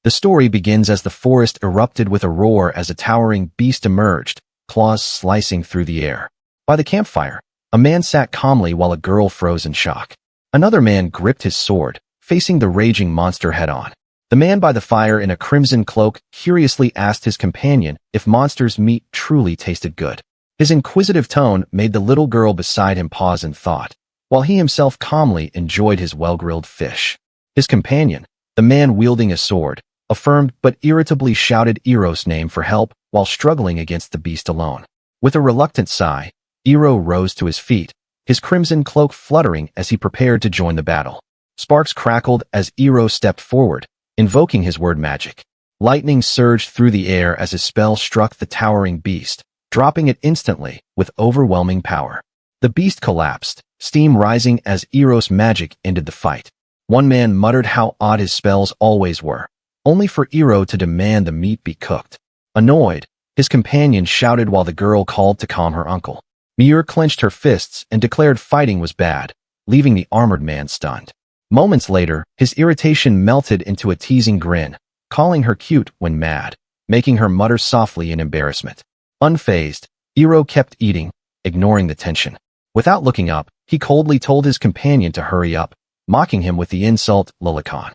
The story begins as the forest erupted with a roar as a towering beast emerged, claws slicing through the air. By the campfire, a man sat calmly while a girl froze in shock. Another man gripped his sword, facing the raging monster head-on. The man by the fire in a crimson cloak curiously asked his companion if monsters' meat truly tasted good. His inquisitive tone made the little girl beside him pause in thought, while he himself calmly enjoyed his well-grilled fish. His companion, the man wielding a sword, affirmed but irritably shouted Hiiro's name for help while struggling against the beast alone. With a reluctant sigh, Hiiro rose to his feet, his crimson cloak fluttering as he prepared to join the battle. Sparks crackled as Hiiro stepped forward, invoking his word magic. Lightning surged through the air as his spell struck the towering beast, dropping it instantly with overwhelming power. The beast collapsed, steam rising as Hiiro's magic ended the fight. One man muttered how odd his spells always were, only for Hiiro to demand the meat be cooked. Annoyed, his companion shouted while the girl called to calm her uncle. Miur clenched her fists and declared fighting was bad, leaving the armored man stunned. Moments later, his irritation melted into a teasing grin, calling her cute when mad, making her mutter softly in embarrassment. Unfazed, Hiiro kept eating, ignoring the tension. Without looking up, he coldly told his companion to hurry up, mocking him with the insult, Lulakan.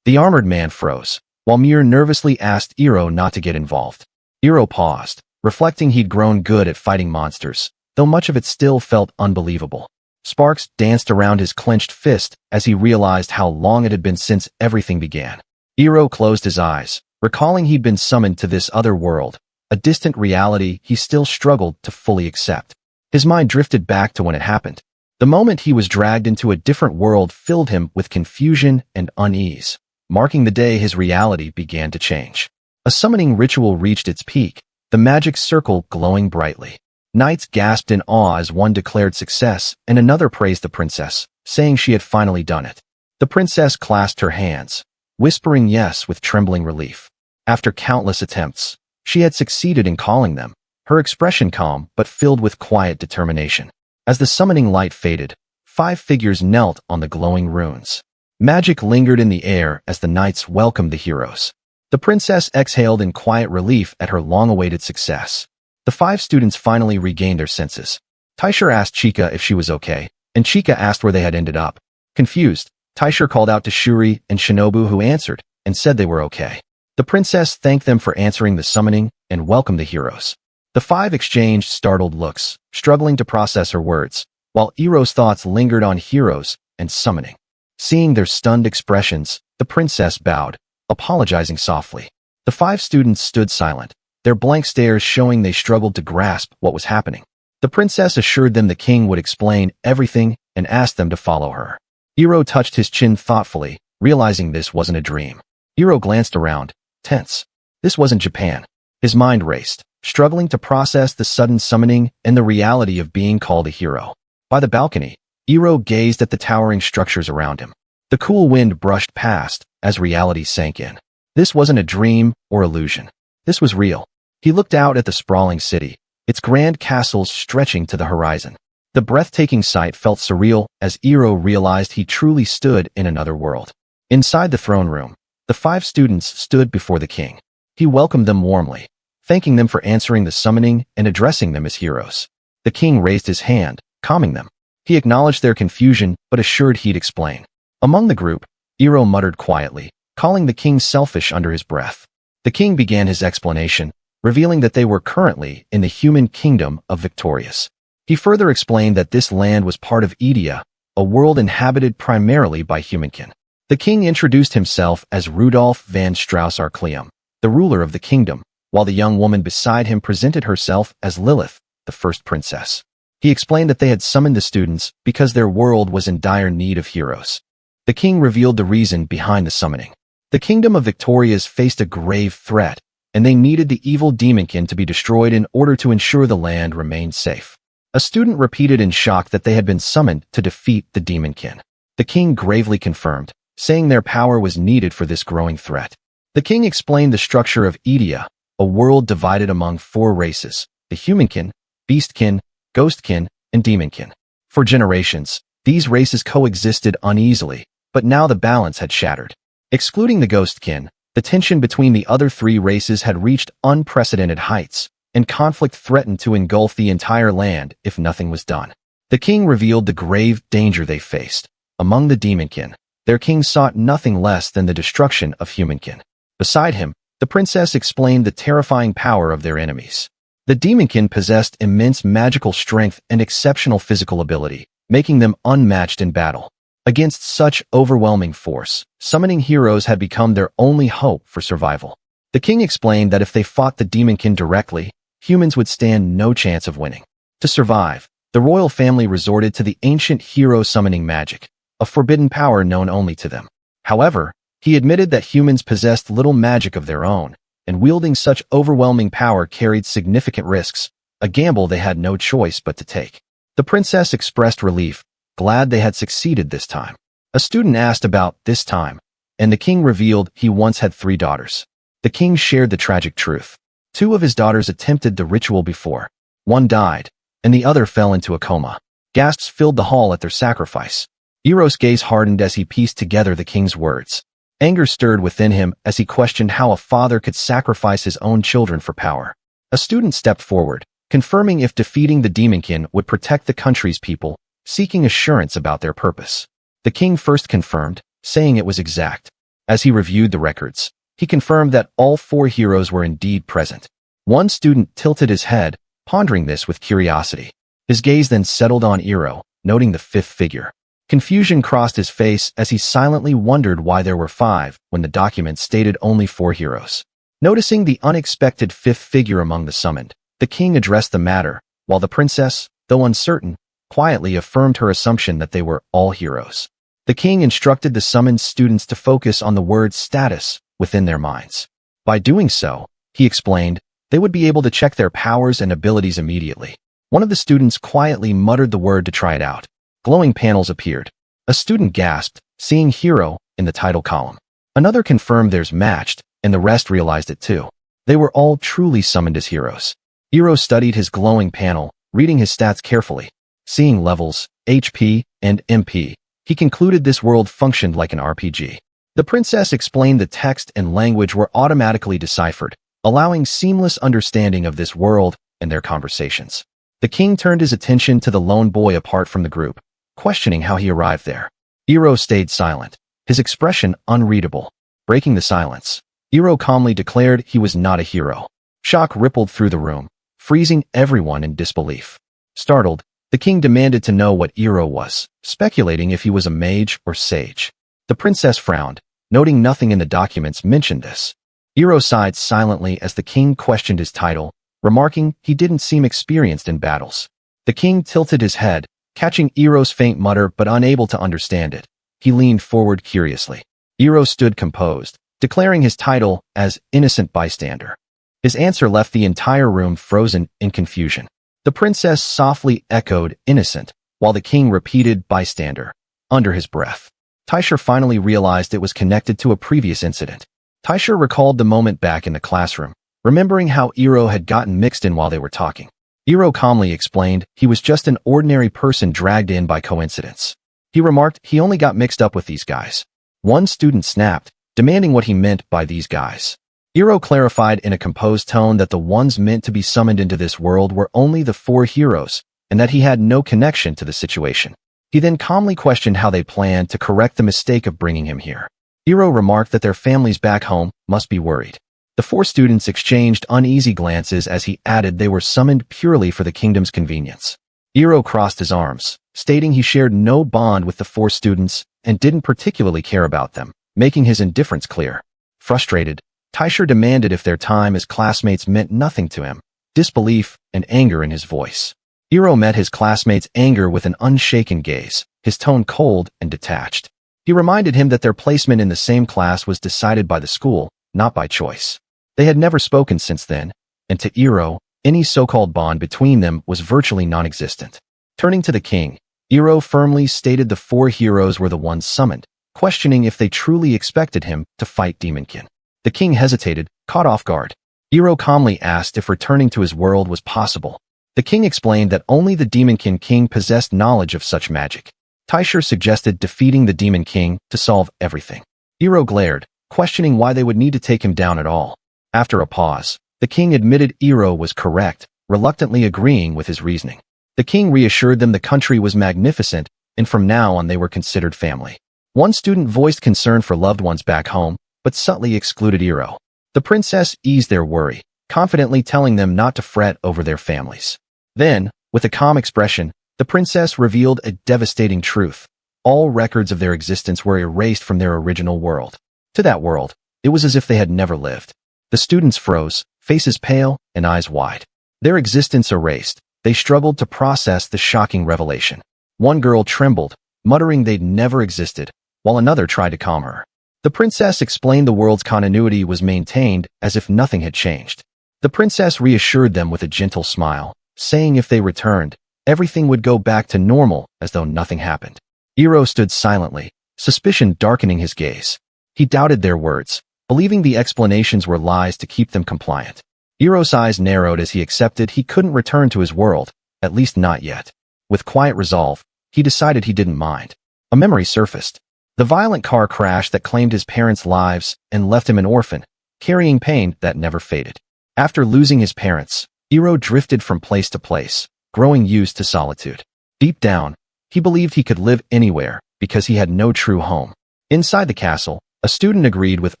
The armored man froze, while Miur nervously asked Hiiro not to get involved. Hiiro paused, reflecting he'd grown good at fighting monsters, though much of it still felt unbelievable. Sparks danced around his clenched fist as he realized how long it had been since everything began. Hiiro closed his eyes, recalling he'd been summoned to this other world, a distant reality he still struggled to fully accept. His mind drifted back to when it happened. The moment he was dragged into a different world filled him with confusion and unease, marking the day his reality began to change. A summoning ritual reached its peak, the magic circle glowing brightly. Knights gasped in awe as one declared success and another praised the princess, saying she had finally done it. The princess clasped her hands, whispering yes with trembling relief. After countless attempts, she had succeeded in calling them, her expression calm but filled with quiet determination. As the summoning light faded, 5 figures knelt on the glowing runes. Magic lingered in the air as the knights welcomed the heroes. The princess exhaled in quiet relief at her long-awaited success. The 5 students finally regained their senses. Taisher asked Chika if she was okay, and Chika asked where they had ended up. Confused, Taisher called out to Shuri and Shinobu, who answered and said they were okay. The princess thanked them for answering the summoning and welcomed the heroes. The 5 exchanged startled looks, struggling to process her words, while Hiiro's thoughts lingered on heroes and summoning. Seeing their stunned expressions, the princess bowed, apologizing softly. The 5 students stood silent, their blank stares showing they struggled to grasp what was happening. The princess assured them the king would explain everything and asked them to follow her. Hiiro touched his chin thoughtfully, realizing this wasn't a dream. Hiiro glanced around, tense. This wasn't Japan. His mind raced, struggling to process the sudden summoning and the reality of being called a hero. By the balcony, Hiiro gazed at the towering structures around him. The cool wind brushed past as reality sank in. This wasn't a dream or illusion. This was real. He looked out at the sprawling city, its grand castles stretching to the horizon. The breathtaking sight felt surreal as Hiiro realized he truly stood in another world. Inside the throne room, the 5 students stood before the king. He welcomed them warmly, thanking them for answering the summoning and addressing them as heroes. The king raised his hand, calming them. He acknowledged their confusion but assured he'd explain. Among the group, Hiiro muttered quietly, calling the king selfish under his breath. The king began his explanation, revealing that they were currently in the human kingdom of Victorious. He further explained that this land was part of Edia, a world inhabited primarily by humankin. The king introduced himself as Rudolf van Strauss-Arkleum, the ruler of the kingdom, while the young woman beside him presented herself as Lilith, the first princess. He explained that they had summoned the students because their world was in dire need of heroes. The king revealed the reason behind the summoning. The kingdom of Victorious faced a grave threat, and they needed the evil demonkin to be destroyed in order to ensure the land remained safe. A student repeated in shock that they had been summoned to defeat the demonkin. The king gravely confirmed, saying their power was needed for this growing threat. The king explained the structure of Edia, a world divided among 4 races, the humankin, beastkin, ghostkin, and demonkin. For generations, these races coexisted uneasily, but now the balance had shattered. Excluding the ghostkin, The tension between the other three races had reached unprecedented heights, and conflict threatened to engulf the entire land if nothing was done. The king revealed the grave danger they faced. Among the demonkin, their king sought nothing less than the destruction of humankin. Beside him, the princess explained the terrifying power of their enemies. The demonkin possessed immense magical strength and exceptional physical ability, making them unmatched in battle. Against such overwhelming force, summoning heroes had become their only hope for survival. The king explained that if they fought the demonkin directly, humans would stand no chance of winning. To survive, the royal family resorted to the ancient hero summoning magic, a forbidden power known only to them. However, he admitted that humans possessed little magic of their own, and wielding such overwhelming power carried significant risks, a gamble they had no choice but to take. The princess expressed relief, glad they had succeeded this time. A student asked about this time, and the king revealed he once had 3 daughters. The king shared the tragic truth. 2 of his daughters attempted the ritual before. One died, and the other fell into a coma. Gasps filled the hall at their sacrifice. Hiiro's gaze hardened as he pieced together the king's words. Anger stirred within him as he questioned how a father could sacrifice his own children for power. A student stepped forward, confirming if defeating the demonkin would protect the country's people, seeking assurance about their purpose. The king first confirmed, saying it was exact. As he reviewed the records, he confirmed that all 4 heroes were indeed present. One student tilted his head, pondering this with curiosity. His gaze then settled on Hiiro, noting the 5th figure. Confusion crossed his face as he silently wondered why there were 5 when the document stated only 4 heroes. Noticing the unexpected 5th figure among the summoned, the king addressed the matter, while the princess, though uncertain, quietly affirmed her assumption that they were all heroes. The king instructed the summoned students to focus on the word status within their minds. By doing so, he explained, they would be able to check their powers and abilities immediately. One of the students quietly muttered the word to try it out. Glowing panels appeared. A student gasped, seeing Hiiro in the title column. Another confirmed theirs matched, and the rest realized it too. They were all truly summoned as heroes. Hiiro studied his glowing panel, reading his stats carefully. Seeing levels, HP, and MP, he concluded this world functioned like an RPG. The princess explained the text and language were automatically deciphered, allowing seamless understanding of this world and their conversations. The king turned his attention to the lone boy apart from the group, questioning how he arrived there. Hiiro stayed silent, his expression unreadable. Breaking the silence, Hiiro calmly declared he was not a hero. Shock rippled through the room, freezing everyone in disbelief. Startled, the king demanded to know what Hiiro was, speculating if he was a mage or sage. The princess frowned, noting nothing in the documents mentioned this. Hiiro sighed silently as the king questioned his title, remarking he didn't seem experienced in battles. The king tilted his head, catching Hiiro's faint mutter but unable to understand it. He leaned forward curiously. Hiiro stood composed, declaring his title as Innocent Bystander. His answer left the entire room frozen in confusion. The princess softly echoed innocent, while the king repeated bystander, under his breath. Taisha finally realized it was connected to a previous incident. Taisha recalled the moment back in the classroom, remembering how Hiiro had gotten mixed in while they were talking. Hiiro calmly explained he was just an ordinary person dragged in by coincidence. He remarked he only got mixed up with these guys. One student snapped, demanding what he meant by these guys. Hiiro clarified in a composed tone that the ones meant to be summoned into this world were only the 4 heroes, and that he had no connection to the situation. He then calmly questioned how they planned to correct the mistake of bringing him here. Hiiro remarked that their families back home must be worried. The 4 students exchanged uneasy glances as he added they were summoned purely for the kingdom's convenience. Hiiro crossed his arms, stating he shared no bond with the 4 students and didn't particularly care about them, making his indifference clear. Frustrated, Taisha demanded if their time as classmates meant nothing to him, disbelief and anger in his voice. Hiiro met his classmates' anger with an unshaken gaze, his tone cold and detached. He reminded him that their placement in the same class was decided by the school, not by choice. They had never spoken since then, and to Hiiro, any so-called bond between them was virtually non-existent. Turning to the king, Hiiro firmly stated the 4 heroes were the ones summoned, questioning if they truly expected him to fight Demonkin. The king hesitated, caught off guard. Hiiro calmly asked if returning to his world was possible. The king explained that only the Demonkin king possessed knowledge of such magic. Taisha suggested defeating the Demon King to solve everything. Hiiro glared, questioning why they would need to take him down at all. After a pause, the king admitted Hiiro was correct, reluctantly agreeing with his reasoning. The king reassured them the country was magnificent, and from now on they were considered family. One student voiced concern for loved ones back home, but subtly excluded Hiiro. The princess eased their worry, confidently telling them not to fret over their families. Then, with a calm expression, the princess revealed a devastating truth. All records of their existence were erased from their original world. To that world, it was as if they had never lived. The students froze, faces pale and eyes wide. Their existence erased, they struggled to process the shocking revelation. One girl trembled, muttering they'd never existed, while another tried to calm her. The princess explained the world's continuity was maintained as if nothing had changed. The princess reassured them with a gentle smile, saying if they returned, everything would go back to normal as though nothing happened. Hiiro stood silently, suspicion darkening his gaze. He doubted their words, believing the explanations were lies to keep them compliant. Hiiro's eyes narrowed as he accepted he couldn't return to his world, at least not yet. With quiet resolve, he decided he didn't mind. A memory surfaced. The violent car crash that claimed his parents' lives and left him an orphan, carrying pain that never faded. After losing his parents, Hiiro drifted from place to place, growing used to solitude. Deep down, he believed he could live anywhere because he had no true home. Inside the castle, a student agreed with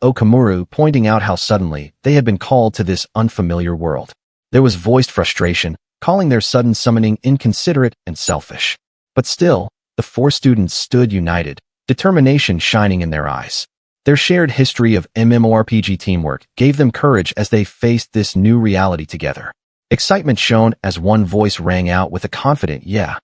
Okamura, pointing out how suddenly they had been called to this unfamiliar world. There was voiced frustration, calling their sudden summoning inconsiderate and selfish. But still, the four students stood united, determination shining in their eyes. Their shared history of MMORPG teamwork gave them courage as they faced this new reality together. Excitement shone as one voice rang out with a confident yeah.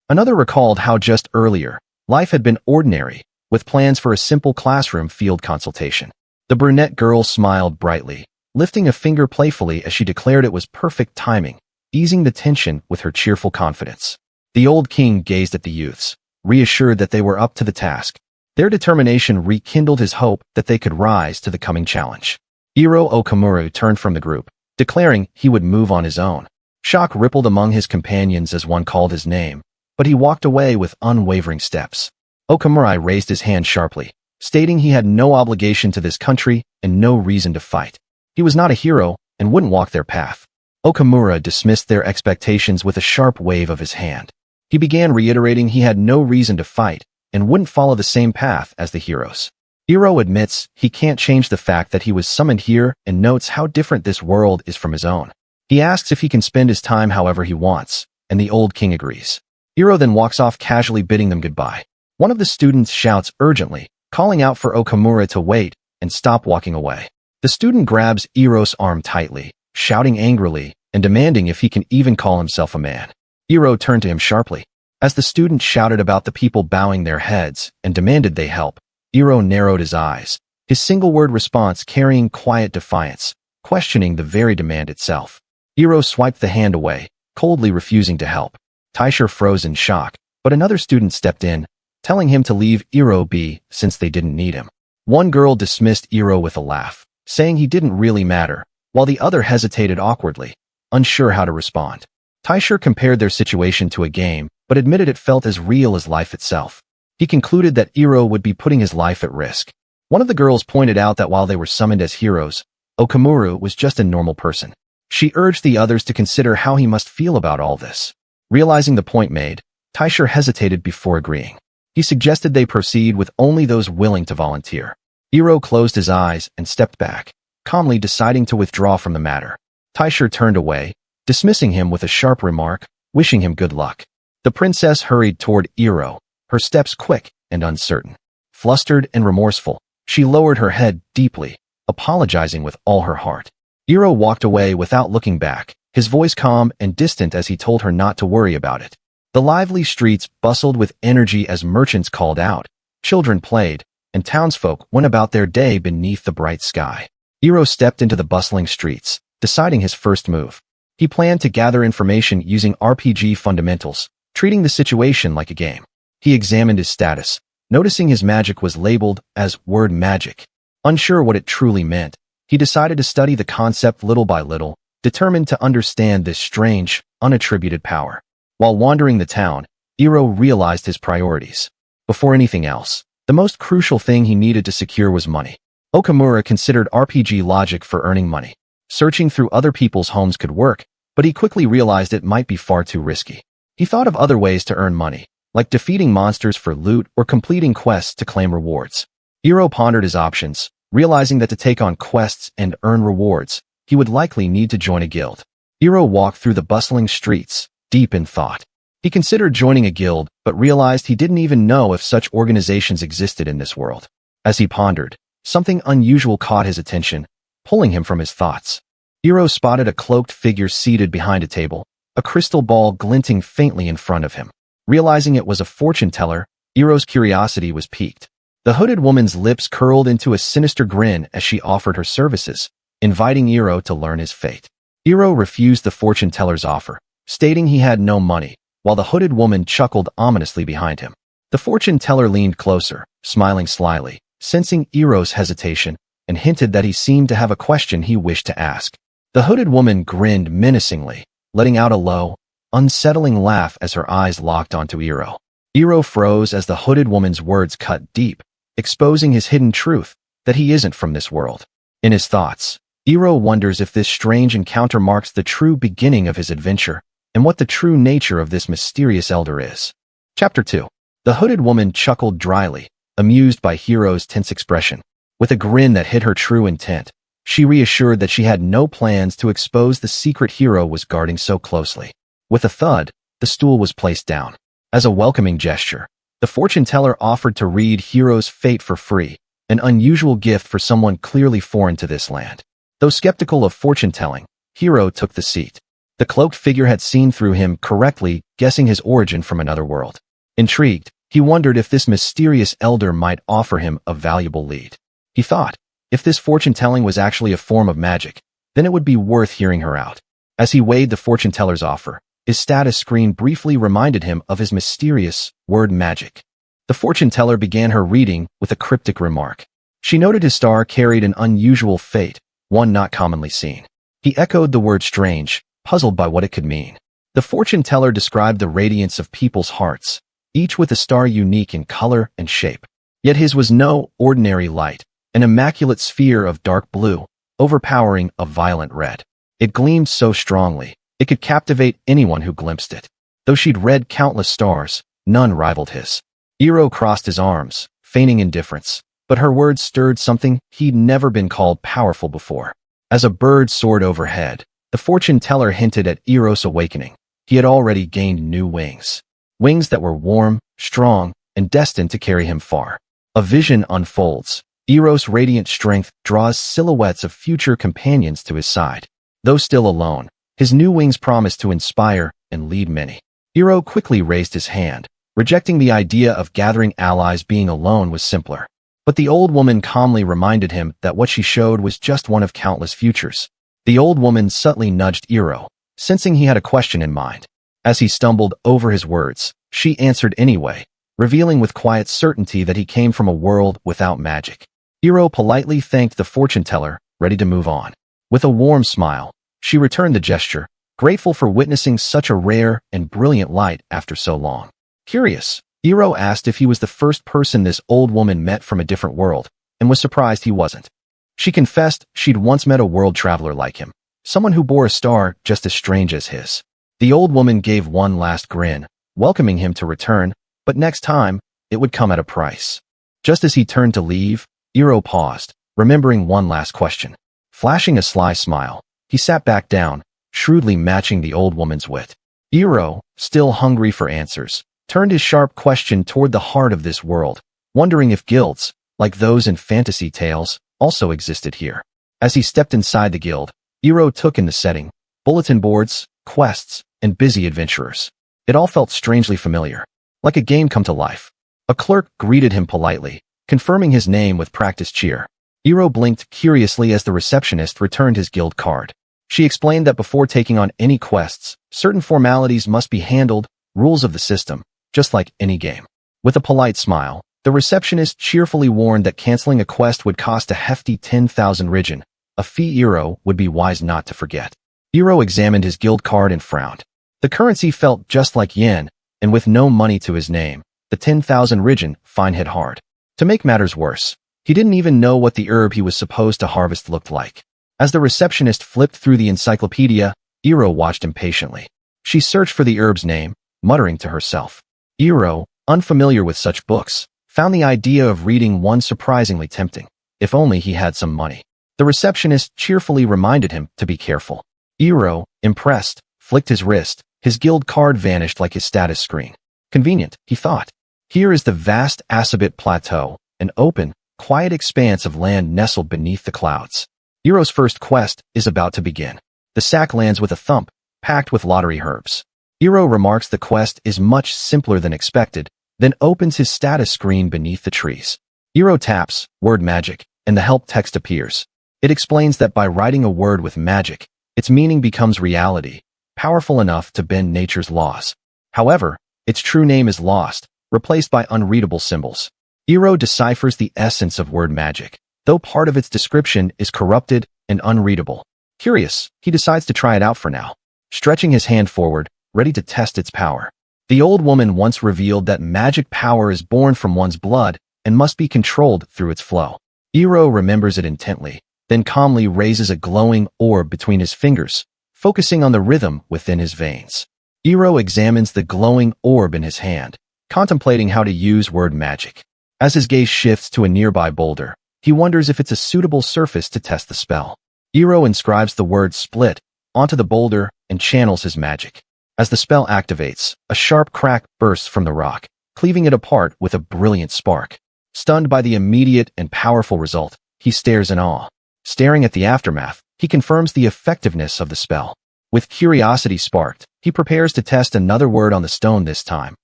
Another recalled how just earlier, life had been ordinary, with plans for a simple classroom field consultation. The brunette girl smiled brightly, lifting a finger playfully as she declared it was perfect timing, easing the tension with her cheerful confidence. The old king gazed at the youths, reassured that they were up to the task. Their determination rekindled his hope that they could rise to the coming challenge. Hiiro Okamura turned from the group, declaring he would move on his own. Shock rippled among his companions as one called his name, but he walked away with unwavering steps. Okamura raised his hand sharply, stating he had no obligation to this country and no reason to fight. He was not a hero and wouldn't walk their path. Okamura dismissed their expectations with a sharp wave of his hand. He began reiterating he had no reason to fight and wouldn't follow the same path as the heroes. Hiiro admits he can't change the fact that he was summoned here and notes how different this world is from his own. He asks if he can spend his time however he wants, and the old king agrees. Hiiro then walks off casually bidding them goodbye. One of the students shouts urgently, calling out for Okamura to wait and stop walking away. The student grabs Hiiro's arm tightly, shouting angrily and demanding if he can even call himself a man. Hiiro turned to him sharply. As the student shouted about the people bowing their heads and demanded they help, Hiiro narrowed his eyes, his single-word response carrying quiet defiance, questioning the very demand itself. Hiiro swiped the hand away, coldly refusing to help. Taisha froze in shock, but another student stepped in, telling him to leave Hiiro be since they didn't need him. One girl dismissed Hiiro with a laugh, saying he didn't really matter, while the other hesitated awkwardly, unsure how to respond. Taisha compared their situation to a game, but admitted it felt as real as life itself. He concluded that Hiiro would be putting his life at risk. One of the girls pointed out that while they were summoned as heroes, Okamura was just a normal person. She urged the others to consider how he must feel about all this. Realizing the point made, Taisha hesitated before agreeing. He suggested they proceed with only those willing to volunteer. Hiiro closed his eyes and stepped back, calmly deciding to withdraw from the matter. Taisha turned away, dismissing him with a sharp remark, wishing him good luck. The princess hurried toward Hiiro, her steps quick and uncertain. Flustered and remorseful, she lowered her head deeply, apologizing with all her heart. Hiiro walked away without looking back, his voice calm and distant as he told her not to worry about it. The lively streets bustled with energy as merchants called out, children played, and townsfolk went about their day beneath the bright sky. Hiiro stepped into the bustling streets, deciding his first move. He planned to gather information using RPG fundamentals, treating the situation like a game. He examined his status, noticing his magic was labeled as word magic. Unsure what it truly meant, he decided to study the concept little by little, determined to understand this strange, unattributed power. While wandering the town, Hiiro realized his priorities. Before anything else, the most crucial thing he needed to secure was money. Okamura considered RPG logic for earning money. Searching through other people's homes could work, but he quickly realized it might be far too risky. He thought of other ways to earn money, like defeating monsters for loot or completing quests to claim rewards. Hiiro pondered his options, realizing that to take on quests and earn rewards, he would likely need to join a guild. Hiiro walked through the bustling streets, deep in thought. He considered joining a guild, but realized he didn't even know if such organizations existed in this world. As he pondered, something unusual caught his attention, pulling him from his thoughts. Hiiro spotted a cloaked figure seated behind a table, a crystal ball glinting faintly in front of him. Realizing it was a fortune teller, Hiiro's curiosity was piqued. The hooded woman's lips curled into a sinister grin as she offered her services, inviting Hiiro to learn his fate. Hiiro refused the fortune teller's offer, stating he had no money, while the hooded woman chuckled ominously behind him. The fortune teller leaned closer, smiling slyly, sensing Hiiro's hesitation, and hinted that he seemed to have a question he wished to ask. The hooded woman grinned menacingly, letting out a low, unsettling laugh as her eyes locked onto Hiiro. Hiiro froze as the hooded woman's words cut deep, exposing his hidden truth, that he isn't from this world. In his thoughts, Hiiro wonders if this strange encounter marks the true beginning of his adventure, and what the true nature of this mysterious elder is. Chapter 2. The hooded woman chuckled dryly, amused by Hiiro's tense expression. With a grin that hid her true intent, she reassured that she had no plans to expose the secret Hiiro was guarding so closely. With a thud, the stool was placed down. As a welcoming gesture, the fortune teller offered to read Hiiro's fate for free, an unusual gift for someone clearly foreign to this land. Though skeptical of fortune-telling, Hiiro took the seat. The cloaked figure had seen through him correctly, guessing his origin from another world. Intrigued, he wondered if this mysterious elder might offer him a valuable lead. He thought, if this fortune-telling was actually a form of magic, then it would be worth hearing her out. As he weighed the fortune-teller's offer, his status screen briefly reminded him of his mysterious word magic. The fortune-teller began her reading with a cryptic remark. She noted his star carried an unusual fate, one not commonly seen. He echoed the word strange, puzzled by what it could mean. The fortune-teller described the radiance of people's hearts, each with a star unique in color and shape. Yet his was no ordinary light, an immaculate sphere of dark blue, overpowering a violent red. It gleamed so strongly, it could captivate anyone who glimpsed it. Though she'd read countless stars, none rivaled his. Hiiro crossed his arms, feigning indifference, but her words stirred something he'd never been called powerful before. As a bird soared overhead, the fortune teller hinted at Hiiro's awakening. He had already gained new wings. Wings that were warm, strong, and destined to carry him far. A vision unfolds. Hiiro's radiant strength draws silhouettes of future companions to his side. Though still alone, his new wings promise to inspire and lead many. Hiiro quickly raised his hand, rejecting the idea of gathering allies. Being alone was simpler. But the old woman calmly reminded him that what she showed was just one of countless futures. The old woman subtly nudged Hiiro, sensing he had a question in mind. As he stumbled over his words, she answered anyway, revealing with quiet certainty that he came from a world without magic. Hiiro politely thanked the fortune teller, ready to move on. With a warm smile, she returned the gesture, grateful for witnessing such a rare and brilliant light after so long. Curious, Hiiro asked if he was the first person this old woman met from a different world, and was surprised he wasn't. She confessed she'd once met a world traveler like him, someone who bore a star just as strange as his. The old woman gave one last grin, welcoming him to return, but next time, it would come at a price. Just as he turned to leave, Hiiro paused, remembering one last question. Flashing a sly smile, he sat back down, shrewdly matching the old woman's wit. Hiiro, still hungry for answers, turned his sharp question toward the heart of this world, wondering if guilds, like those in fantasy tales, also existed here. As he stepped inside the guild, Hiiro took in the setting, bulletin boards, quests, and busy adventurers. It all felt strangely familiar, like a game come to life. A clerk greeted him politely, confirming his name with practiced cheer. Hiiro blinked curiously as the receptionist returned his guild card. She explained that before taking on any quests, certain formalities must be handled, rules of the system, just like any game. With a polite smile, the receptionist cheerfully warned that canceling a quest would cost a hefty 10,000 ringen, a fee Hiiro would be wise not to forget. Hiiro examined his guild card and frowned. The currency felt just like yen, and with no money to his name, the 10,000 ringen fine hit hard. To make matters worse, He didn't even know what the herb he was supposed to harvest looked like. As the receptionist flipped through the encyclopedia, Iro watched impatiently. She searched for the herb's name, muttering to herself. Iro, unfamiliar with such books, found the idea of reading one surprisingly tempting. If only he had some money. The receptionist cheerfully reminded him to be careful. Iro, impressed, flicked his wrist. His guild card vanished like his status screen. Convenient, he thought. Here is the vast Asabit Plateau, an open, quiet expanse of land nestled beneath the clouds. Iro's first quest is about to begin. The sack lands with a thump, packed with lottery herbs. Iro remarks the quest is much simpler than expected, then opens his status screen beneath the trees. Iro taps, word magic, and the help text appears. It explains that by writing a word with magic, its meaning becomes reality, powerful enough to bend nature's laws. However, its true name is lost, replaced by unreadable symbols. Iro deciphers the essence of word magic, though part of its description is corrupted and unreadable. Curious, he decides to try it out for now, stretching his hand forward, ready to test its power. The old woman once revealed that magic power is born from one's blood and must be controlled through its flow. Iro remembers it intently, then calmly raises a glowing orb between his fingers, focusing on the rhythm within his veins. Iro examines the glowing orb in his hand, contemplating how to use word magic. As his gaze shifts to a nearby boulder, he wonders if it's a suitable surface to test the spell. Iro inscribes the word split onto the boulder and channels his magic. As the spell activates, a sharp crack bursts from the rock, cleaving it apart with a brilliant spark. Stunned by the immediate and powerful result, he stares in awe. Staring at the aftermath, he confirms the effectiveness of the spell. With curiosity sparked, he prepares to test another word on the stone this time,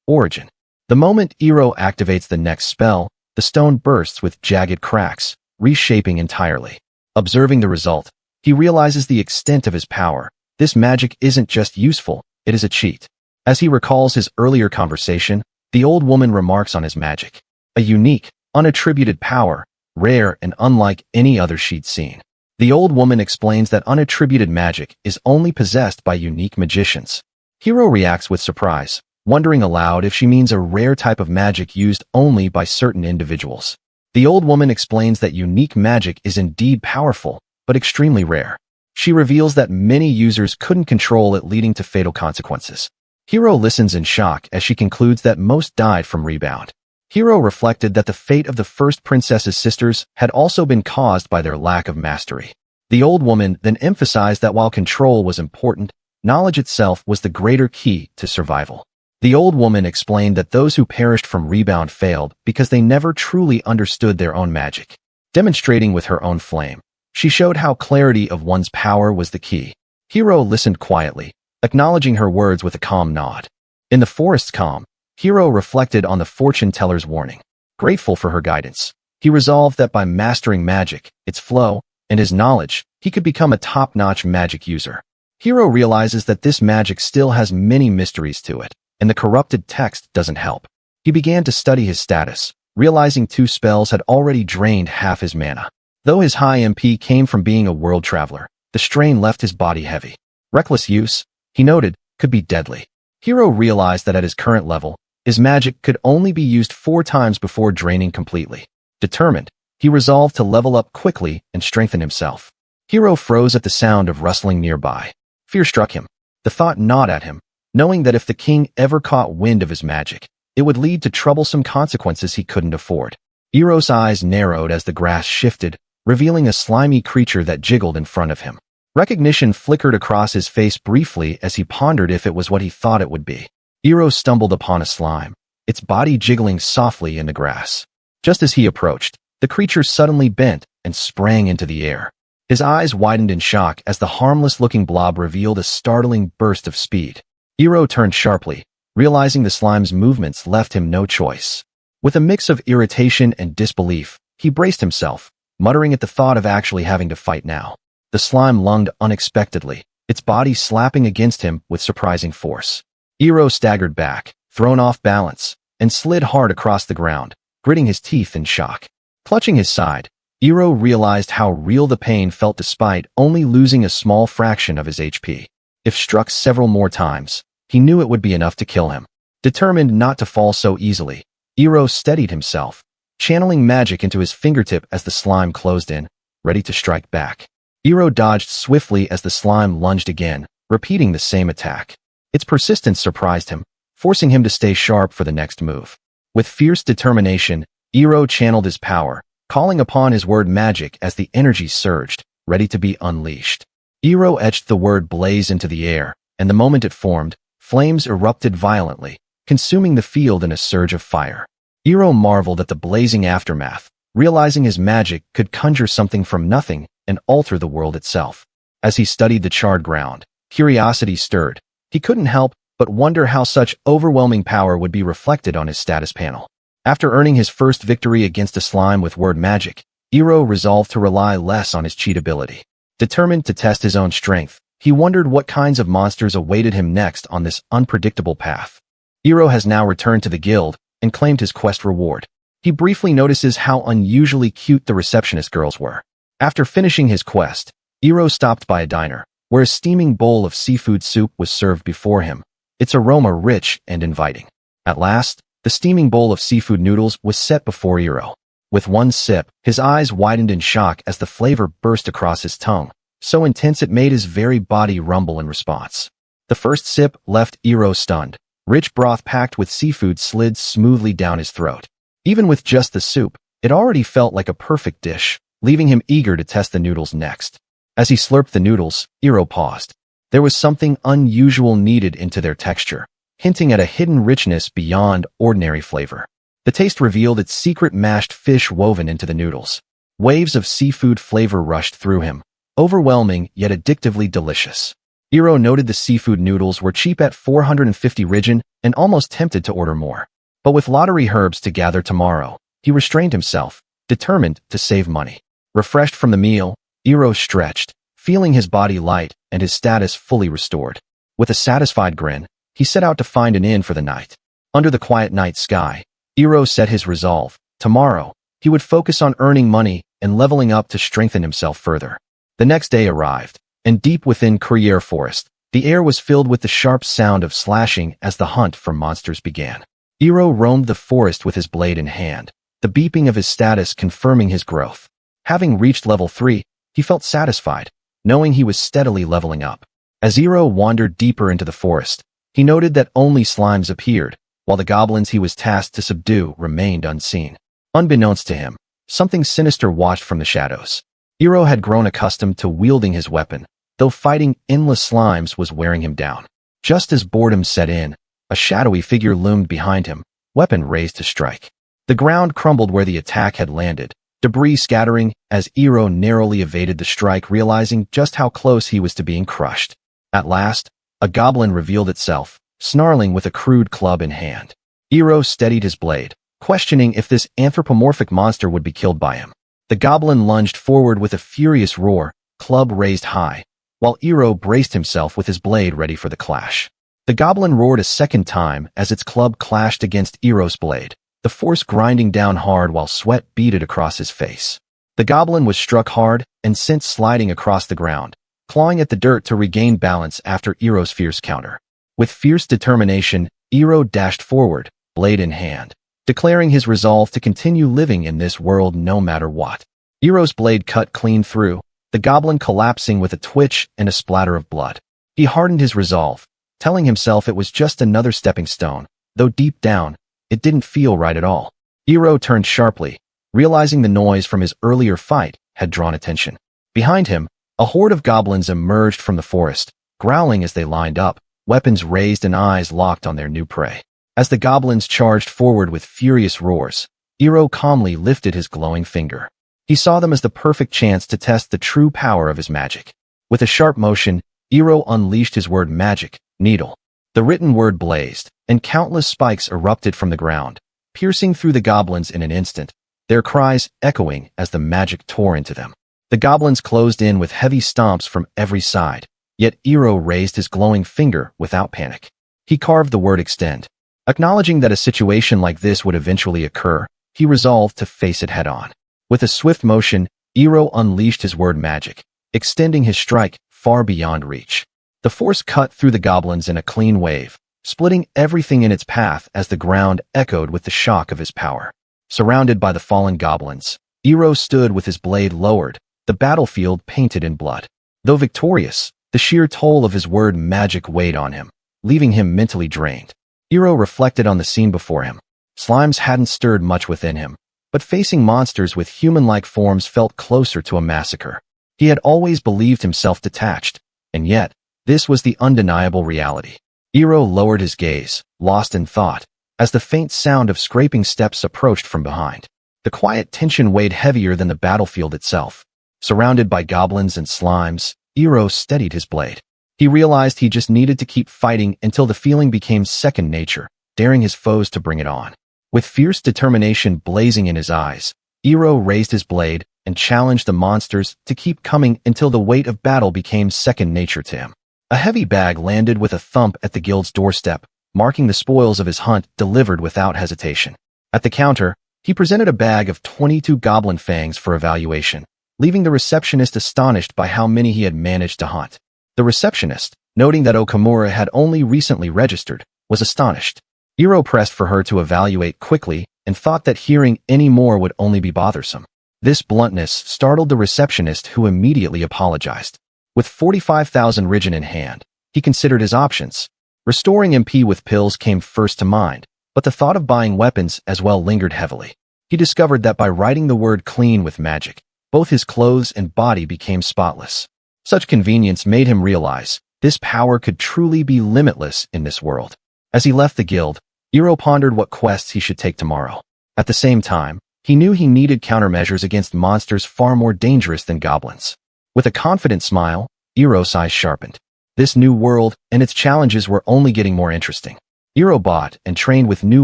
origin. The moment Iro activates the next spell, the stone bursts with jagged cracks, reshaping entirely. Observing the result, he realizes the extent of his power. This magic isn't just useful, it is a cheat. As he recalls his earlier conversation, the old woman remarks on his magic. A unique, unattributed power, rare and unlike any other she'd seen. The old woman explains that unattributed magic is only possessed by unique magicians. Hiro reacts with surprise, wondering aloud if she means a rare type of magic used only by certain individuals. The old woman explains that unique magic is indeed powerful, but extremely rare. She reveals that many users couldn't control it, leading to fatal consequences. Hiro listens in shock as she concludes that most died from rebound. Hiro reflected that the fate of the first princess's sisters had also been caused by their lack of mastery. The old woman then emphasized that while control was important, knowledge itself was the greater key to survival. The old woman explained that those who perished from rebound failed because they never truly understood their own magic. Demonstrating with her own flame, she showed how clarity of one's power was the key. Hiro listened quietly, acknowledging her words with a calm nod. In the forest's calm, Hiro reflected on the fortune teller's warning. Grateful for her guidance, he resolved that by mastering magic, its flow, and his knowledge, he could become a top-notch magic user. Hiro realizes that this magic still has many mysteries to it, and the corrupted text doesn't help. He began to study his status, realizing 2 spells had already drained half his mana. Though his high MP came from being a world traveler, the strain left his body heavy. Reckless use, he noted, could be deadly. Hiro realized that at his current level, his magic could only be used 4 times before draining completely. Determined, he resolved to level up quickly and strengthen himself. Hiro froze at the sound of rustling nearby. Fear struck him. The thought gnawed at him, knowing that if the king ever caught wind of his magic, it would lead to troublesome consequences he couldn't afford. Hiro's eyes narrowed as the grass shifted, revealing a slimy creature that jiggled in front of him. Recognition flickered across his face briefly as he pondered if it was what he thought it would be. Hiro stumbled upon a slime, its body jiggling softly in the grass. Just as he approached, the creature suddenly bent and sprang into the air. His eyes widened in shock as the harmless-looking blob revealed a startling burst of speed. Hiro turned sharply, realizing the slime's movements left him no choice. With a mix of irritation and disbelief, he braced himself, muttering at the thought of actually having to fight now. The slime lunged unexpectedly, its body slapping against him with surprising force. Hiro staggered back, thrown off balance, and slid hard across the ground, gritting his teeth in shock. Clutching his side, Hiro realized how real the pain felt despite only losing a small fraction of his HP. If struck several more times, he knew it would be enough to kill him. Determined not to fall so easily, Hiro steadied himself, channeling magic into his fingertip as the slime closed in, ready to strike back. Hiiro dodged swiftly as the slime lunged again, repeating the same attack. Its persistence surprised him, forcing him to stay sharp for the next move. With fierce determination, Hiiro channeled his power, calling upon his word magic as the energy surged, ready to be unleashed. Hiiro etched the word blaze into the air, and the moment it formed, flames erupted violently, consuming the field in a surge of fire. Hiiro marveled at the blazing aftermath, realizing his magic could conjure something from nothing and alter the world itself. As he studied the charred ground, curiosity stirred. He couldn't help but wonder how such overwhelming power would be reflected on his status panel. After earning his first victory against a slime with word magic, Hiiro resolved to rely less on his cheat ability. Determined to test his own strength, he wondered what kinds of monsters awaited him next on this unpredictable path. Hiiro has now returned to the guild and claimed his quest reward. He briefly notices how unusually cute the receptionist girls were. After finishing his quest, Hiiro stopped by a diner, where a steaming bowl of seafood soup was served before him, its aroma rich and inviting. At last, the steaming bowl of seafood noodles was set before Hiiro. With one sip, his eyes widened in shock as the flavor burst across his tongue, so intense it made his very body rumble in response. The first sip left Hiiro stunned. Rich broth packed with seafood slid smoothly down his throat. Even with just the soup, it already felt like a perfect dish, leaving him eager to test the noodles next. As he slurped the noodles, Hiiro paused. There was something unusual kneaded into their texture, hinting at a hidden richness beyond ordinary flavor. The taste revealed its secret mashed fish woven into the noodles. Waves of seafood flavor rushed through him, overwhelming yet addictively delicious. Hiiro noted the seafood noodles were cheap at 450 rijin and almost tempted to order more. But with lottery herbs to gather tomorrow, he restrained himself, determined to save money. Refreshed from the meal, Hiiro stretched, feeling his body light and his status fully restored. With a satisfied grin, he set out to find an inn for the night. Under the quiet night sky, Hiiro set his resolve. Tomorrow, he would focus on earning money and leveling up to strengthen himself further. The next day arrived, and deep within Courier Forest, the air was filled with the sharp sound of slashing as the hunt for monsters began. Hiiro roamed the forest with his blade in hand, the beeping of his status confirming his growth. Having reached level 3, he felt satisfied, knowing he was steadily leveling up. As Hiiro wandered deeper into the forest, he noted that only slimes appeared, while the goblins he was tasked to subdue remained unseen. Unbeknownst to him, something sinister watched from the shadows. Hiiro had grown accustomed to wielding his weapon, though fighting endless slimes was wearing him down. Just as boredom set in, a shadowy figure loomed behind him, weapon raised to strike. The ground crumbled where the attack had landed, debris scattering as Hiiro narrowly evaded the strike, realizing just how close he was to being crushed. At last, a goblin revealed itself, snarling with a crude club in hand. Hiiro steadied his blade, questioning if this anthropomorphic monster would be killed by him. The goblin lunged forward with a furious roar, club raised high, while Hiiro braced himself with his blade ready for the clash. The goblin roared a second time as its club clashed against Hiiro's blade, the force grinding down hard while sweat beaded across his face. The goblin was struck hard and sent sliding across the ground, clawing at the dirt to regain balance after Hiiro's fierce counter. With fierce determination, Hiiro dashed forward, blade in hand, declaring his resolve to continue living in this world no matter what. Hiiro's blade cut clean through, the goblin collapsing with a twitch and a splatter of blood. He hardened his resolve, telling himself it was just another stepping stone, though deep down, it didn't feel right at all. Hiiro turned sharply, realizing the noise from his earlier fight had drawn attention. Behind him, a horde of goblins emerged from the forest, growling as they lined up, weapons raised and eyes locked on their new prey. As the goblins charged forward with furious roars, Hiiro calmly lifted his glowing finger. He saw them as the perfect chance to test the true power of his magic. With a sharp motion, Hiiro unleashed his word magic, needle. The written word blazed, and countless spikes erupted from the ground, piercing through the goblins in an instant, their cries echoing as the magic tore into them. The goblins closed in with heavy stomps from every side, yet Hiiro raised his glowing finger without panic. He carved the word extend. Acknowledging that a situation like this would eventually occur, he resolved to face it head-on. With a swift motion, Hiiro unleashed his word magic, extending his strike far beyond reach. The force cut through the goblins in a clean wave, splitting everything in its path as the ground echoed with the shock of his power. Surrounded by the fallen goblins, Hiiro stood with his blade lowered, the battlefield painted in blood. Though victorious, the sheer toll of his word magic weighed on him, leaving him mentally drained. Hiiro reflected on the scene before him. Slimes hadn't stirred much within him, but facing monsters with human-like forms felt closer to a massacre. He had always believed himself detached, and yet, this was the undeniable reality. Hiiro lowered his gaze, lost in thought, as the faint sound of scraping steps approached from behind. The quiet tension weighed heavier than the battlefield itself. Surrounded by goblins and slimes, Hiiro steadied his blade. He realized he just needed to keep fighting until the feeling became second nature, daring his foes to bring it on. With fierce determination blazing in his eyes, Hiiro raised his blade and challenged the monsters to keep coming until the weight of battle became second nature to him. A heavy bag landed with a thump at the guild's doorstep, marking the spoils of his hunt delivered without hesitation. At the counter, he presented a bag of 22 goblin fangs for evaluation, leaving the receptionist astonished by how many he had managed to hunt. The receptionist, noting that Okamura had only recently registered, was astonished. Hiiro pressed for her to evaluate quickly and thought that hearing any more would only be bothersome. This bluntness startled the receptionist, who immediately apologized. With 45,000 Rijin in hand, he considered his options. Restoring MP with pills came first to mind, but the thought of buying weapons as well lingered heavily. He discovered that by writing the word clean with magic, both his clothes and body became spotless. Such convenience made him realize this power could truly be limitless in this world. As he left the guild, Hiiro pondered what quests he should take tomorrow. At the same time, he knew he needed countermeasures against monsters far more dangerous than goblins. With a confident smile, Hiiro's eyes sharpened. This new world and its challenges were only getting more interesting. Hiiro bought and trained with new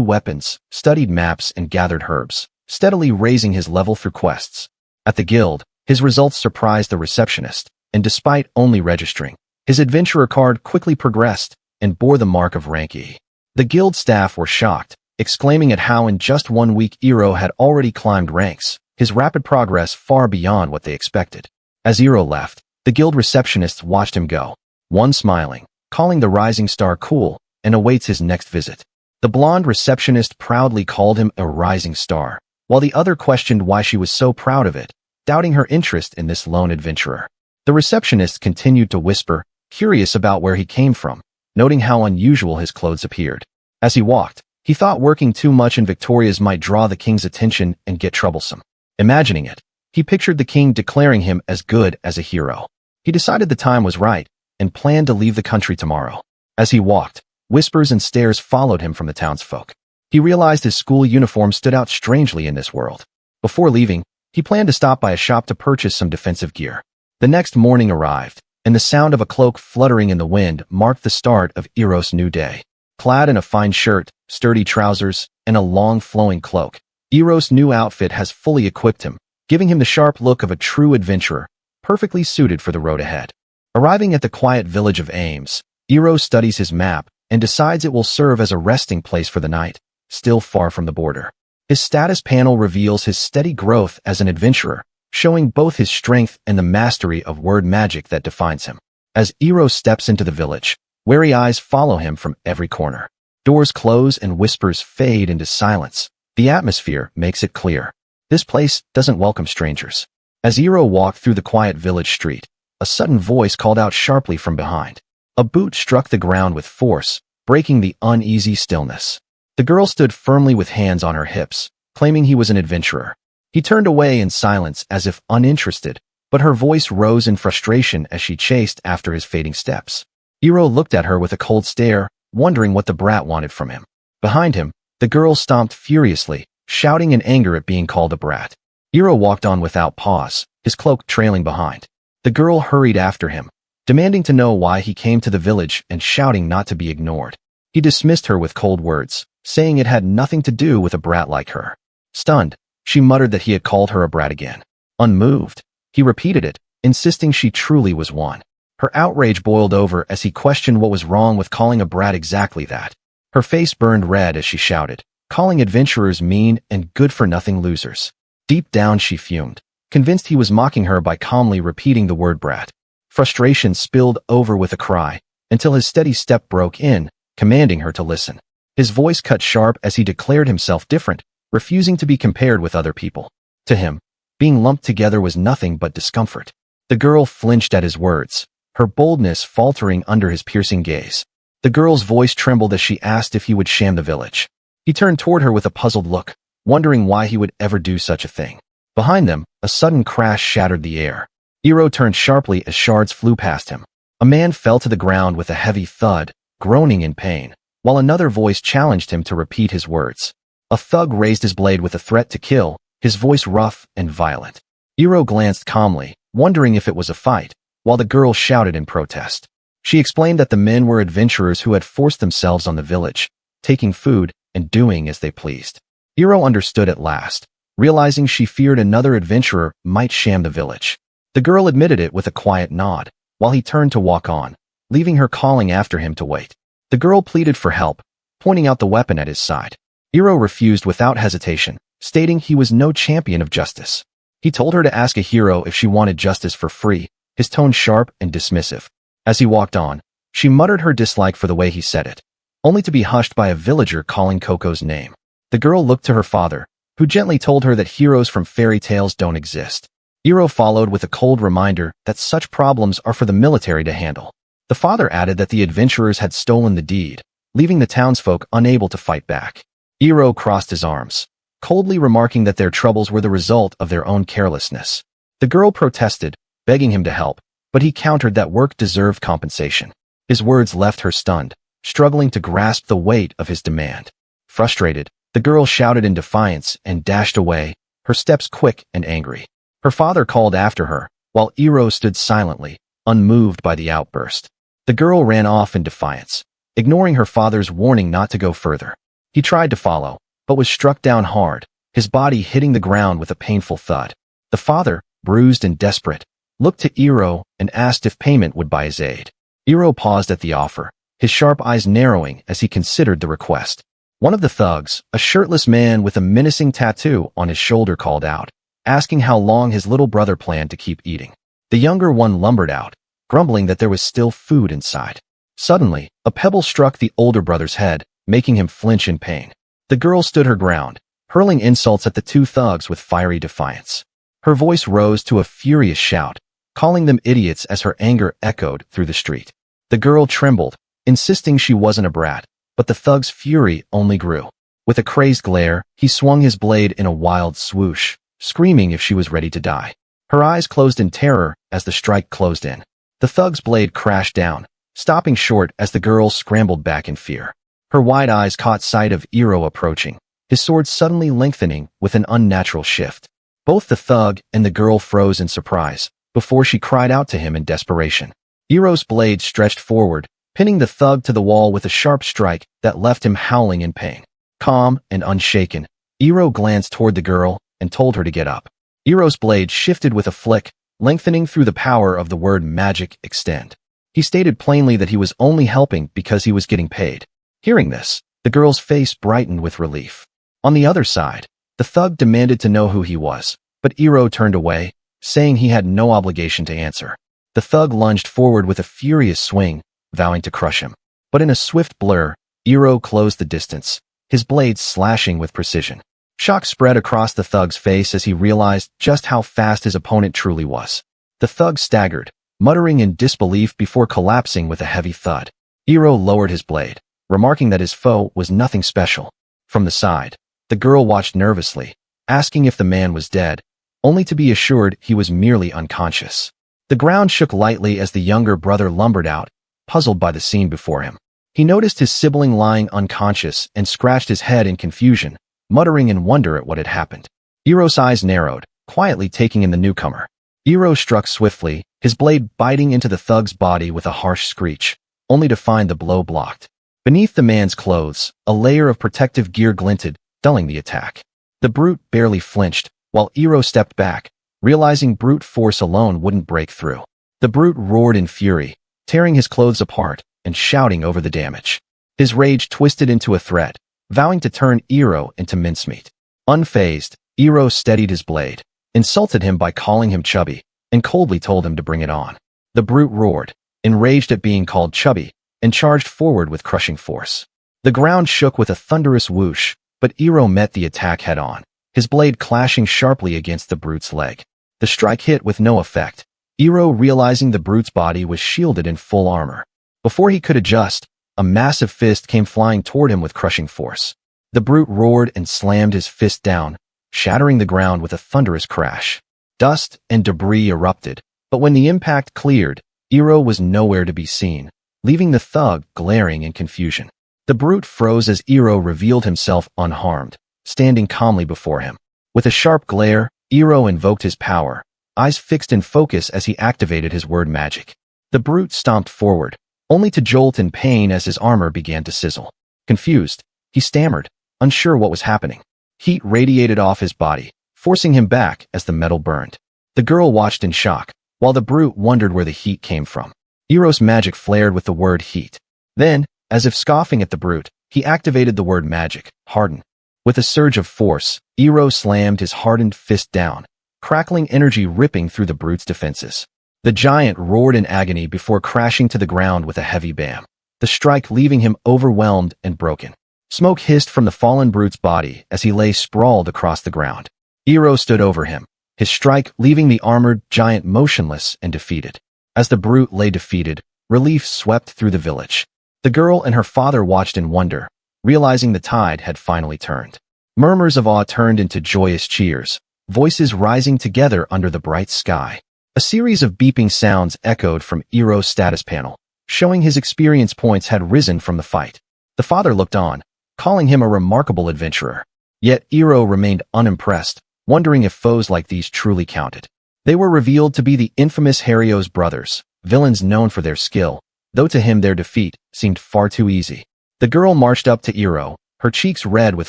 weapons, studied maps, and gathered herbs, steadily raising his level through quests. At the guild, his results surprised the receptionist, and despite only registering, his adventurer card quickly progressed and bore the mark of rank E. The guild staff were shocked, exclaiming at how in just 1 week Hiiro had already climbed ranks, his rapid progress far beyond what they expected. As Hiiro left, the guild receptionists watched him go, one smiling, calling the rising star cool, and awaits his next visit. The blonde receptionist proudly called him a rising star, while the other questioned why she was so proud of it, doubting her interest in this lone adventurer. The receptionist continued to whisper, curious about where he came from, noting how unusual his clothes appeared. As he walked, he thought working too much in Victoria's might draw the king's attention and get troublesome. Imagining it, he pictured the king declaring him as good as a hero. He decided the time was right and planned to leave the country tomorrow. As he walked, whispers and stares followed him from the townsfolk. He realized his school uniform stood out strangely in this world. Before leaving, he planned to stop by a shop to purchase some defensive gear. The next morning arrived, and the sound of a cloak fluttering in the wind marked the start of Hiiro's new day. Clad in a fine shirt, sturdy trousers, and a long flowing cloak, Hiiro's new outfit has fully equipped him, giving him the sharp look of a true adventurer, perfectly suited for the road ahead. Arriving at the quiet village of Ames, Hiiro studies his map and decides it will serve as a resting place for the night, still far from the border. His status panel reveals his steady growth as an adventurer, showing both his strength and the mastery of word magic that defines him. As Hiiro steps into the village, wary eyes follow him from every corner. Doors close and whispers fade into silence. The atmosphere makes it clear. This place doesn't welcome strangers. As Hiiro walked through the quiet village street, a sudden voice called out sharply from behind. A boot struck the ground with force, breaking the uneasy stillness. The girl stood firmly with hands on her hips, claiming he was an adventurer. He turned away in silence as if uninterested, but her voice rose in frustration as she chased after his fading steps. Hiiro looked at her with a cold stare, wondering what the brat wanted from him. Behind him, the girl stomped furiously, shouting in anger at being called a brat. Hiiro walked on without pause, his cloak trailing behind. The girl hurried after him, demanding to know why he came to the village and shouting not to be ignored. He dismissed her with cold words, saying it had nothing to do with a brat like her. Stunned, she muttered that he had called her a brat again. Unmoved, he repeated it, insisting she truly was one. Her outrage boiled over as he questioned what was wrong with calling a brat exactly that. Her face burned red as she shouted, calling adventurers mean and good-for-nothing losers. Deep down she fumed, convinced he was mocking her by calmly repeating the word brat. Frustration spilled over with a cry, until his steady step broke in, commanding her to listen. His voice cut sharp as he declared himself different, refusing to be compared with other people. To him, being lumped together was nothing but discomfort. The girl flinched at his words, her boldness faltering under his piercing gaze. The girl's voice trembled as she asked if he would sham the village. He turned toward her with a puzzled look, wondering why he would ever do such a thing. Behind them, a sudden crash shattered the air. Hiiro turned sharply as shards flew past him. A man fell to the ground with a heavy thud, groaning in pain, while another voice challenged him to repeat his words. A thug raised his blade with a threat to kill, his voice rough and violent. Hiiro glanced calmly, wondering if it was a fight, while the girl shouted in protest. She explained that the men were adventurers who had forced themselves on the village, taking food and doing as they pleased. Hiiro understood at last, realizing she feared another adventurer might sham the village. The girl admitted it with a quiet nod, while he turned to walk on, leaving her calling after him to wait. The girl pleaded for help, pointing out the weapon at his side. Hiiro refused without hesitation, stating he was no champion of justice. He told her to ask a hero if she wanted justice for free, his tone sharp and dismissive. As he walked on, she muttered her dislike for the way he said it, only to be hushed by a villager calling Coco's name. The girl looked to her father, who gently told her that heroes from fairy tales don't exist. Hiiro followed with a cold reminder that such problems are for the military to handle. The father added that the adventurers had stolen the deed, leaving the townsfolk unable to fight back. Hiiro crossed his arms, coldly remarking that their troubles were the result of their own carelessness. The girl protested, begging him to help, but he countered that work deserved compensation. His words left her stunned, struggling to grasp the weight of his demand. Frustrated, the girl shouted in defiance and dashed away, her steps quick and angry. Her father called after her, while Hiiro stood silently, unmoved by the outburst. The girl ran off in defiance, ignoring her father's warning not to go further. He tried to follow, but was struck down hard, his body hitting the ground with a painful thud. The father, bruised and desperate, looked to Hiiro and asked if payment would buy his aid. Hiiro paused at the offer, his sharp eyes narrowing as he considered the request. One of the thugs, a shirtless man with a menacing tattoo on his shoulder, called out, asking how long his little brother planned to keep eating. The younger one lumbered out, grumbling that there was still food inside. Suddenly, a pebble struck the older brother's head, making him flinch in pain. The girl stood her ground, hurling insults at the two thugs with fiery defiance. Her voice rose to a furious shout, calling them idiots as her anger echoed through the street. The girl trembled, insisting she wasn't a brat, but the thug's fury only grew. With a crazed glare, he swung his blade in a wild swoosh, screaming if she was ready to die. Her eyes closed in terror as the strike closed in. The thug's blade crashed down, stopping short as the girl scrambled back in fear. Her wide eyes caught sight of Hiiro approaching, his sword suddenly lengthening with an unnatural shift. Both the thug and the girl froze in surprise, before she cried out to him in desperation. Hiiro's blade stretched forward, pinning the thug to the wall with a sharp strike that left him howling in pain. Calm and unshaken, Hiiro glanced toward the girl and told her to get up. Hiiro's blade shifted with a flick, lengthening through the power of the word magic extend. He stated plainly that he was only helping because he was getting paid. Hearing this, the girl's face brightened with relief. On the other side, the thug demanded to know who he was, but Hiiro turned away, saying he had no obligation to answer. The thug lunged forward with a furious swing, vowing to crush him. But in a swift blur, Hiiro closed the distance, his blade slashing with precision. Shock spread across the thug's face as he realized just how fast his opponent truly was. The thug staggered, muttering in disbelief before collapsing with a heavy thud. Hiiro lowered his blade, remarking that his foe was nothing special. From the side, the girl watched nervously, asking if the man was dead, only to be assured he was merely unconscious. The ground shook lightly as the younger brother lumbered out, puzzled by the scene before him. He noticed his sibling lying unconscious and scratched his head in confusion, muttering in wonder at what had happened. Hiiro's eyes narrowed, quietly taking in the newcomer. Hiiro struck swiftly, his blade biting into the thug's body with a harsh screech, only to find the blow blocked. Beneath the man's clothes, a layer of protective gear glinted, dulling the attack. The brute barely flinched, while Hiiro stepped back, realizing brute force alone wouldn't break through. The brute roared in fury, tearing his clothes apart and shouting over the damage. His rage twisted into a threat, vowing to turn Hiiro into mincemeat. Unfazed, Hiiro steadied his blade, insulted him by calling him chubby, and coldly told him to bring it on. The brute roared, enraged at being called chubby, and charged forward with crushing force. The ground shook with a thunderous whoosh, but but Hiiro met the attack head-on, his blade clashing sharply against the brute's leg. The strike hit with no effect, Hiiro realizing the brute's body was shielded in full armor. Before he could adjust, a massive fist came flying toward him with crushing force. The brute roared and slammed his fist down, shattering the ground with a thunderous crash. Dust and debris erupted, but when the impact cleared, Hiiro was nowhere to be seen, leaving the thug glaring in confusion. The brute froze as Hiiro revealed himself unharmed, standing calmly before him. With a sharp glare, Hiiro invoked his power, eyes fixed in focus as he activated his word magic. The brute stomped forward, only to jolt in pain as his armor began to sizzle. Confused, he stammered, unsure what was happening. Heat radiated off his body, forcing him back as the metal burned. The girl watched in shock, while the brute wondered where the heat came from. Hiiro's magic flared with the word heat. Then, as if scoffing at the brute, he activated the word magic, harden. With a surge of force, Hiiro slammed his hardened fist down, crackling energy ripping through the brute's defenses. The giant roared in agony before crashing to the ground with a heavy bam, the strike leaving him overwhelmed and broken. Smoke hissed from the fallen brute's body as he lay sprawled across the ground. Hiiro stood over him, his strike leaving the armored giant motionless and defeated. As the brute lay defeated, relief swept through the village. The girl and her father watched in wonder, realizing the tide had finally turned. Murmurs of awe turned into joyous cheers, voices rising together under the bright sky. A series of beeping sounds echoed from Hiiro's status panel, showing his experience points had risen from the fight. The father looked on, calling him a remarkable adventurer. Yet Hiiro remained unimpressed, wondering if foes like these truly counted. They were revealed to be the infamous Hirio's brothers, villains known for their skill, though to him their defeat seemed far too easy. The girl marched up to Hiiro, her cheeks red with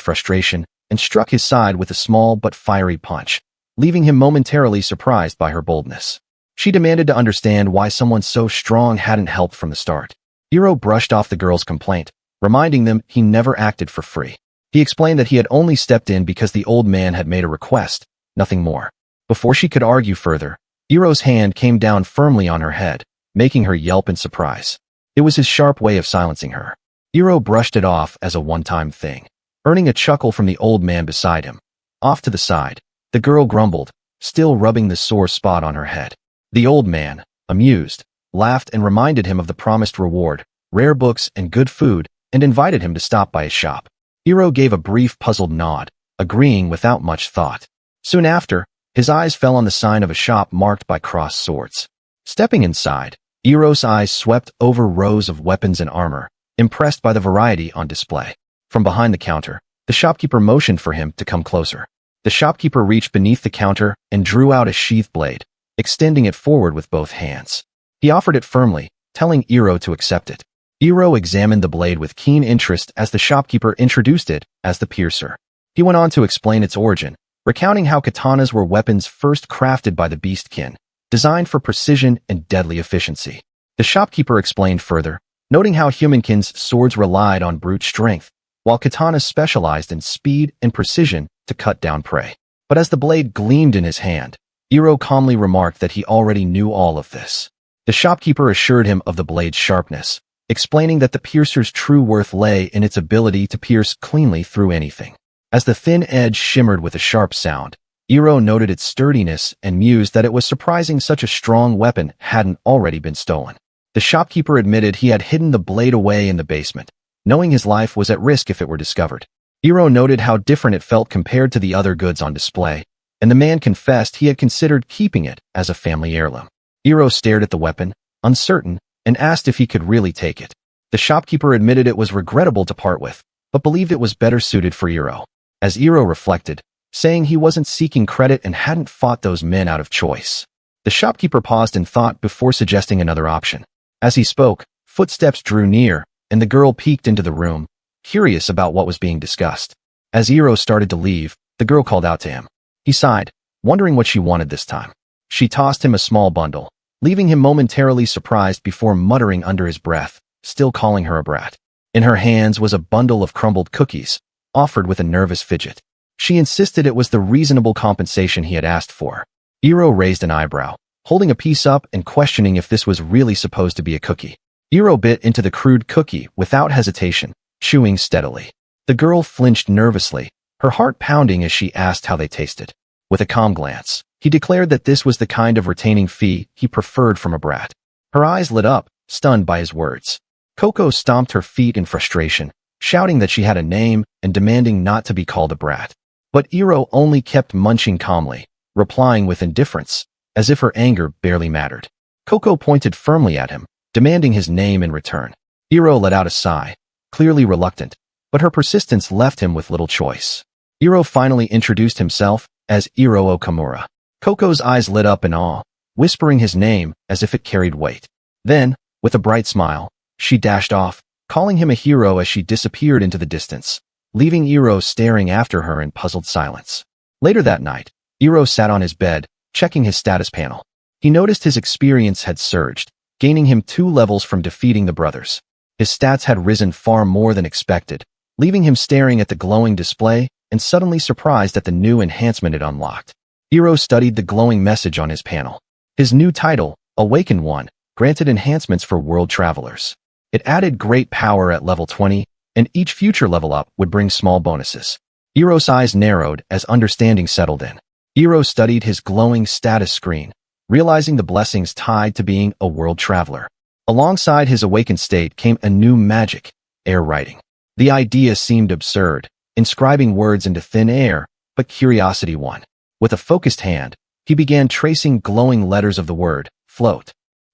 frustration, and struck his side with a small but fiery punch, leaving him momentarily surprised by her boldness. She demanded to understand why someone so strong hadn't helped from the start. Hiiro brushed off the girl's complaint, reminding them he never acted for free. He explained that he had only stepped in because the old man had made a request, nothing more. Before she could argue further, Hiiro's hand came down firmly on her head, making her yelp in surprise. It was his sharp way of silencing her. Hiiro brushed it off as a one-time thing, earning a chuckle from the old man beside him. Off to the side, the girl grumbled, still rubbing the sore spot on her head. The old man, amused, laughed and reminded him of the promised reward, rare books and good food, and invited him to stop by his shop. Hiiro gave a brief puzzled nod, agreeing without much thought. Soon after, his eyes fell on the sign of a shop marked by crossed swords. Stepping inside, Hiiro's eyes swept over rows of weapons and armor, impressed by the variety on display. From behind the counter, the shopkeeper motioned for him to come closer. The shopkeeper reached beneath the counter and drew out a sheath blade, extending it forward with both hands. He offered it firmly, telling Hiiro to accept it. Hiiro examined the blade with keen interest as the shopkeeper introduced it as the piercer. He went on to explain its origin, recounting how katanas were weapons first crafted by the beastkin, designed for precision and deadly efficiency. The shopkeeper explained further, noting how humankin's swords relied on brute strength, while katanas specialized in speed and precision to cut down prey. But as the blade gleamed in his hand, Hiiro calmly remarked that he already knew all of this. The shopkeeper assured him of the blade's sharpness, explaining that the piercer's true worth lay in its ability to pierce cleanly through anything. As the thin edge shimmered with a sharp sound, Hiiro noted its sturdiness and mused that it was surprising such a strong weapon hadn't already been stolen. The shopkeeper admitted he had hidden the blade away in the basement, knowing his life was at risk if it were discovered. Hiiro noted how different it felt compared to the other goods on display, and the man confessed he had considered keeping it as a family heirloom. Hiiro stared at the weapon, uncertain, and asked if he could really take it. The shopkeeper admitted it was regrettable to part with, but believed it was better suited for Hiiro. As Hiiro reflected, saying he wasn't seeking credit and hadn't fought those men out of choice. The shopkeeper paused in thought before suggesting another option. As he spoke, footsteps drew near, and the girl peeked into the room, curious about what was being discussed. As Hiiro started to leave, the girl called out to him. He sighed, wondering what she wanted this time. She tossed him a small bundle, leaving him momentarily surprised before muttering under his breath, still calling her a brat. In her hands was a bundle of crumbled cookies, offered with a nervous fidget. She insisted it was the reasonable compensation he had asked for. Hiiro raised an eyebrow, holding a piece up and questioning if this was really supposed to be a cookie. Hiiro bit into the crude cookie without hesitation, chewing steadily. The girl flinched nervously, her heart pounding as she asked how they tasted. With a calm glance, he declared that this was the kind of retaining fee he preferred from a brat. Her eyes lit up, stunned by his words. Coco stomped her feet in frustration, shouting that she had a name and demanding not to be called a brat. But Hiiro only kept munching calmly, replying with indifference, as if her anger barely mattered. Coco pointed firmly at him, demanding his name in return. Hiiro let out a sigh, clearly reluctant, but her persistence left him with little choice. Hiiro finally introduced himself as Hiiro Okamura. Coco's eyes lit up in awe, whispering his name as if it carried weight. Then, with a bright smile, she dashed off, calling him a hero as she disappeared into the distance, leaving Hiiro staring after her in puzzled silence. Later that night, Hiiro sat on his bed, checking his status panel. He noticed his experience had surged, gaining him 2 levels from defeating the brothers. His stats had risen far more than expected, leaving him staring at the glowing display and suddenly surprised at the new enhancement it unlocked. Hiiro studied the glowing message on his panel. His new title, Awakened One, granted enhancements for world travelers. It added great power at level 20, and each future level up would bring small bonuses. Hiiro's eyes narrowed as understanding settled in. Hiiro studied his glowing status screen, realizing the blessings tied to being a world traveler. Alongside his awakened state came a new magic, air writing. The idea seemed absurd, inscribing words into thin air, but curiosity won. With a focused hand, he began tracing glowing letters of the word, float.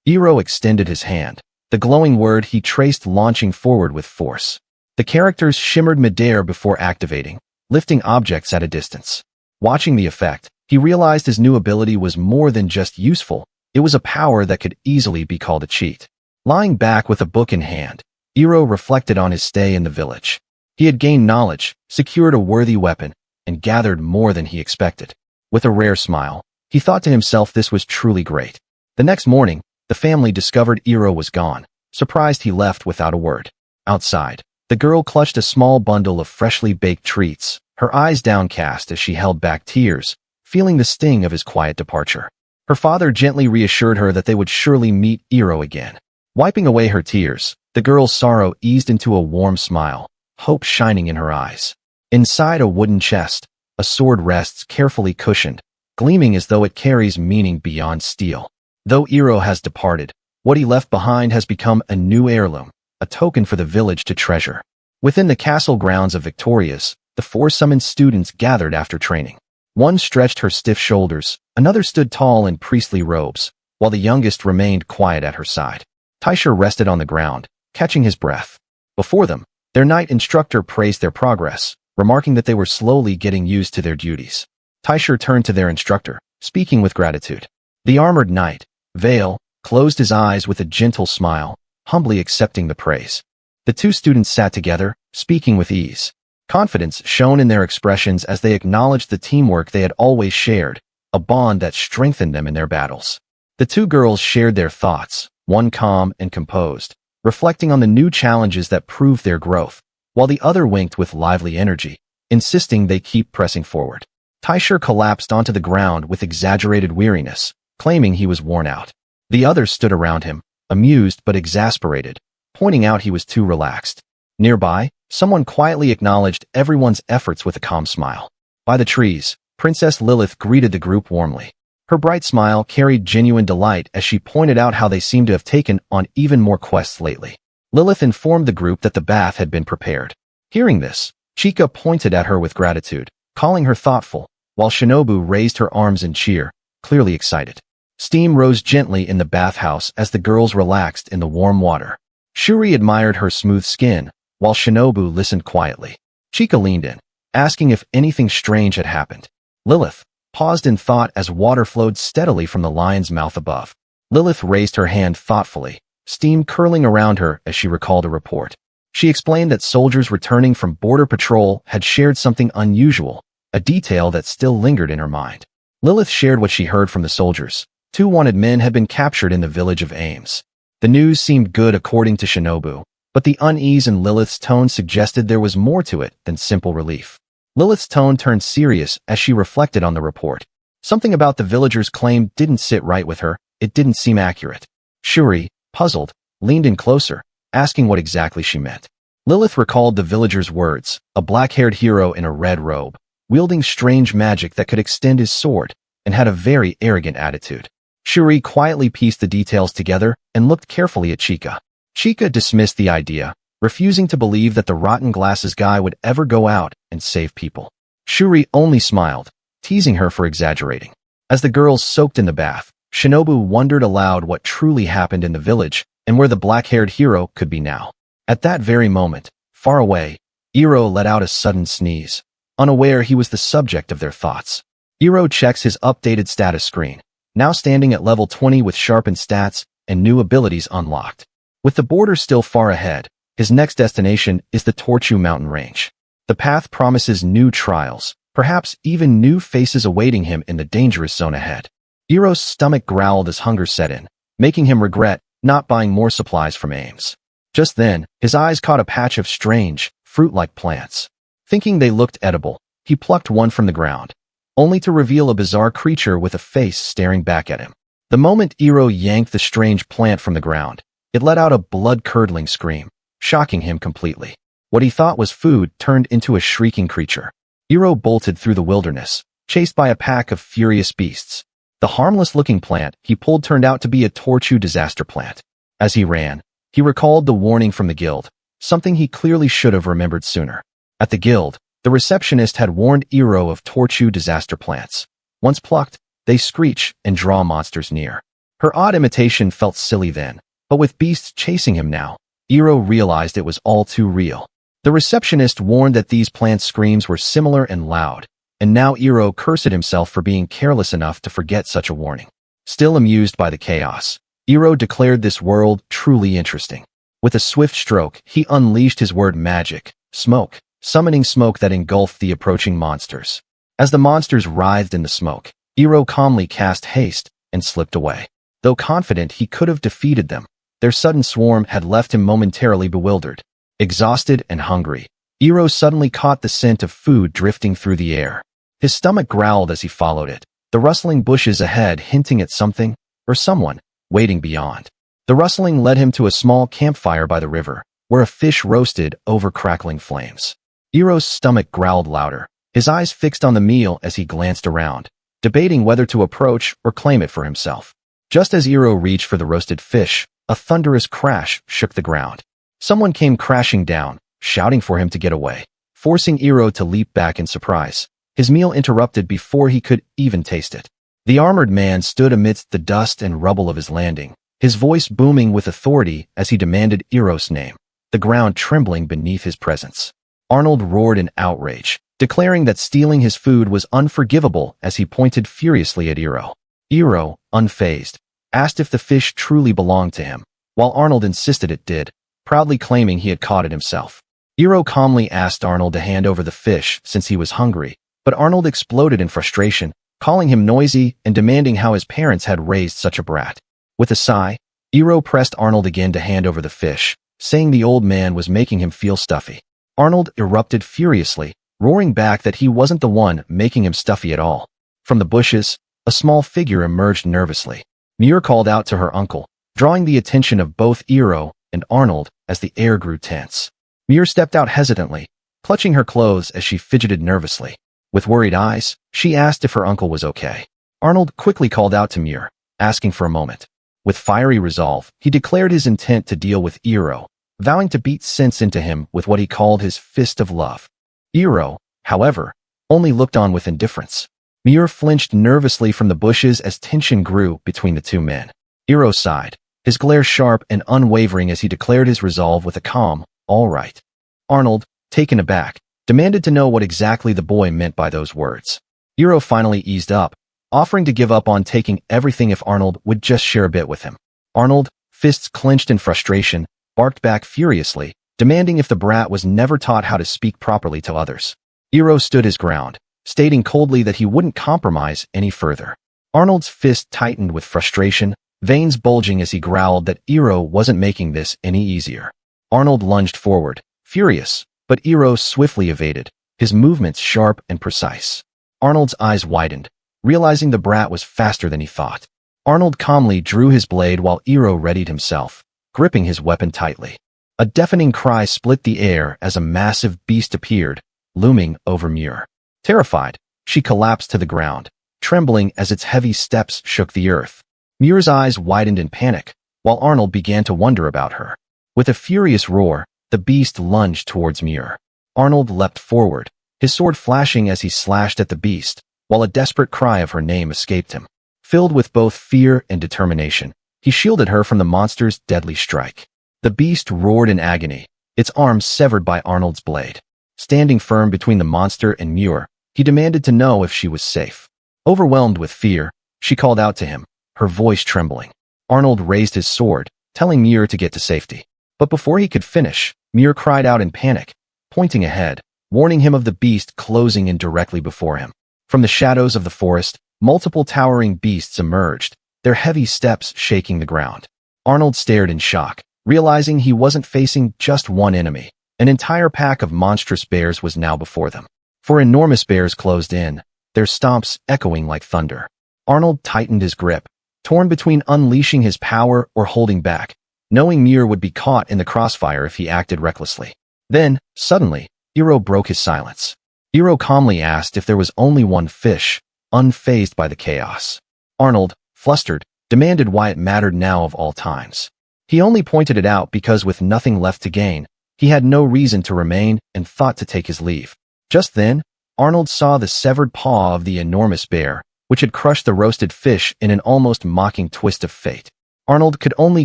Hiiro extended his hand, the glowing word he traced launching forward with force. The characters shimmered midair before activating, lifting objects at a distance. Watching the effect, he realized his new ability was more than just useful, it was a power that could easily be called a cheat. Lying back with a book in hand, Hiiro reflected on his stay in the village. He had gained knowledge, secured a worthy weapon, and gathered more than he expected. With a rare smile, he thought to himself this was truly great. The next morning, the family discovered Hiiro was gone, surprised he left without a word. Outside, the girl clutched a small bundle of freshly baked treats, her eyes downcast as she held back tears, feeling the sting of his quiet departure. Her father gently reassured her that they would surely meet Hiiro again. Wiping away her tears, the girl's sorrow eased into a warm smile, hope shining in her eyes. Inside a wooden chest, a sword rests carefully cushioned, gleaming as though it carries meaning beyond steel. Though Hiiro has departed, what he left behind has become a new heirloom, a token for the village to treasure. Within the castle grounds of Victoria's, the 4 summoned students gathered after training. One stretched her stiff shoulders, another stood tall in priestly robes, while the youngest remained quiet at her side. Taisha rested on the ground, catching his breath. Before them, their knight instructor praised their progress, remarking that they were slowly getting used to their duties. Taisha turned to their instructor, speaking with gratitude. The armored knight, Vale, closed his eyes with a gentle smile, humbly accepting the praise. The 2 students sat together, speaking with ease. Confidence shone in their expressions as they acknowledged the teamwork they had always shared, a bond that strengthened them in their battles. The 2 girls shared their thoughts, one calm and composed, reflecting on the new challenges that proved their growth, while the other winked with lively energy, insisting they keep pressing forward. Taisha collapsed onto the ground with exaggerated weariness, claiming he was worn out. The others stood around him, amused but exasperated, pointing out he was too relaxed. Nearby, someone quietly acknowledged everyone's efforts with a calm smile. By the trees, Princess Lilith greeted the group warmly. Her bright smile carried genuine delight as she pointed out how they seemed to have taken on even more quests lately. Lilith informed the group that the bath had been prepared. Hearing this, Chika pointed at her with gratitude, calling her thoughtful, while Shinobu raised her arms in cheer, clearly excited. Steam rose gently in the bathhouse as the girls relaxed in the warm water. Shuri admired her smooth skin, while Shinobu listened quietly. Chika leaned in, asking if anything strange had happened. Lilith paused in thought as water flowed steadily from the lion's mouth above. Lilith raised her hand thoughtfully, steam curling around her as she recalled a report. She explained that soldiers returning from border patrol had shared something unusual, a detail that still lingered in her mind. Lilith shared what she heard from the soldiers. 2 wanted men had been captured in the village of Ames. The news seemed good according to Shinobu, but the unease in Lilith's tone suggested there was more to it than simple relief. Lilith's tone turned serious as she reflected on the report. Something about the villagers' claim didn't sit right with her, it didn't seem accurate. Shuri, puzzled, leaned in closer, asking what exactly she meant. Lilith recalled the villager's words, a black-haired hero in a red robe, wielding strange magic that could extend his sword, and had a very arrogant attitude. Shuri quietly pieced the details together and looked carefully at Chika. Chika dismissed the idea, refusing to believe that the rotten glasses guy would ever go out and save people. Shuri only smiled, teasing her for exaggerating. As the girls soaked in the bath, Shinobu wondered aloud what truly happened in the village and where the black-haired hero could be now. At that very moment, far away, Iro let out a sudden sneeze, unaware he was the subject of their thoughts. Iro checks his updated status screen, now standing at level 20 with sharpened stats and new abilities unlocked. With the border still far ahead, his next destination is the Torchu mountain range. The path promises new trials, perhaps even new faces awaiting him in the dangerous zone ahead. Iro's stomach growled as hunger set in, making him regret not buying more supplies from Ames. Just then, his eyes caught a patch of strange, fruit-like plants. Thinking they looked edible, he plucked one from the ground, only to reveal a bizarre creature with a face staring back at him. The moment Iro yanked the strange plant from the ground, it let out a blood-curdling scream, shocking him completely. What he thought was food turned into a shrieking creature. Iro bolted through the wilderness, chased by a pack of furious beasts. The harmless-looking plant he pulled turned out to be a Torchu disaster plant. As he ran, he recalled the warning from the guild, something he clearly should have remembered sooner. At the guild, the receptionist had warned Iro of Torchu disaster plants. Once plucked, they screech and draw monsters near. Her odd imitation felt silly then, but with beasts chasing him now, Iro realized it was all too real. The receptionist warned that these plants' screams were similar and loud, and now Iro cursed himself for being careless enough to forget such a warning. Still amused by the chaos, Iro declared this world truly interesting. With a swift stroke, he unleashed his word magic, smoke, summoning smoke that engulfed the approaching monsters. As the monsters writhed in the smoke, Iro calmly cast haste and slipped away. Though confident he could have defeated them, their sudden swarm had left him momentarily bewildered. Exhausted and hungry, Iro suddenly caught the scent of food drifting through the air. His stomach growled as he followed it, the rustling bushes ahead hinting at something, or someone, waiting beyond. The rustling led him to a small campfire by the river, where a fish roasted over crackling flames. Iro's stomach growled louder, his eyes fixed on the meal as he glanced around, debating whether to approach or claim it for himself. Just as Iro reached for the roasted fish, a thunderous crash shook the ground. Someone came crashing down, shouting for him to get away, forcing Iro to leap back in surprise. His meal interrupted before he could even taste it. The armored man stood amidst the dust and rubble of his landing, his voice booming with authority as he demanded Iro's name, the ground trembling beneath his presence. Arnold roared in outrage, declaring that stealing his food was unforgivable as he pointed furiously at Iro. Iro, unfazed, asked if the fish truly belonged to him, while Arnold insisted it did, proudly claiming he had caught it himself. Iro calmly asked Arnold to hand over the fish since he was hungry, but Arnold exploded in frustration, calling him noisy and demanding how his parents had raised such a brat. With a sigh, Iro pressed Arnold again to hand over the fish, saying the old man was making him feel stuffy. Arnold erupted furiously, roaring back that he wasn't the one making him stuffy at all. From the bushes, a small figure emerged nervously. Muir called out to her uncle, drawing the attention of both Iro and Arnold as the air grew tense. Muir stepped out hesitantly, clutching her clothes as she fidgeted nervously. With worried eyes, she asked if her uncle was okay. Arnold quickly called out to Muir, asking for a moment. With fiery resolve, he declared his intent to deal with Iro, vowing to beat sense into him with what he called his fist of love. Iro, however, only looked on with indifference. Muir flinched nervously from the bushes as tension grew between the two men. Iro sighed, his glare sharp and unwavering as he declared his resolve with a calm, "All right." Arnold, taken aback, demanded to know what exactly the boy meant by those words. Iro finally eased up, offering to give up on taking everything if Arnold would just share a bit with him. Arnold, fists clenched in frustration, barked back furiously, demanding if the brat was never taught how to speak properly to others. Iro stood his ground, stating coldly that he wouldn't compromise any further. Arnold's fist tightened with frustration, veins bulging as he growled that Iro wasn't making this any easier. Arnold lunged forward, furious, but Iro swiftly evaded, his movements sharp and precise. Arnold's eyes widened, realizing the brat was faster than he thought. Arnold calmly drew his blade while Iro readied himself, gripping his weapon tightly. A deafening cry split the air as a massive beast appeared, looming over Muir. Terrified, she collapsed to the ground, trembling as its heavy steps shook the earth. Muir's eyes widened in panic, while Arnold began to wonder about her. With a furious roar, the beast lunged towards Muir. Arnold leapt forward, his sword flashing as he slashed at the beast, while a desperate cry of her name escaped him. Filled with both fear and determination, he shielded her from the monster's deadly strike. The beast roared in agony, its arms severed by Arnold's blade. Standing firm between the monster and Muir, he demanded to know if she was safe. Overwhelmed with fear, she called out to him, her voice trembling. Arnold raised his sword, telling Muir to get to safety. But before he could finish, Muir cried out in panic, pointing ahead, warning him of the beast closing in directly before him. From the shadows of the forest, multiple towering beasts emerged, their heavy steps shaking the ground. Arnold stared in shock, realizing he wasn't facing just one enemy. An entire pack of monstrous bears was now before them. Four enormous bears closed in, their stomps echoing like thunder. Arnold tightened his grip, torn between unleashing his power or holding back, knowing Muir would be caught in the crossfire if he acted recklessly. Then, suddenly, Hiiro broke his silence. Hiiro calmly asked if there was only one fish, unfazed by the chaos. Arnold, flustered, demanded why it mattered now of all times. He only pointed it out because with nothing left to gain, he had no reason to remain and thought to take his leave. Just then, Arnold saw the severed paw of the enormous bear, which had crushed the roasted fish in an almost mocking twist of fate. Arnold could only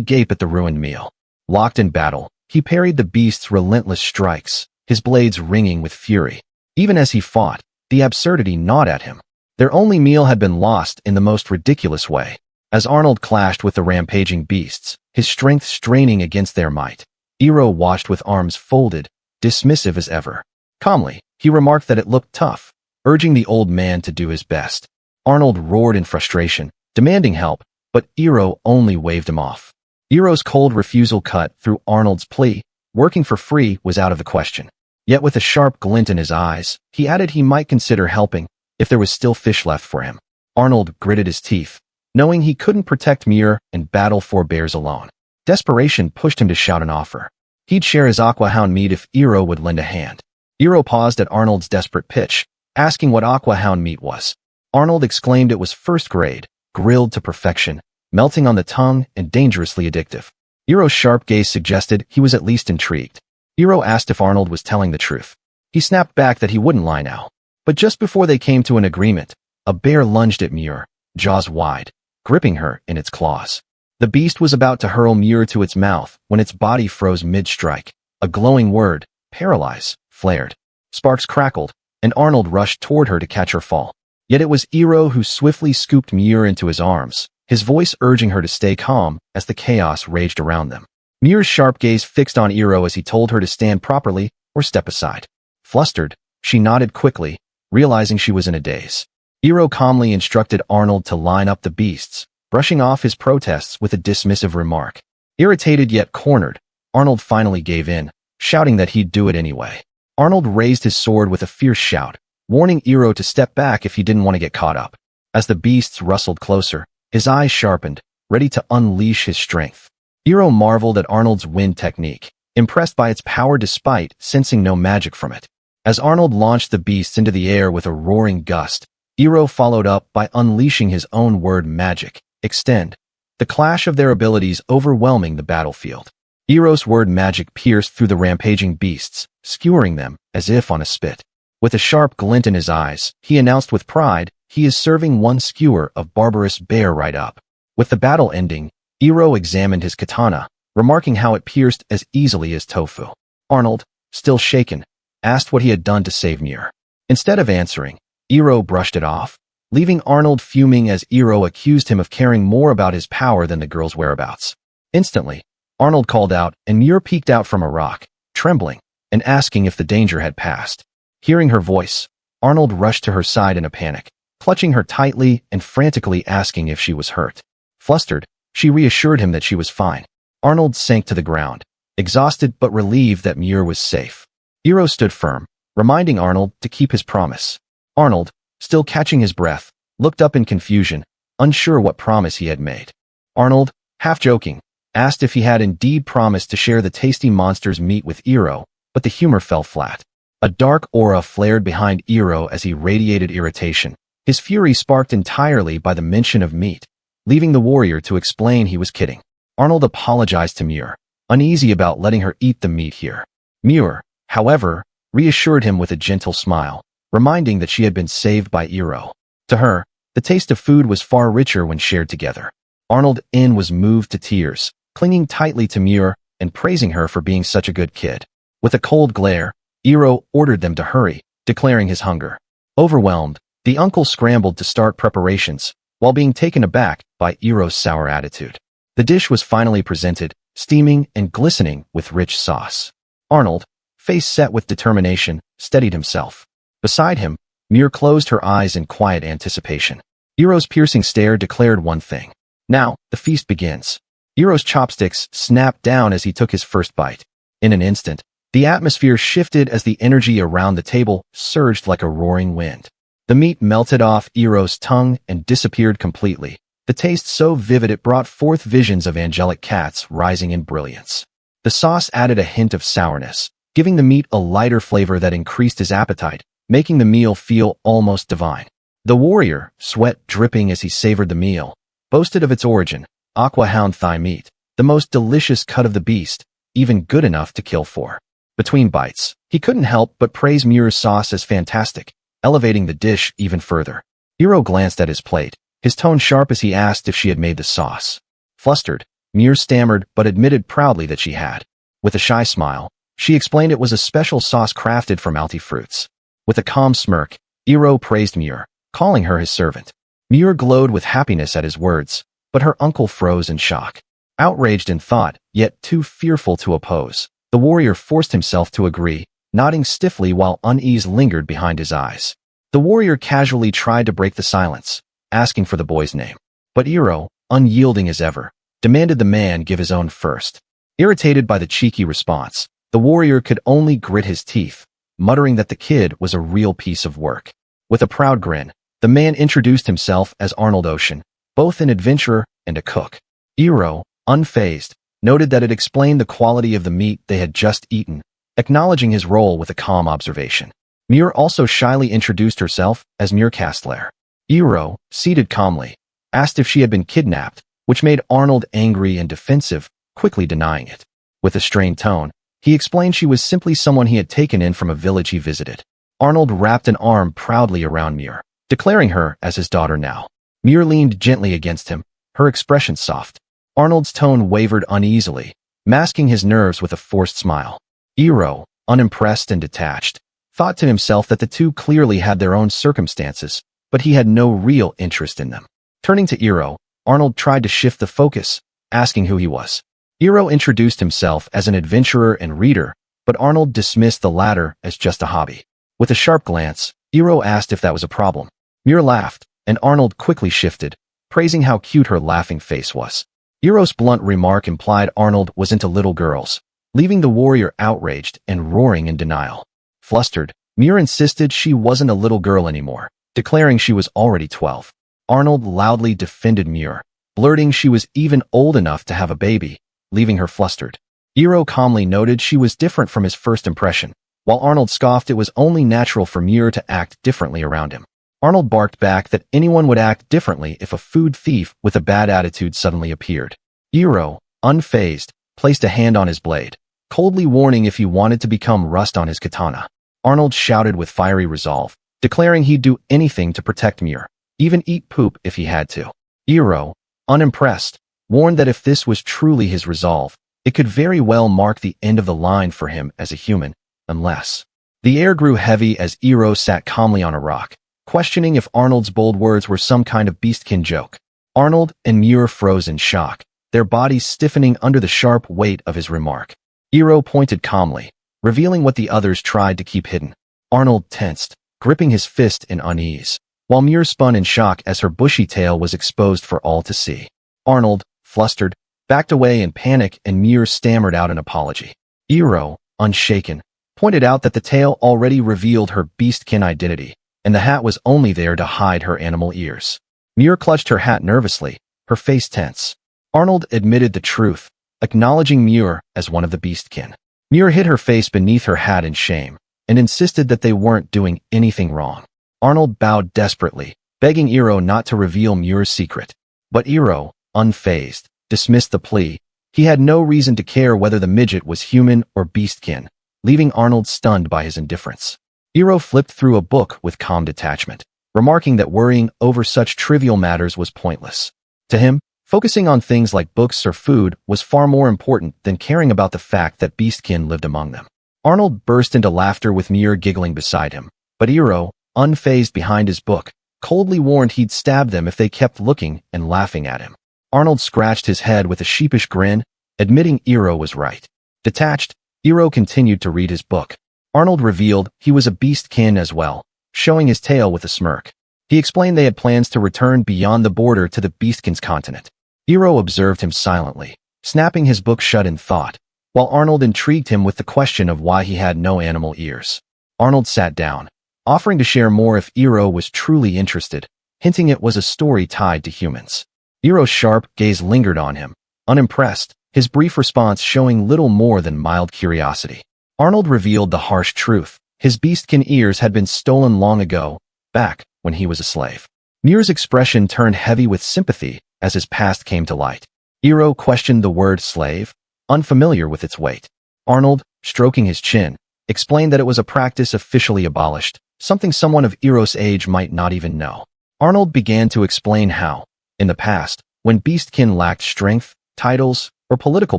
gape at the ruined meal. Locked in battle, he parried the beast's relentless strikes, his blades ringing with fury. Even as he fought, the absurdity gnawed at him. Their only meal had been lost in the most ridiculous way. As Arnold clashed with the rampaging beasts, his strength straining against their might, Hiiro watched with arms folded, dismissive as ever. Calmly, he remarked that it looked tough, urging the old man to do his best. Arnold roared in frustration, demanding help, but Hiiro only waved him off. Hiiro's cold refusal cut through Arnold's plea. Working for free was out of the question. Yet with a sharp glint in his eyes, he added he might consider helping if there was still fish left for him. Arnold gritted his teeth, knowing he couldn't protect Muir and battle four bears alone. Desperation pushed him to shout an offer. He'd share his aquahound meat if Hiiro would lend a hand. Hiiro paused at Arnold's desperate pitch, asking what aquahound meat was. Arnold exclaimed it was first grade, grilled to perfection, melting on the tongue and dangerously addictive. Hiiro's sharp gaze suggested he was at least intrigued. Hiiro asked if Arnold was telling the truth. He snapped back that he wouldn't lie now. But just before they came to an agreement, a bear lunged at Muir, jaws wide, gripping her in its claws. The beast was about to hurl Muir to its mouth when its body froze mid-strike. A glowing word, paralyze, flared. Sparks crackled, and Arnold rushed toward her to catch her fall. Yet it was Hiiro who swiftly scooped Muir into his arms, his voice urging her to stay calm as the chaos raged around them. Muir's sharp gaze fixed on Hiiro as he told her to stand properly or step aside. Flustered, she nodded quickly, realizing she was in a daze. Hiiro calmly instructed Arnold to line up the beasts, brushing off his protests with a dismissive remark. Irritated yet cornered, Arnold finally gave in, shouting that he'd do it anyway. Arnold raised his sword with a fierce shout, warning Hiiro to step back if he didn't want to get caught up. As the beasts rustled closer, his eyes sharpened, ready to unleash his strength. Hiiro marveled at Arnold's wind technique, impressed by its power despite sensing no magic from it. As Arnold launched the beasts into the air with a roaring gust, Hiiro followed up by unleashing his own word magic, extend, the clash of their abilities overwhelming the battlefield. Hiiro's word magic pierced through the rampaging beasts, skewering them as if on a spit. With a sharp glint in his eyes, he announced with pride, he is serving one skewer of barbarous bear right up. With the battle ending, Hiiro examined his katana, remarking how it pierced as easily as tofu. Arnold, still shaken, asked what he had done to save Muir. Instead of answering, Hiiro brushed it off, leaving Arnold fuming as Hiiro accused him of caring more about his power than the girl's whereabouts. Instantly, Arnold called out and Muir peeked out from a rock, trembling, and asking if the danger had passed. Hearing her voice, Arnold rushed to her side in a panic, clutching her tightly and frantically asking if she was hurt. Flustered, she reassured him that she was fine. Arnold sank to the ground, exhausted but relieved that Muir was safe. Hiiro stood firm, reminding Arnold to keep his promise. Arnold, still catching his breath, looked up in confusion, unsure what promise he had made. Arnold, half joking, asked if he had indeed promised to share the tasty monster's meat with Iroh, but the humor fell flat. A dark aura flared behind Iroh as he radiated irritation, his fury sparked entirely by the mention of meat, leaving the warrior to explain he was kidding. Arnold apologized to Muir, uneasy about letting her eat the meat here. Muir, however, reassured him with a gentle smile, reminding that she had been saved by Iroh. To her, the taste of food was far richer when shared together. Arnold was moved to tears, clinging tightly to Muir and praising her for being such a good kid. With a cold glare, Iroh ordered them to hurry, declaring his hunger. Overwhelmed, the uncle scrambled to start preparations, while being taken aback by Iroh's sour attitude. The dish was finally presented, steaming and glistening with rich sauce. Arnold, face set with determination, steadied himself. Beside him, Muir closed her eyes in quiet anticipation. Iroh's piercing stare declared one thing. Now, the feast begins. Iroh's chopsticks snapped down as he took his first bite. In an instant, the atmosphere shifted as the energy around the table surged like a roaring wind. The meat melted off Iroh's tongue and disappeared completely, the taste so vivid it brought forth visions of angelic cats rising in brilliance. The sauce added a hint of sourness, giving the meat a lighter flavor that increased his appetite, making the meal feel almost divine. The warrior, sweat dripping as he savored the meal, boasted of its origin, aqua hound thigh meat, the most delicious cut of the beast, even good enough to kill for. Between bites, he couldn't help but praise Muir's sauce as fantastic, elevating the dish even further. Iroh glanced at his plate, his tone sharp as he asked if she had made the sauce. Flustered, Muir stammered but admitted proudly that she had. With a shy smile, she explained it was a special sauce crafted from Alti fruits. With a calm smirk, Iroh praised Muir, calling her his servant. Muir glowed with happiness at his words, but her uncle froze in shock. Outraged in thought, yet too fearful to oppose, the warrior forced himself to agree, nodding stiffly while unease lingered behind his eyes. The warrior casually tried to break the silence, asking for the boy's name. But Iroh, unyielding as ever, demanded the man give his own first. Irritated by the cheeky response, the warrior could only grit his teeth, muttering that the kid was a real piece of work. With a proud grin, the man introduced himself as Arnold Ocean, both an adventurer and a cook. Iroh, unfazed, noted that it explained the quality of the meat they had just eaten, acknowledging his role with a calm observation. Muir also shyly introduced herself as Muir Castler. Iroh, seated calmly, asked if she had been kidnapped, which made Arnold angry and defensive, quickly denying it. With a strained tone, he explained she was simply someone he had taken in from a village he visited. Arnold wrapped an arm proudly around Muir, declaring her as his daughter now. Muir leaned gently against him, her expression soft. Arnold's tone wavered uneasily, masking his nerves with a forced smile. Iroh, unimpressed and detached, thought to himself that the two clearly had their own circumstances, but he had no real interest in them. Turning to Iroh, Arnold tried to shift the focus, asking who he was. Iroh introduced himself as an adventurer and reader, but Arnold dismissed the latter as just a hobby. With a sharp glance, Iroh asked if that was a problem. Muir laughed, and Arnold quickly shifted, praising how cute her laughing face was. Iroh's blunt remark implied Arnold was into little girls, leaving the warrior outraged and roaring in denial. Flustered, Muir insisted she wasn't a little girl anymore, declaring she was already 12. Arnold loudly defended Muir, blurting she was even old enough to have a baby, leaving her flustered. Iroh calmly noted she was different from his first impression, while Arnold scoffed it was only natural for Muir to act differently around him. Arnold barked back that anyone would act differently if a food thief with a bad attitude suddenly appeared. Iroh, unfazed, placed a hand on his blade, coldly warning if he wanted to become rust on his katana. Arnold shouted with fiery resolve, declaring he'd do anything to protect Muir, even eat poop if he had to. Iroh, unimpressed, warned that if this was truly his resolve, it could very well mark the end of the line for him as a human, unless... The air grew heavy as Iroh sat calmly on a rock, questioning if Arnold's bold words were some kind of beastkin joke. Arnold and Muir froze in shock, their bodies stiffening under the sharp weight of his remark. Iroh pointed calmly, revealing what the others tried to keep hidden. Arnold tensed, gripping his fist in unease, while Muir spun in shock as her bushy tail was exposed for all to see. Arnold, flustered, backed away in panic and Muir stammered out an apology. Iroh, unshaken, pointed out that the tail already revealed her beastkin identity, and the hat was only there to hide her animal ears. Muir clutched her hat nervously, her face tense. Arnold admitted the truth, acknowledging Muir as one of the beastkin. Muir hid her face beneath her hat in shame and insisted that they weren't doing anything wrong. Arnold bowed desperately, begging Iroh not to reveal Muir's secret. But Iroh, unfazed, dismissed the plea. He had no reason to care whether the midget was human or beastkin, leaving Arnold stunned by his indifference. Iroh flipped through a book with calm detachment, remarking that worrying over such trivial matters was pointless. To him, focusing on things like books or food was far more important than caring about the fact that beastkin lived among them. Arnold burst into laughter with Muir giggling beside him, but Iroh, unfazed behind his book, coldly warned he'd stab them if they kept looking and laughing at him. Arnold scratched his head with a sheepish grin, admitting Iroh was right. Detached, Iroh continued to read his book. Arnold revealed he was a beastkin as well, showing his tail with a smirk. He explained they had plans to return beyond the border to the beastkin's continent. Iroh observed him silently, snapping his book shut in thought, while Arnold intrigued him with the question of why he had no animal ears. Arnold sat down, offering to share more if Iroh was truly interested, hinting it was a story tied to humans. Iroh's sharp gaze lingered on him, unimpressed, his brief response showing little more than mild curiosity. Arnold revealed the harsh truth. His beastkin ears had been stolen long ago, back when he was a slave. Muir's expression turned heavy with sympathy as his past came to light. Iroh questioned the word slave, unfamiliar with its weight. Arnold, stroking his chin, explained that it was a practice officially abolished, something someone of Iroh's age might not even know. Arnold began to explain how, in the past, when beastkin lacked strength, titles, or political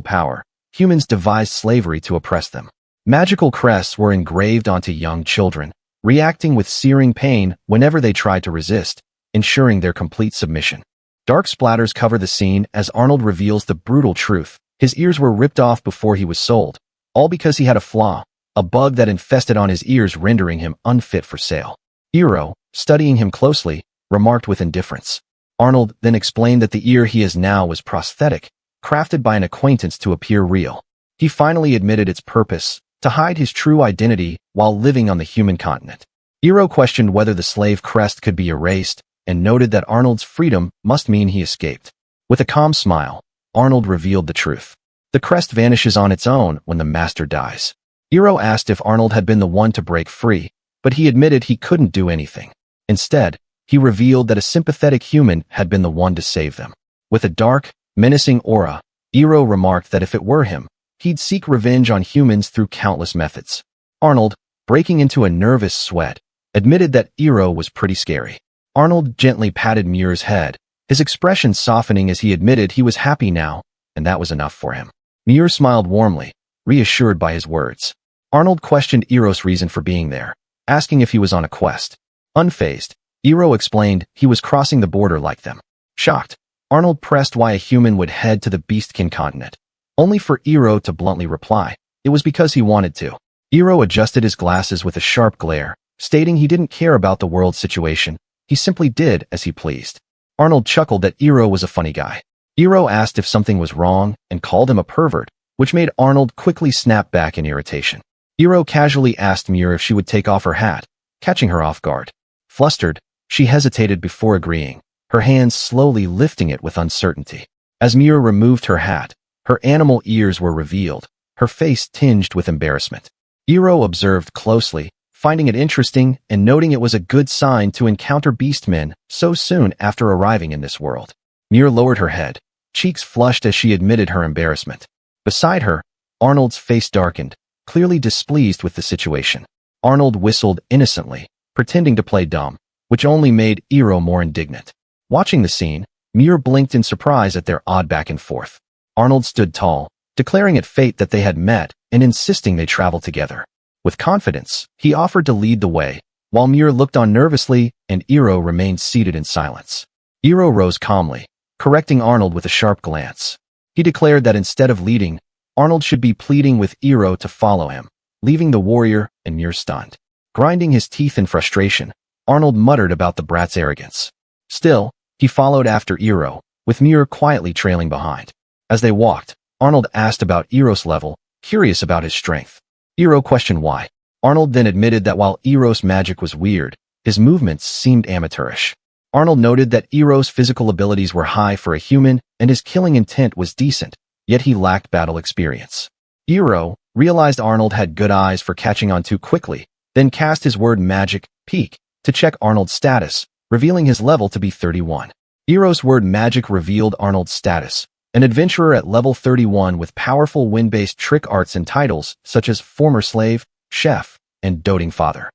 power, humans devised slavery to oppress them. Magical crests were engraved onto young children, reacting with searing pain whenever they tried to resist, ensuring their complete submission. Dark splatters cover the scene as Arnold reveals the brutal truth. His ears were ripped off before he was sold, all because he had a flaw, a bug that infested on his ears, rendering him unfit for sale. Iroh, studying him closely, remarked with indifference. Arnold then explained that the ear he has now was prosthetic, crafted by an acquaintance to appear real. He finally admitted its purpose, to hide his true identity while living on the human continent. Iroh questioned whether the slave crest could be erased, and noted that Arnold's freedom must mean he escaped. With a calm smile, Arnold revealed the truth. The crest vanishes on its own when the master dies. Iroh asked if Arnold had been the one to break free, but he admitted he couldn't do anything. Instead, he revealed that a sympathetic human had been the one to save them. With a dark, menacing aura, Iroh remarked that if it were him, he'd seek revenge on humans through countless methods. Arnold, breaking into a nervous sweat, admitted that Iroh was pretty scary. Arnold gently patted Muir's head, his expression softening as he admitted he was happy now, and that was enough for him. Muir smiled warmly, reassured by his words. Arnold questioned Iroh's reason for being there, asking if he was on a quest. Unfazed, Iroh explained he was crossing the border like them. Shocked, Arnold pressed why a human would head to the beastkin continent, only for Iroh to bluntly reply, it was because he wanted to. Iroh adjusted his glasses with a sharp glare, stating he didn't care about the world situation, he simply did as he pleased. Arnold chuckled that Iroh was a funny guy. Iroh asked if something was wrong and called him a pervert, which made Arnold quickly snap back in irritation. Iroh casually asked Muir if she would take off her hat, catching her off guard. Flustered, she hesitated before agreeing, her hands slowly lifting it with uncertainty. As Muir removed her hat, her animal ears were revealed, her face tinged with embarrassment. Iroh observed closely, finding it interesting and noting it was a good sign to encounter beastmen so soon after arriving in this world. Muir lowered her head, cheeks flushed as she admitted her embarrassment. Beside her, Arnold's face darkened, clearly displeased with the situation. Arnold whistled innocently, pretending to play dumb, which only made Iroh more indignant. Watching the scene, Muir blinked in surprise at their odd back and forth. Arnold stood tall, declaring it fate that they had met and insisting they travel together. With confidence, he offered to lead the way, while Muir looked on nervously and Iroh remained seated in silence. Iroh rose calmly, correcting Arnold with a sharp glance. He declared that instead of leading, Arnold should be pleading with Iroh to follow him, leaving the warrior and Muir stunned. Grinding his teeth in frustration, Arnold muttered about the brat's arrogance. Still, he followed after Iroh, with Muir quietly trailing behind. As they walked, Arnold asked about Iroh's level, curious about his strength. Iroh questioned why. Arnold then admitted that while Iroh's magic was weird, his movements seemed amateurish. Arnold noted that Iroh's physical abilities were high for a human and his killing intent was decent, yet he lacked battle experience. Hiiro realized Arnold had good eyes for catching on too quickly, then cast his word magic, peek, to check Arnold's status, revealing his level to be 31. Hiiro's word magic revealed Arnold's status, an adventurer at level 31 with powerful wind-based trick arts and titles such as former slave, chef, and doting father.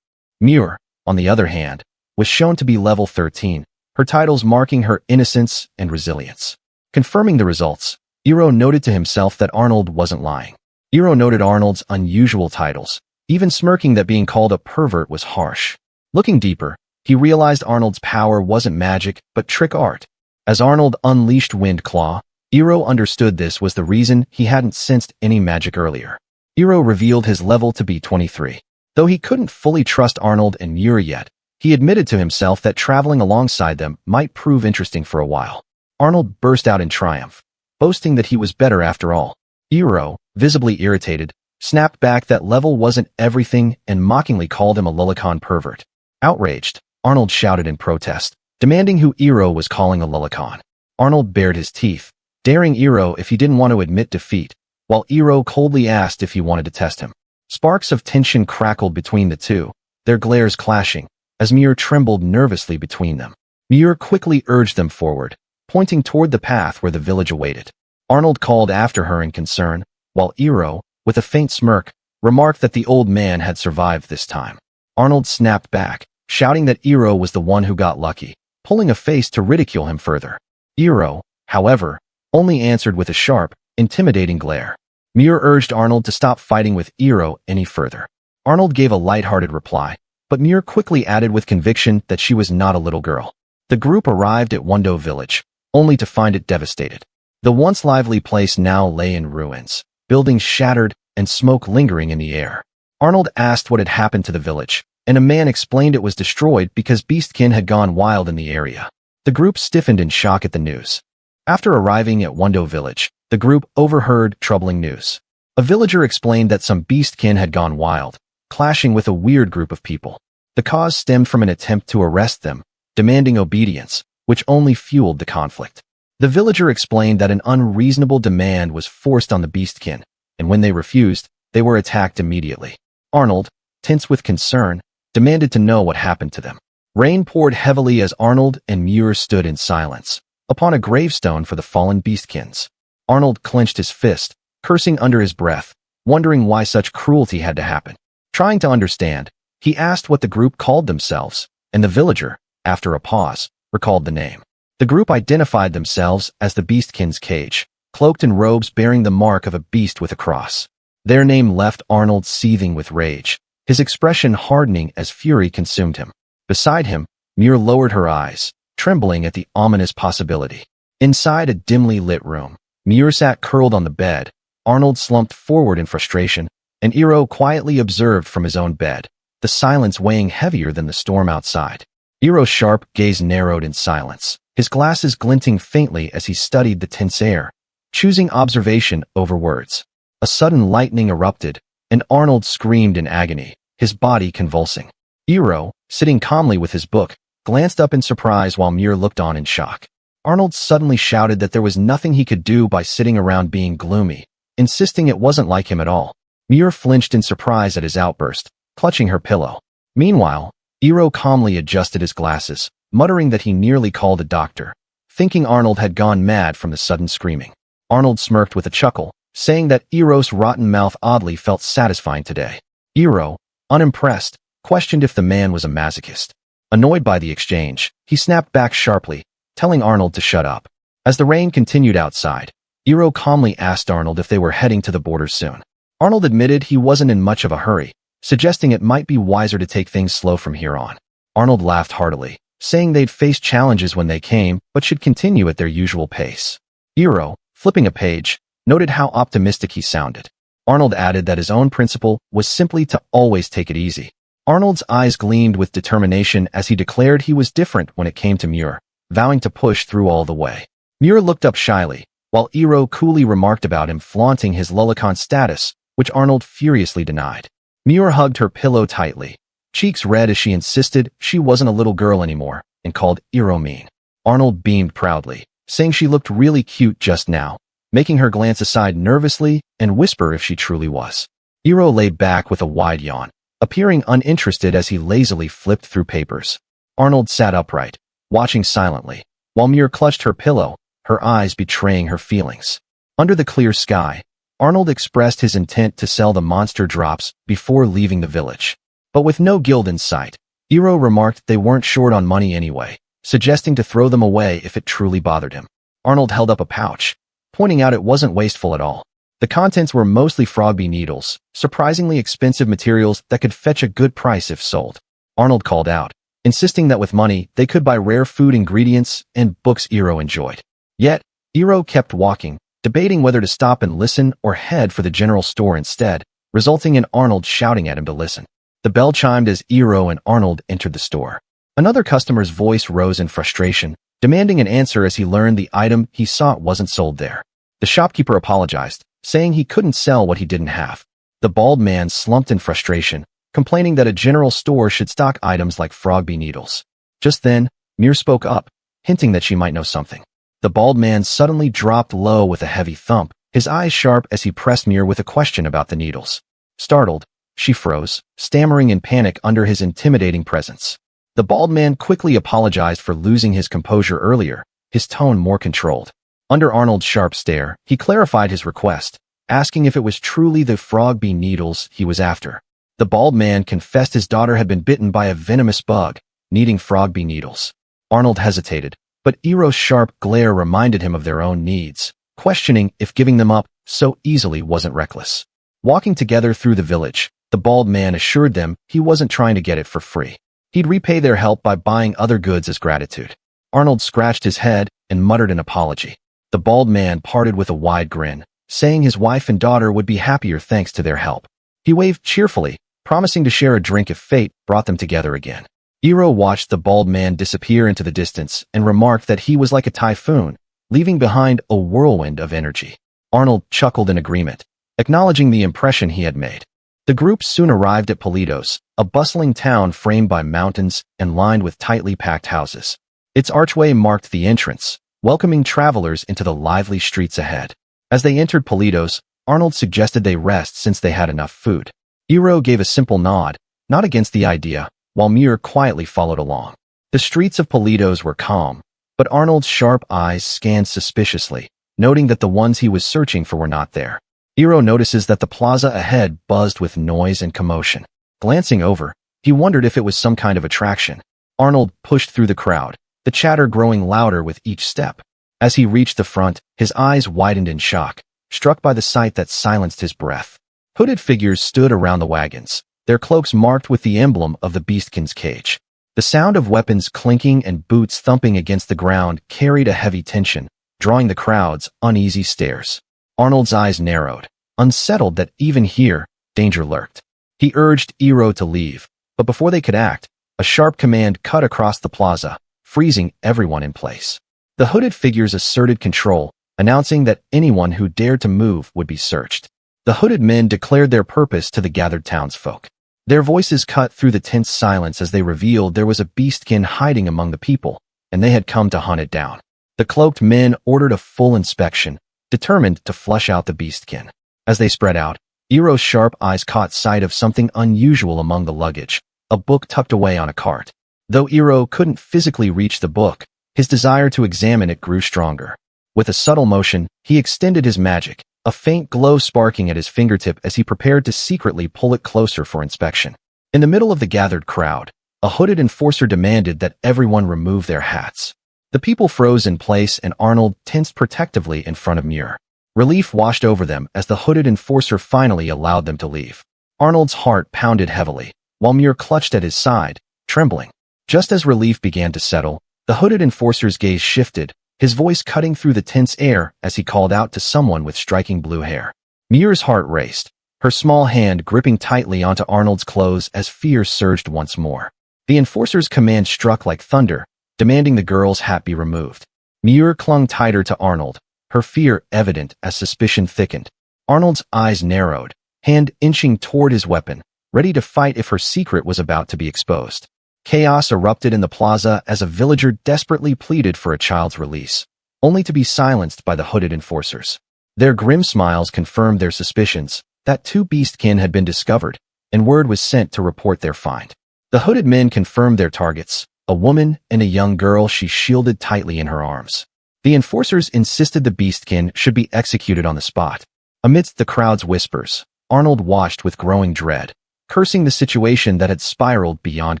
Miur, on the other hand, was shown to be level 13, her titles marking her innocence and resilience. Confirming the results, Hiiro noted to himself that Arnold wasn't lying. Hiiro noted Arnold's unusual titles, even smirking that being called a pervert was harsh. Looking deeper, he realized Arnold's power wasn't magic, but trick art. As Arnold unleashed Wind Claw, Hiiro understood this was the reason he hadn't sensed any magic earlier. Hiiro revealed his level to be 23. Though he couldn't fully trust Arnold and Miur yet, he admitted to himself that traveling alongside them might prove interesting for a while. Arnold burst out in triumph, boasting that he was better after all. Hiiro, visibly irritated, snapped back that level wasn't everything and mockingly called him a lolicon pervert. Outraged, Arnold shouted in protest, demanding who Hiiro was calling a lolicon. Arnold bared his teeth, daring Hiiro if he didn't want to admit defeat, while Hiiro coldly asked if he wanted to test him. Sparks of tension crackled between the two, their glares clashing, as Miur trembled nervously between them. Miur quickly urged them forward, pointing toward the path where the village awaited. Arnold called after her in concern, while Hiiro, with a faint smirk, remarked that the old man had survived this time. Arnold snapped back, shouting that Hiiro was the one who got lucky, pulling a face to ridicule him further. Hiiro, however, only answered with a sharp, intimidating glare. Miur urged Arnold to stop fighting with Hiiro any further. Arnold gave a light-hearted reply, but Miur quickly added with conviction that she was not a little girl. The group arrived at Wando village, only to find it devastated. The once lively place now lay in ruins, buildings shattered and smoke lingering in the air. Arnold asked what had happened to the village, and a man explained it was destroyed because beastkin had gone wild in the area. The group stiffened in shock at the news. After arriving at Wando village, the group overheard troubling news. A villager explained that some beastkin had gone wild, clashing with a weird group of people. The cause stemmed from an attempt to arrest them, demanding obedience, which only fueled the conflict. The villager explained that an unreasonable demand was forced on the beastkin, and when they refused, they were attacked immediately. Arnold, tense with concern, demanded to know what happened to them. Rain poured heavily as Arnold and Miur stood in silence, upon a gravestone for the fallen beastkins. Arnold clenched his fist, cursing under his breath, wondering why such cruelty had to happen. Trying to understand, he asked what the group called themselves, and the villager, after a pause, recalled the name. The group identified themselves as the Beastkin's Cage, cloaked in robes bearing the mark of a beast with a cross. Their name left Arnold seething with rage, his expression hardening as fury consumed him. Beside him, Miur lowered her eyes, trembling at the ominous possibility. Inside a dimly lit room, Miur sat curled on the bed. Arnold slumped forward in frustration, and Hiiro quietly observed from his own bed, the silence weighing heavier than the storm outside. Hiiro's sharp gaze narrowed in silence, his glasses glinting faintly as he studied the tense air, choosing observation over words. A sudden lightning erupted, and Arnold screamed in agony, his body convulsing. Hiiro, sitting calmly with his book, glanced up in surprise while Miur looked on in shock. Arnold suddenly shouted that there was nothing he could do by sitting around being gloomy, insisting it wasn't like him at all. Miur flinched in surprise at his outburst, clutching her pillow. Meanwhile, Hiiro calmly adjusted his glasses, muttering that he nearly called a doctor, thinking Arnold had gone mad from the sudden screaming. Arnold smirked with a chuckle, saying that Hiiro's rotten mouth oddly felt satisfying today. Hiiro, unimpressed, questioned if the man was a masochist. Annoyed by the exchange, he snapped back sharply, telling Arnold to shut up. As the rain continued outside, Hiiro calmly asked Arnold if they were heading to the border soon. Arnold admitted he wasn't in much of a hurry, suggesting it might be wiser to take things slow from here on. Arnold laughed heartily, saying they'd face challenges when they came, but should continue at their usual pace. Hiiro, flipping a page, noted how optimistic he sounded. Arnold added that his own principle was simply to always take it easy. Arnold's eyes gleamed with determination as he declared he was different when it came to Miur, vowing to push through all the way. Miur looked up shyly, while Hiiro coolly remarked about him flaunting his lolicon status, which Arnold furiously denied. Miur hugged her pillow tightly, cheeks red as she insisted she wasn't a little girl anymore, and called Hiiro mean. Arnold beamed proudly, saying she looked really cute just now, making her glance aside nervously and whisper if she truly was. Hiiro lay back with a wide yawn, appearing uninterested as he lazily flipped through papers. Arnold sat upright, watching silently, while Miura clutched her pillow, her eyes betraying her feelings. Under the clear sky, Arnold expressed his intent to sell the monster drops before leaving the village. But with no guild in sight, Hiiro remarked they weren't short on money anyway, suggesting to throw them away if it truly bothered him. Arnold held up a pouch, pointing out it wasn't wasteful at all. The contents were mostly frog-bee needles, surprisingly expensive materials that could fetch a good price if sold. Arnold called out, insisting that with money they could buy rare food ingredients and books Hiiro enjoyed. Yet, Hiiro kept walking, debating whether to stop and listen or head for the general store instead, resulting in Arnold shouting at him to listen. The bell chimed as Hiiro and Arnold entered the store. Another customer's voice rose in frustration, demanding an answer as he learned the item he sought wasn't sold there. The shopkeeper apologized, saying he couldn't sell what he didn't have. The bald man slumped in frustration, complaining that a general store should stock items like frog-bee needles. Just then, Mir spoke up, hinting that she might know something. The bald man suddenly dropped low with a heavy thump, his eyes sharp as he pressed Mir with a question about the needles. Startled, she froze, stammering in panic under his intimidating presence. The bald man quickly apologized for losing his composure earlier, his tone more controlled. Under Arnold's sharp stare, he clarified his request, asking if it was truly the frog-bee needles he was after. The bald man confessed his daughter had been bitten by a venomous bug, needing frog-bee needles. Arnold hesitated, but Hiiro's sharp glare reminded him of their own needs, questioning if giving them up so easily wasn't reckless. Walking together through the village, the bald man assured them he wasn't trying to get it for free. He'd repay their help by buying other goods as gratitude. Arnold scratched his head and muttered an apology. The bald man parted with a wide grin, saying his wife and daughter would be happier thanks to their help. He waved cheerfully, promising to share a drink if fate brought them together again. Hiiro watched the bald man disappear into the distance and remarked that he was like a typhoon, leaving behind a whirlwind of energy. Arnold chuckled in agreement, acknowledging the impression he had made. The group soon arrived at Politos, a bustling town framed by mountains and lined with tightly packed houses. Its archway marked the entrance, welcoming travelers into the lively streets ahead. As they entered Politos, Arnold suggested they rest since they had enough food. Hiiro gave a simple nod, not against the idea, while Mir quietly followed along. The streets of Politos were calm, but Arnold's sharp eyes scanned suspiciously, noting that the ones he was searching for were not there. Hiiro notices that the plaza ahead buzzed with noise and commotion. Glancing over, he wondered if it was some kind of attraction. Arnold pushed through the crowd, the chatter growing louder with each step. As he reached the front, his eyes widened in shock, struck by the sight that silenced his breath. Hooded figures stood around the wagons, their cloaks marked with the emblem of the beastkin's cage. The sound of weapons clinking and boots thumping against the ground carried a heavy tension, drawing the crowd's uneasy stares. Arnold's eyes narrowed, unsettled that even here, danger lurked. He urged Hiiro to leave, but before they could act, a sharp command cut across the plaza, freezing everyone in place. The hooded figures asserted control, announcing that anyone who dared to move would be searched. The hooded men declared their purpose to the gathered townsfolk. Their voices cut through the tense silence as they revealed there was a beastkin hiding among the people, and they had come to hunt it down. The cloaked men ordered a full inspection, determined to flush out the beastkin. As they spread out, Hiiro's sharp eyes caught sight of something unusual among the luggage, a book tucked away on a cart. Though Hiiro couldn't physically reach the book, his desire to examine it grew stronger. With a subtle motion, he extended his magic, a faint glow sparking at his fingertip as he prepared to secretly pull it closer for inspection. In the middle of the gathered crowd, a hooded enforcer demanded that everyone remove their hats. The people froze in place and Arnold tensed protectively in front of Mir. Relief washed over them as the hooded enforcer finally allowed them to leave. Arnold's heart pounded heavily, while Mir clutched at his side, trembling. Just as relief began to settle, the hooded enforcer's gaze shifted, his voice cutting through the tense air as he called out to someone with striking blue hair. Mir's heart raced, her small hand gripping tightly onto Arnold's clothes as fear surged once more. The enforcer's command struck like thunder, demanding the girl's hat be removed. Mir clung tighter to Arnold, her fear evident as suspicion thickened. Arnold's eyes narrowed, hand inching toward his weapon, ready to fight if her secret was about to be exposed. Chaos erupted in the plaza as a villager desperately pleaded for a child's release, only to be silenced by the hooded enforcers. Their grim smiles confirmed their suspicions that two beastkin had been discovered, and word was sent to report their find. The hooded men confirmed their targets, a woman and a young girl she shielded tightly in her arms. The enforcers insisted the beastkin should be executed on the spot. Amidst the crowd's whispers, Arnold watched with growing dread, cursing the situation that had spiraled beyond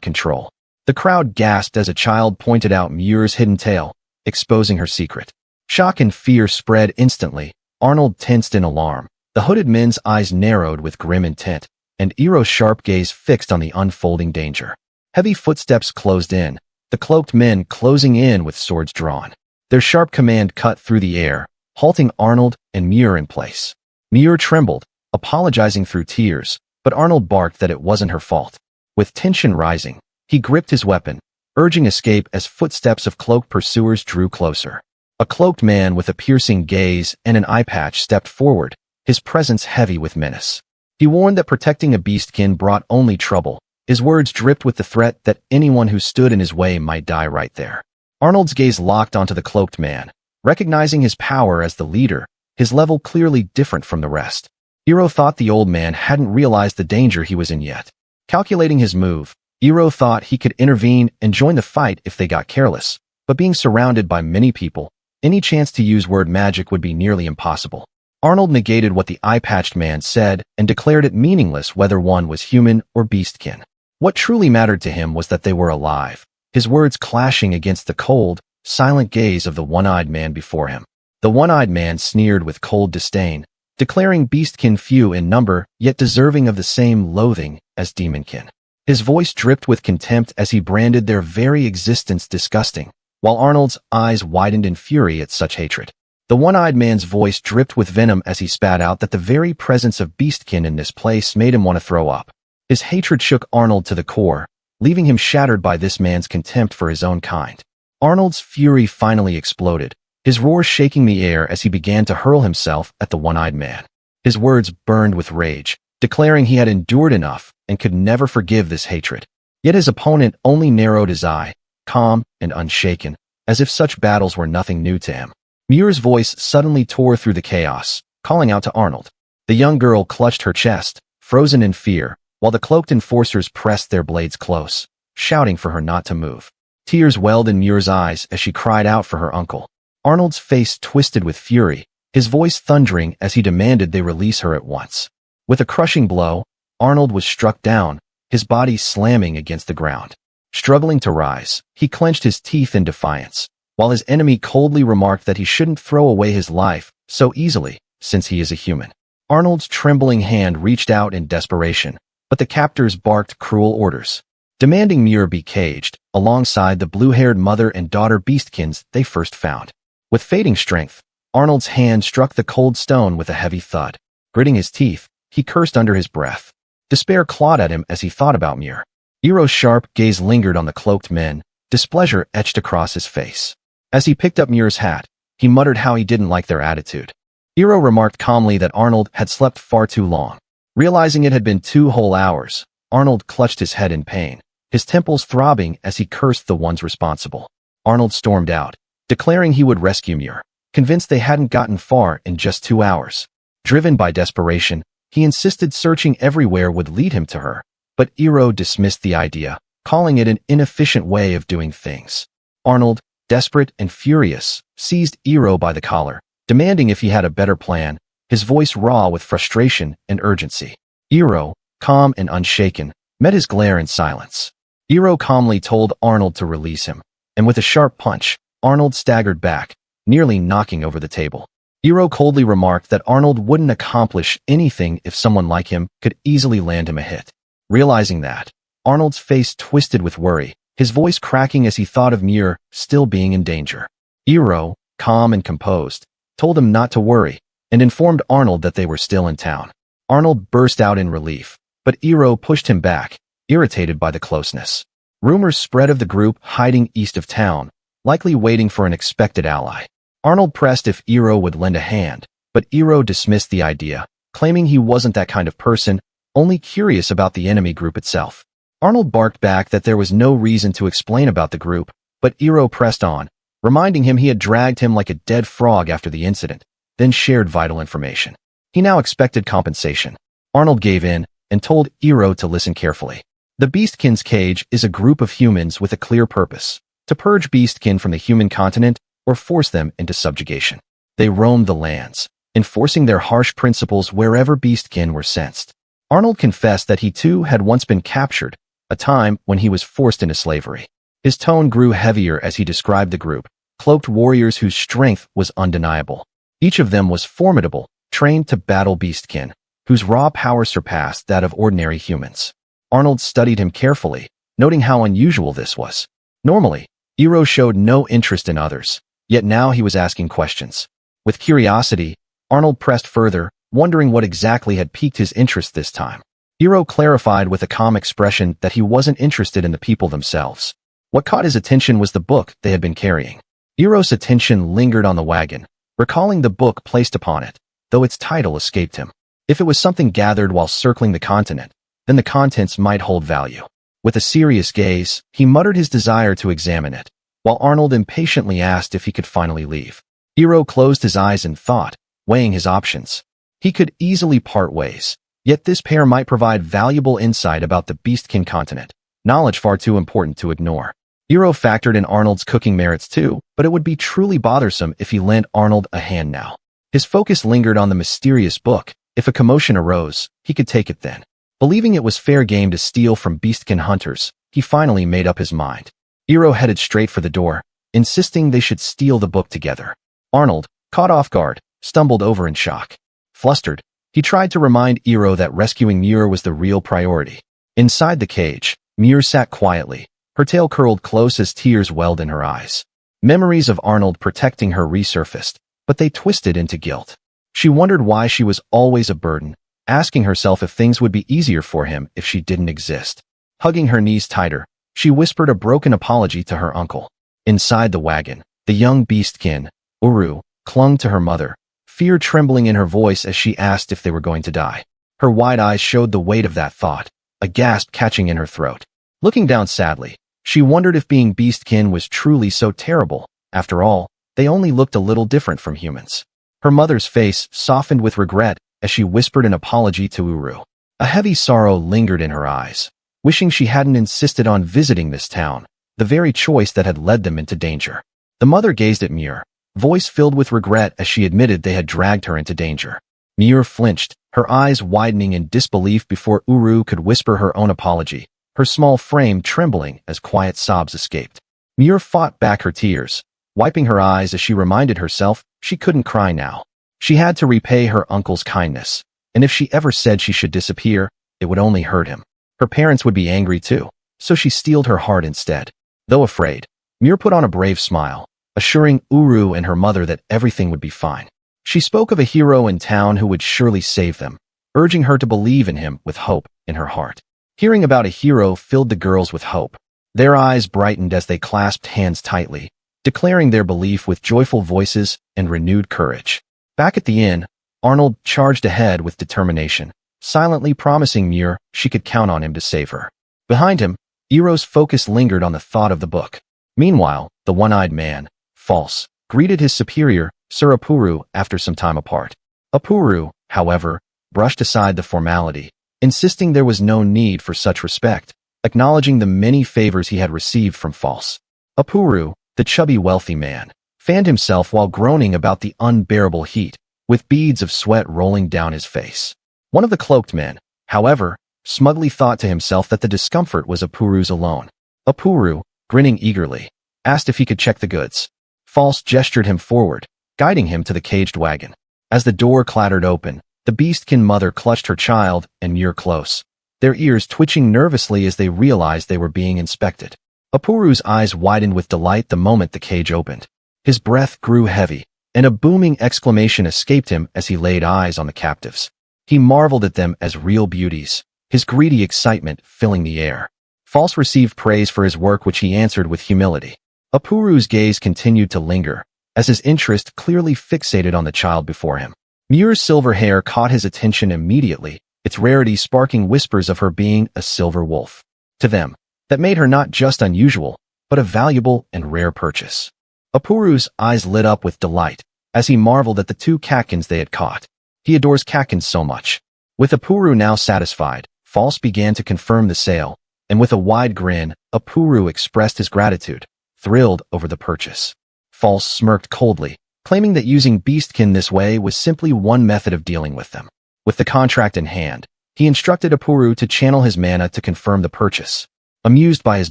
control. The crowd gasped as a child pointed out Muir's hidden tail, exposing her secret. Shock and fear spread instantly. Arnold tensed in alarm. The hooded men's eyes narrowed with grim intent, and Hiiro's sharp gaze fixed on the unfolding danger. Heavy footsteps closed in, the cloaked men closing in with swords drawn. Their sharp command cut through the air, halting Arnold and Muir in place. Muir trembled, apologizing through tears, but Arnold barked that it wasn't her fault. With tension rising, he gripped his weapon, urging escape as footsteps of cloaked pursuers drew closer. A cloaked man with a piercing gaze and an eye patch stepped forward, his presence heavy with menace. He warned that protecting a beastkin brought only trouble. His words dripped with the threat that anyone who stood in his way might die right there. Arnold's gaze locked onto the cloaked man, recognizing his power as the leader, his level clearly different from the rest. Hiiro thought the old man hadn't realized the danger he was in yet. Calculating his move, Hiiro thought he could intervene and join the fight if they got careless, but being surrounded by many people, any chance to use word magic would be nearly impossible. Arnold negated what the eye-patched man said and declared it meaningless whether one was human or beastkin. What truly mattered to him was that they were alive, his words clashing against the cold, silent gaze of the one-eyed man before him. The one-eyed man sneered with cold disdain, declaring beastkin few in number yet deserving of the same loathing as demonkin. His voice dripped with contempt as he branded their very existence disgusting, while Arnold's eyes widened in fury at such hatred. The one-eyed man's voice dripped with venom as he spat out that the very presence of beastkin in this place made him want to throw up. His hatred shook Arnold to the core, leaving him shattered by this man's contempt for his own kind. Arnold's fury finally exploded, his roar shaking the air as he began to hurl himself at the one-eyed man. His words burned with rage, declaring he had endured enough and could never forgive this hatred. Yet his opponent only narrowed his eye, calm and unshaken, as if such battles were nothing new to him. Muir's voice suddenly tore through the chaos, calling out to Arnold. The young girl clutched her chest, frozen in fear, while the cloaked enforcers pressed their blades close, shouting for her not to move. Tears welled in Muir's eyes as she cried out for her uncle. Arnold's face twisted with fury, his voice thundering as he demanded they release her at once. With a crushing blow, Arnold was struck down, his body slamming against the ground. Struggling to rise, he clenched his teeth in defiance, while his enemy coldly remarked that he shouldn't throw away his life so easily, since he is a human. Arnold's trembling hand reached out in desperation, but the captors barked cruel orders, demanding Muir be caged, alongside the blue-haired mother and daughter beastkins they first found. With fading strength, Arnold's hand struck the cold stone with a heavy thud. Gritting his teeth, he cursed under his breath. Despair clawed at him as he thought about Muir. Hiiro's sharp gaze lingered on the cloaked men, displeasure etched across his face. As he picked up Muir's hat, he muttered how he didn't like their attitude. Hiiro remarked calmly that Arnold had slept far too long. Realizing it had been 2 whole hours, Arnold clutched his head in pain, his temples throbbing as he cursed the ones responsible. Arnold stormed out, declaring he would rescue Muir, convinced they hadn't gotten far in just 2 hours. Driven by desperation, he insisted searching everywhere would lead him to her, but Hiiro dismissed the idea, calling it an inefficient way of doing things. Arnold, desperate and furious, seized Hiiro by the collar, demanding if he had a better plan, his voice raw with frustration and urgency. Hiiro, calm and unshaken, met his glare in silence. Hiiro calmly told Arnold to release him, and with a sharp punch, Arnold staggered back, nearly knocking over the table. Hiiro coldly remarked that Arnold wouldn't accomplish anything if someone like him could easily land him a hit. Realizing that, Arnold's face twisted with worry, his voice cracking as he thought of Muir still being in danger. Hiiro, calm and composed, told him not to worry, and informed Arnold that they were still in town. Arnold burst out in relief, but Hiiro pushed him back, irritated by the closeness. Rumors spread of the group hiding east of town, likely waiting for an expected ally. Arnold pressed if Hiiro would lend a hand, but Hiiro dismissed the idea, claiming he wasn't that kind of person, only curious about the enemy group itself. Arnold barked back that there was no reason to explain about the group, but Hiiro pressed on, reminding him he had dragged him like a dead frog after the incident, then shared vital information. He now expected compensation. Arnold gave in and told Hiiro to listen carefully. The Beastkin's cage is a group of humans with a clear purpose: to purge Beastkin from the human continent or force them into subjugation. They roamed the lands, enforcing their harsh principles wherever Beastkin were sensed. Arnold confessed that he too had once been captured, a time when he was forced into slavery. His tone grew heavier as he described the group, cloaked warriors whose strength was undeniable. Each of them was formidable, trained to battle Beastkin, whose raw power surpassed that of ordinary humans. Arnold studied him carefully, noting how unusual this was. Normally, Hiiro showed no interest in others, yet now he was asking questions. With curiosity, Arnold pressed further, wondering what exactly had piqued his interest this time. Hiiro clarified with a calm expression that he wasn't interested in the people themselves. What caught his attention was the book they had been carrying. Hiiro's attention lingered on the wagon, recalling the book placed upon it, though its title escaped him. If it was something gathered while circling the continent, then the contents might hold value. With a serious gaze, he muttered his desire to examine it, while Arnold impatiently asked if he could finally leave. Hiiro closed his eyes in thought, weighing his options. He could easily part ways, yet this pair might provide valuable insight about the Beastkin continent, knowledge far too important to ignore. Hiiro factored in Arnold's cooking merits too, but it would be truly bothersome if he lent Arnold a hand now. His focus lingered on the mysterious book. If a commotion arose, he could take it then. Believing it was fair game to steal from Beastkin hunters, he finally made up his mind. Hiiro headed straight for the door, insisting they should steal the book together. Arnold, caught off guard, stumbled over in shock. Flustered, he tried to remind Hiiro that rescuing Muir was the real priority. Inside the cage, Muir sat quietly, her tail curled close as tears welled in her eyes. Memories of Arnold protecting her resurfaced, but they twisted into guilt. She wondered why she was always a burden, asking herself if things would be easier for him if she didn't exist. Hugging her knees tighter, she whispered a broken apology to her uncle. Inside the wagon, the young Beastkin, Uru, clung to her mother, fear trembling in her voice as she asked if they were going to die. Her wide eyes showed the weight of that thought, a gasp catching in her throat. Looking down sadly, she wondered if being Beastkin was truly so terrible. After all, they only looked a little different from humans. Her mother's face softened with regret as she whispered an apology to Uru. A heavy sorrow lingered in her eyes, wishing she hadn't insisted on visiting this town, the very choice that had led them into danger. The mother gazed at Muir, voice filled with regret as she admitted they had dragged her into danger. Muir flinched, her eyes widening in disbelief before Uru could whisper her own apology, her small frame trembling as quiet sobs escaped. Muir fought back her tears, wiping her eyes as she reminded herself she couldn't cry now. She had to repay her uncle's kindness, and if she ever said she should disappear, it would only hurt him. Her parents would be angry too, so she steeled her heart instead. Though afraid, Muir put on a brave smile, assuring Uru and her mother that everything would be fine. She spoke of a hero in town who would surely save them, urging her to believe in him with hope in her heart. Hearing about a hero filled the girls with hope. Their eyes brightened as they clasped hands tightly, declaring their belief with joyful voices and renewed courage. Back at the inn, Arnold charged ahead with determination, silently promising Muir she could count on him to save her. Behind him, Hiiro's focus lingered on the thought of the book. Meanwhile, the one-eyed man, False, greeted his superior, Sir Apuru, after some time apart. Apuru, however, brushed aside the formality, insisting there was no need for such respect, acknowledging the many favors he had received from False. Apuru, the chubby wealthy man, fanned himself while groaning about the unbearable heat, with beads of sweat rolling down his face. One of the cloaked men, however, smugly thought to himself that the discomfort was Apuru's alone. Apuru, grinning eagerly, asked if he could check the goods. False gestured him forward, guiding him to the caged wagon. As the door clattered open, the Beastkin mother clutched her child and Muir close, their ears twitching nervously as they realized they were being inspected. Apuru's eyes widened with delight the moment the cage opened. His breath grew heavy, and a booming exclamation escaped him as he laid eyes on the captives. He marveled at them as real beauties, his greedy excitement filling the air. False received praise for his work, which he answered with humility. Apuru's gaze continued to linger, as his interest clearly fixated on the child before him. Muir's silver hair caught his attention immediately, its rarity sparking whispers of her being a silver wolf. To them, that made her not just unusual, but a valuable and rare purchase. Apuru's eyes lit up with delight, as he marveled at the 2 katkins they had caught. He adores katkins so much. With Apuru now satisfied, False began to confirm the sale, and with a wide grin, Apuru expressed his gratitude, thrilled over the purchase. False smirked coldly, claiming that using beastkin this way was simply one method of dealing with them. With the contract in hand, he instructed Apuru to channel his mana to confirm the purchase. Amused by his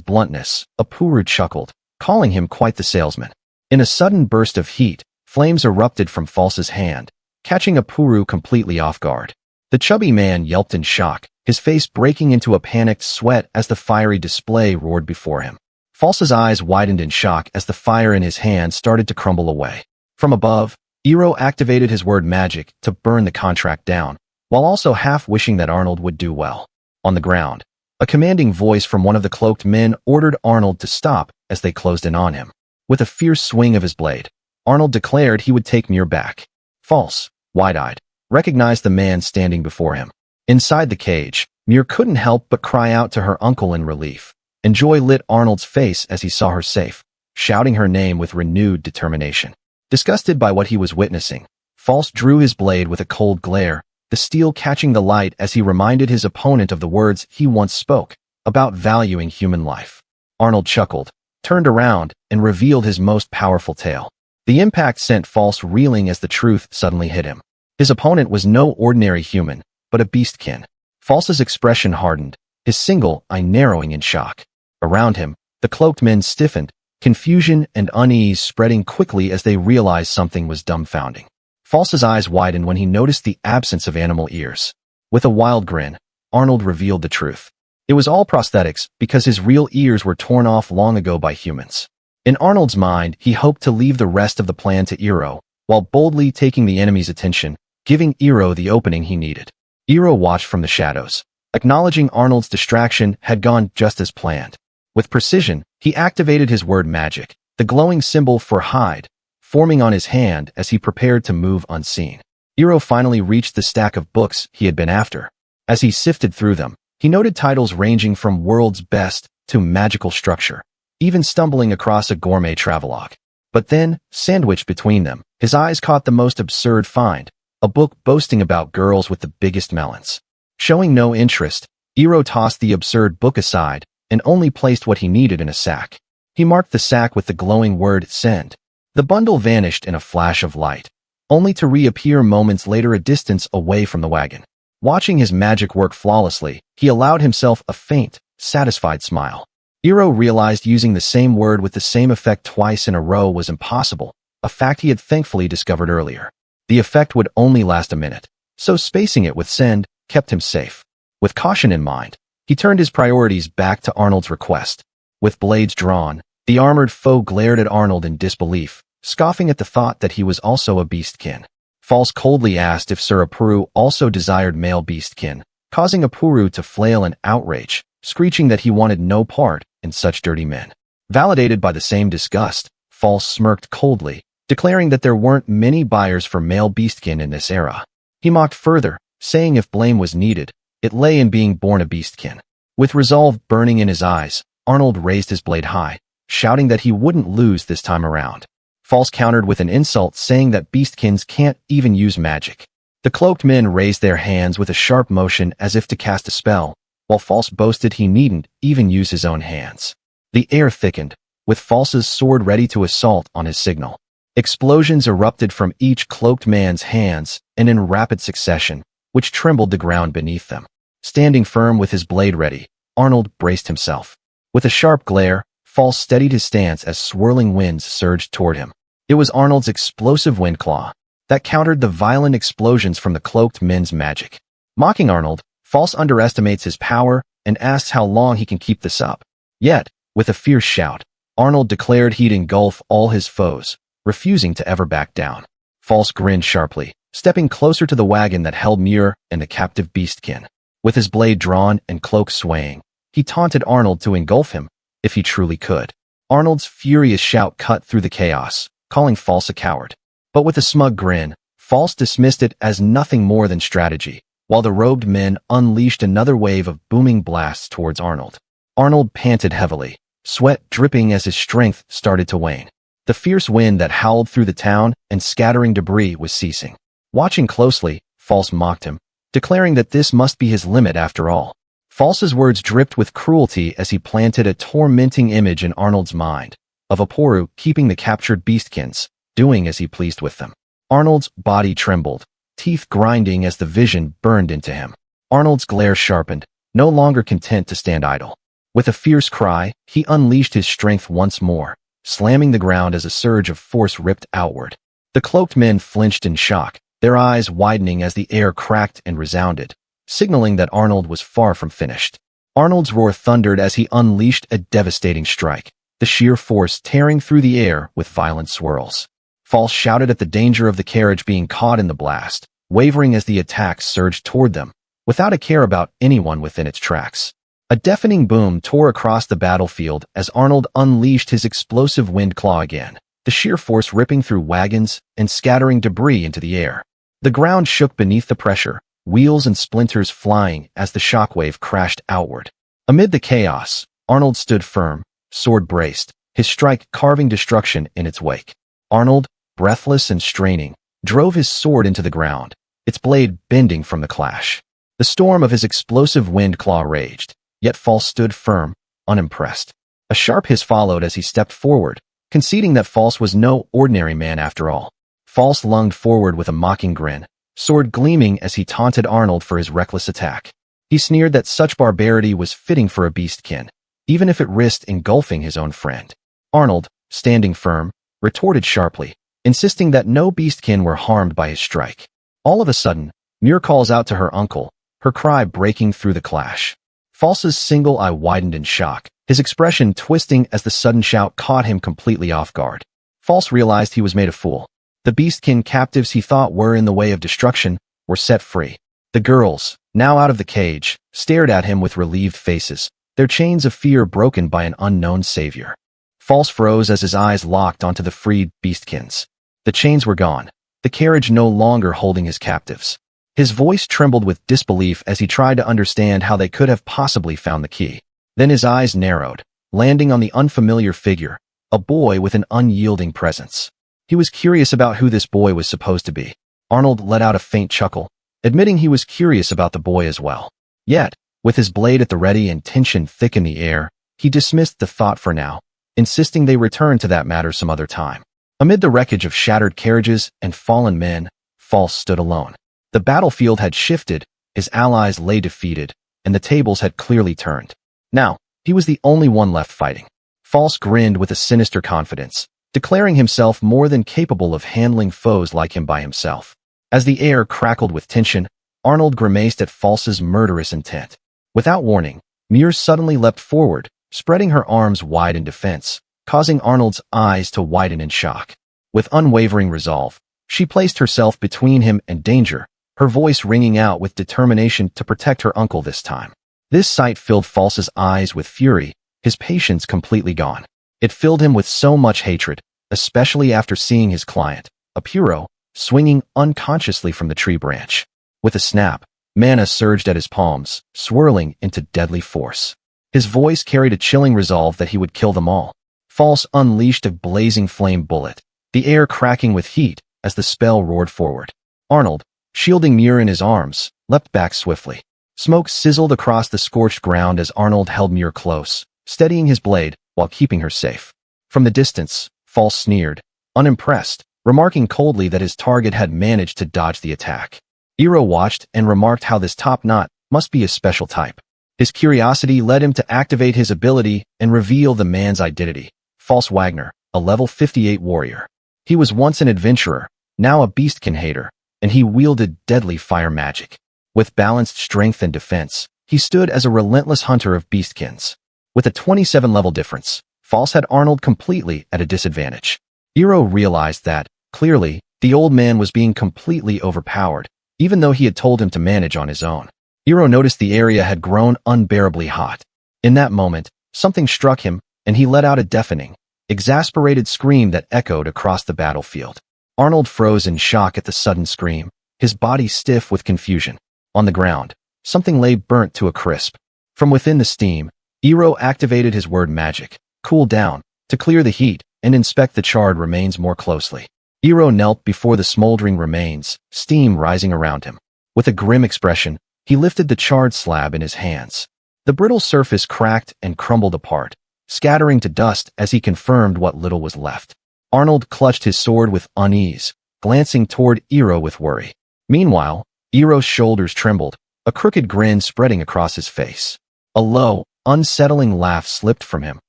bluntness, Apuru chuckled, calling him quite the salesman. In a sudden burst of heat, flames erupted from False's hand, catching Apuru completely off guard. The chubby man yelped in shock, his face breaking into a panicked sweat as the fiery display roared before him. False's eyes widened in shock as the fire in his hand started to crumble away. From above, Hiiro activated his word magic to burn the contract down, while also half wishing that Arnold would do well. On the ground, a commanding voice from one of the cloaked men ordered Arnold to stop as they closed in on him. With a fierce swing of his blade, Arnold declared he would take Muir back. False, wide-eyed, recognized the man standing before him. Inside the cage, Muir couldn't help but cry out to her uncle in relief, and joy lit Arnold's face as he saw her safe, shouting her name with renewed determination. Disgusted by what he was witnessing, False drew his blade with a cold glare, the steel catching the light as he reminded his opponent of the words he once spoke, about valuing human life. Arnold chuckled, turned around, and revealed his most powerful tale. The impact sent False reeling as the truth suddenly hit him. His opponent was no ordinary human, but a beastkin. False's expression hardened, his single eye narrowing in shock. Around him, the cloaked men stiffened, confusion and unease spreading quickly as they realized something was dumbfounding. False's eyes widened when he noticed the absence of animal ears. With a wild grin, Arnold revealed the truth. It was all prosthetics because his real ears were torn off long ago by humans. In Arnold's mind, he hoped to leave the rest of the plan to Hiiro, while boldly taking the enemy's attention, giving Hiiro the opening he needed. Hiiro watched from the shadows, acknowledging Arnold's distraction had gone just as planned. With precision, he activated his word magic, the glowing symbol for hide, forming on his hand as he prepared to move unseen. Hiiro finally reached the stack of books he had been after. As he sifted through them, he noted titles ranging from World's Best to Magical Structure, even stumbling across a gourmet travelogue. But then, sandwiched between them, his eyes caught the most absurd find, a book boasting about girls with the biggest melons. Showing no interest, Hiiro tossed the absurd book aside and only placed what he needed in a sack. He marked the sack with the glowing word send. The bundle vanished in a flash of light, only to reappear moments later a distance away from the wagon. Watching his magic work flawlessly, he allowed himself a faint, satisfied smile. Hiiro realized using the same word with the same effect twice in a row was impossible, a fact he had thankfully discovered earlier. The effect would only last a minute, so spacing it with send kept him safe. With caution in mind, he turned his priorities back to Arnold's request. With blades drawn, the armored foe glared at Arnold in disbelief, scoffing at the thought that he was also a beastkin. False coldly asked if Sir Apuru also desired male beastkin, causing Apuru to flail in outrage, screeching that he wanted no part in such dirty men. Validated by the same disgust, False smirked coldly, declaring that there weren't many buyers for male beastkin in this era. He mocked further, saying if blame was needed, it lay in being born a beastkin. With resolve burning in his eyes, Arnold raised his blade high, shouting that he wouldn't lose this time around. False countered with an insult saying that beastkins can't even use magic. The cloaked men raised their hands with a sharp motion as if to cast a spell, while False boasted he needn't even use his own hands. The air thickened, with False's sword ready to assault on his signal. Explosions erupted from each cloaked man's hands, and in rapid succession, which trembled the ground beneath them. Standing firm with his blade ready, Arnold braced himself. With a sharp glare, False steadied his stance as swirling winds surged toward him. It was Arnold's explosive wind claw that countered the violent explosions from the cloaked men's magic. Mocking Arnold, False underestimates his power and asks how long he can keep this up. Yet, with a fierce shout, Arnold declared he'd engulf all his foes, refusing to ever back down. False grinned sharply, stepping closer to the wagon that held Muir and the captive beastkin. With his blade drawn and cloak swaying, he taunted Arnold to engulf him, if he truly could. Arnold's furious shout cut through the chaos, calling False a coward. But with a smug grin, False dismissed it as nothing more than strategy, while the robed men unleashed another wave of booming blasts towards Arnold. Arnold panted heavily, sweat dripping as his strength started to wane. The fierce wind that howled through the town and scattering debris was ceasing. Watching closely, False mocked him, declaring that this must be his limit after all. False's words dripped with cruelty as he planted a tormenting image in Arnold's mind, of Oporu keeping the captured beastkins, doing as he pleased with them. Arnold's body trembled, teeth grinding as the vision burned into him. Arnold's glare sharpened, no longer content to stand idle. With a fierce cry, he unleashed his strength once more, slamming the ground as a surge of force ripped outward. The cloaked men flinched in shock, their eyes widening as the air cracked and resounded, signaling that Arnold was far from finished. Arnold's roar thundered as he unleashed a devastating strike, the sheer force tearing through the air with violent swirls. False shouted at the danger of the carriage being caught in the blast, wavering as the attack surged toward them, without a care about anyone within its tracks. A deafening boom tore across the battlefield as Arnold unleashed his explosive wind claw again, the sheer force ripping through wagons and scattering debris into the air. The ground shook beneath the pressure, wheels and splinters flying as the shockwave crashed outward. Amid the chaos, Arnold stood firm, sword braced, his strike carving destruction in its wake. Arnold, breathless and straining, drove his sword into the ground, its blade bending from the clash. The storm of his explosive wind claw raged, yet False stood firm, unimpressed. A sharp hiss followed as he stepped forward, conceding that False was no ordinary man after all. False lunged forward with a mocking grin, sword gleaming as he taunted Arnold for his reckless attack. He sneered that such barbarity was fitting for a beastkin, even if it risked engulfing his own friend. Arnold, standing firm, retorted sharply, insisting that no beastkin were harmed by his strike. All of a sudden, Muir calls out to her uncle, her cry breaking through the clash. False's single eye widened in shock, his expression twisting as the sudden shout caught him completely off guard. False realized he was made a fool. The beastkin captives he thought were in the way of destruction were set free. The girls, now out of the cage, stared at him with relieved faces, their chains of fear broken by an unknown savior. False froze as his eyes locked onto the freed beastkins. The chains were gone, the carriage no longer holding his captives. His voice trembled with disbelief as he tried to understand how they could have possibly found the key. Then his eyes narrowed, landing on the unfamiliar figure, a boy with an unyielding presence. He was curious about who this boy was supposed to be. Arnold let out a faint chuckle, admitting he was curious about the boy as well. Yet, with his blade at the ready and tension thick in the air, he dismissed the thought for now, insisting they return to that matter some other time. Amid the wreckage of shattered carriages and fallen men, False stood alone. The battlefield had shifted, his allies lay defeated, and the tables had clearly turned. Now, he was the only one left fighting. False grinned with a sinister confidence, declaring himself more than capable of handling foes like him by himself. As the air crackled with tension, Arnold grimaced at False's murderous intent. Without warning, Muir suddenly leapt forward, spreading her arms wide in defense, causing Arnold's eyes to widen in shock. With unwavering resolve, she placed herself between him and danger, her voice ringing out with determination to protect her uncle this time. This sight filled False's eyes with fury, his patience completely gone. It filled him with so much hatred, especially after seeing his client, Apuro, swinging unconsciously from the tree branch. With a snap, mana surged at his palms, swirling into deadly force. His voice carried a chilling resolve that he would kill them all. False unleashed a blazing flame bullet, the air cracking with heat as the spell roared forward. Arnold, shielding Muir in his arms, leapt back swiftly. Smoke sizzled across the scorched ground as Arnold held Muir close, steadying his blade while keeping her safe. From the distance, False sneered, unimpressed, remarking coldly that his target had managed to dodge the attack. Hiiro watched and remarked how this top knot must be a special type. His curiosity led him to activate his ability and reveal the man's identity. False Wagner, a level 58 warrior. He was once an adventurer, now a beastkin hater, and he wielded deadly fire magic. With balanced strength and defense, he stood as a relentless hunter of beastkins. With a 27 level difference, False had Arnold completely at a disadvantage. Hiiro realized that, clearly, the old man was being completely overpowered, even though he had told him to manage on his own. Hiiro noticed the area had grown unbearably hot. In that moment, something struck him, and he let out a deafening, exasperated scream that echoed across the battlefield. Arnold froze in shock at the sudden scream, his body stiff with confusion. On the ground, something lay burnt to a crisp. From within the steam, Hiiro activated his word magic, cool down, to clear the heat, and inspect the charred remains more closely. Hiiro knelt before the smoldering remains, steam rising around him. With a grim expression, he lifted the charred slab in his hands. The brittle surface cracked and crumbled apart, scattering to dust as he confirmed what little was left. Arnold clutched his sword with unease, glancing toward Hiiro with worry. Meanwhile, Hiiro's shoulders trembled, a crooked grin spreading across his face. A low, unsettling laugh slipped from him,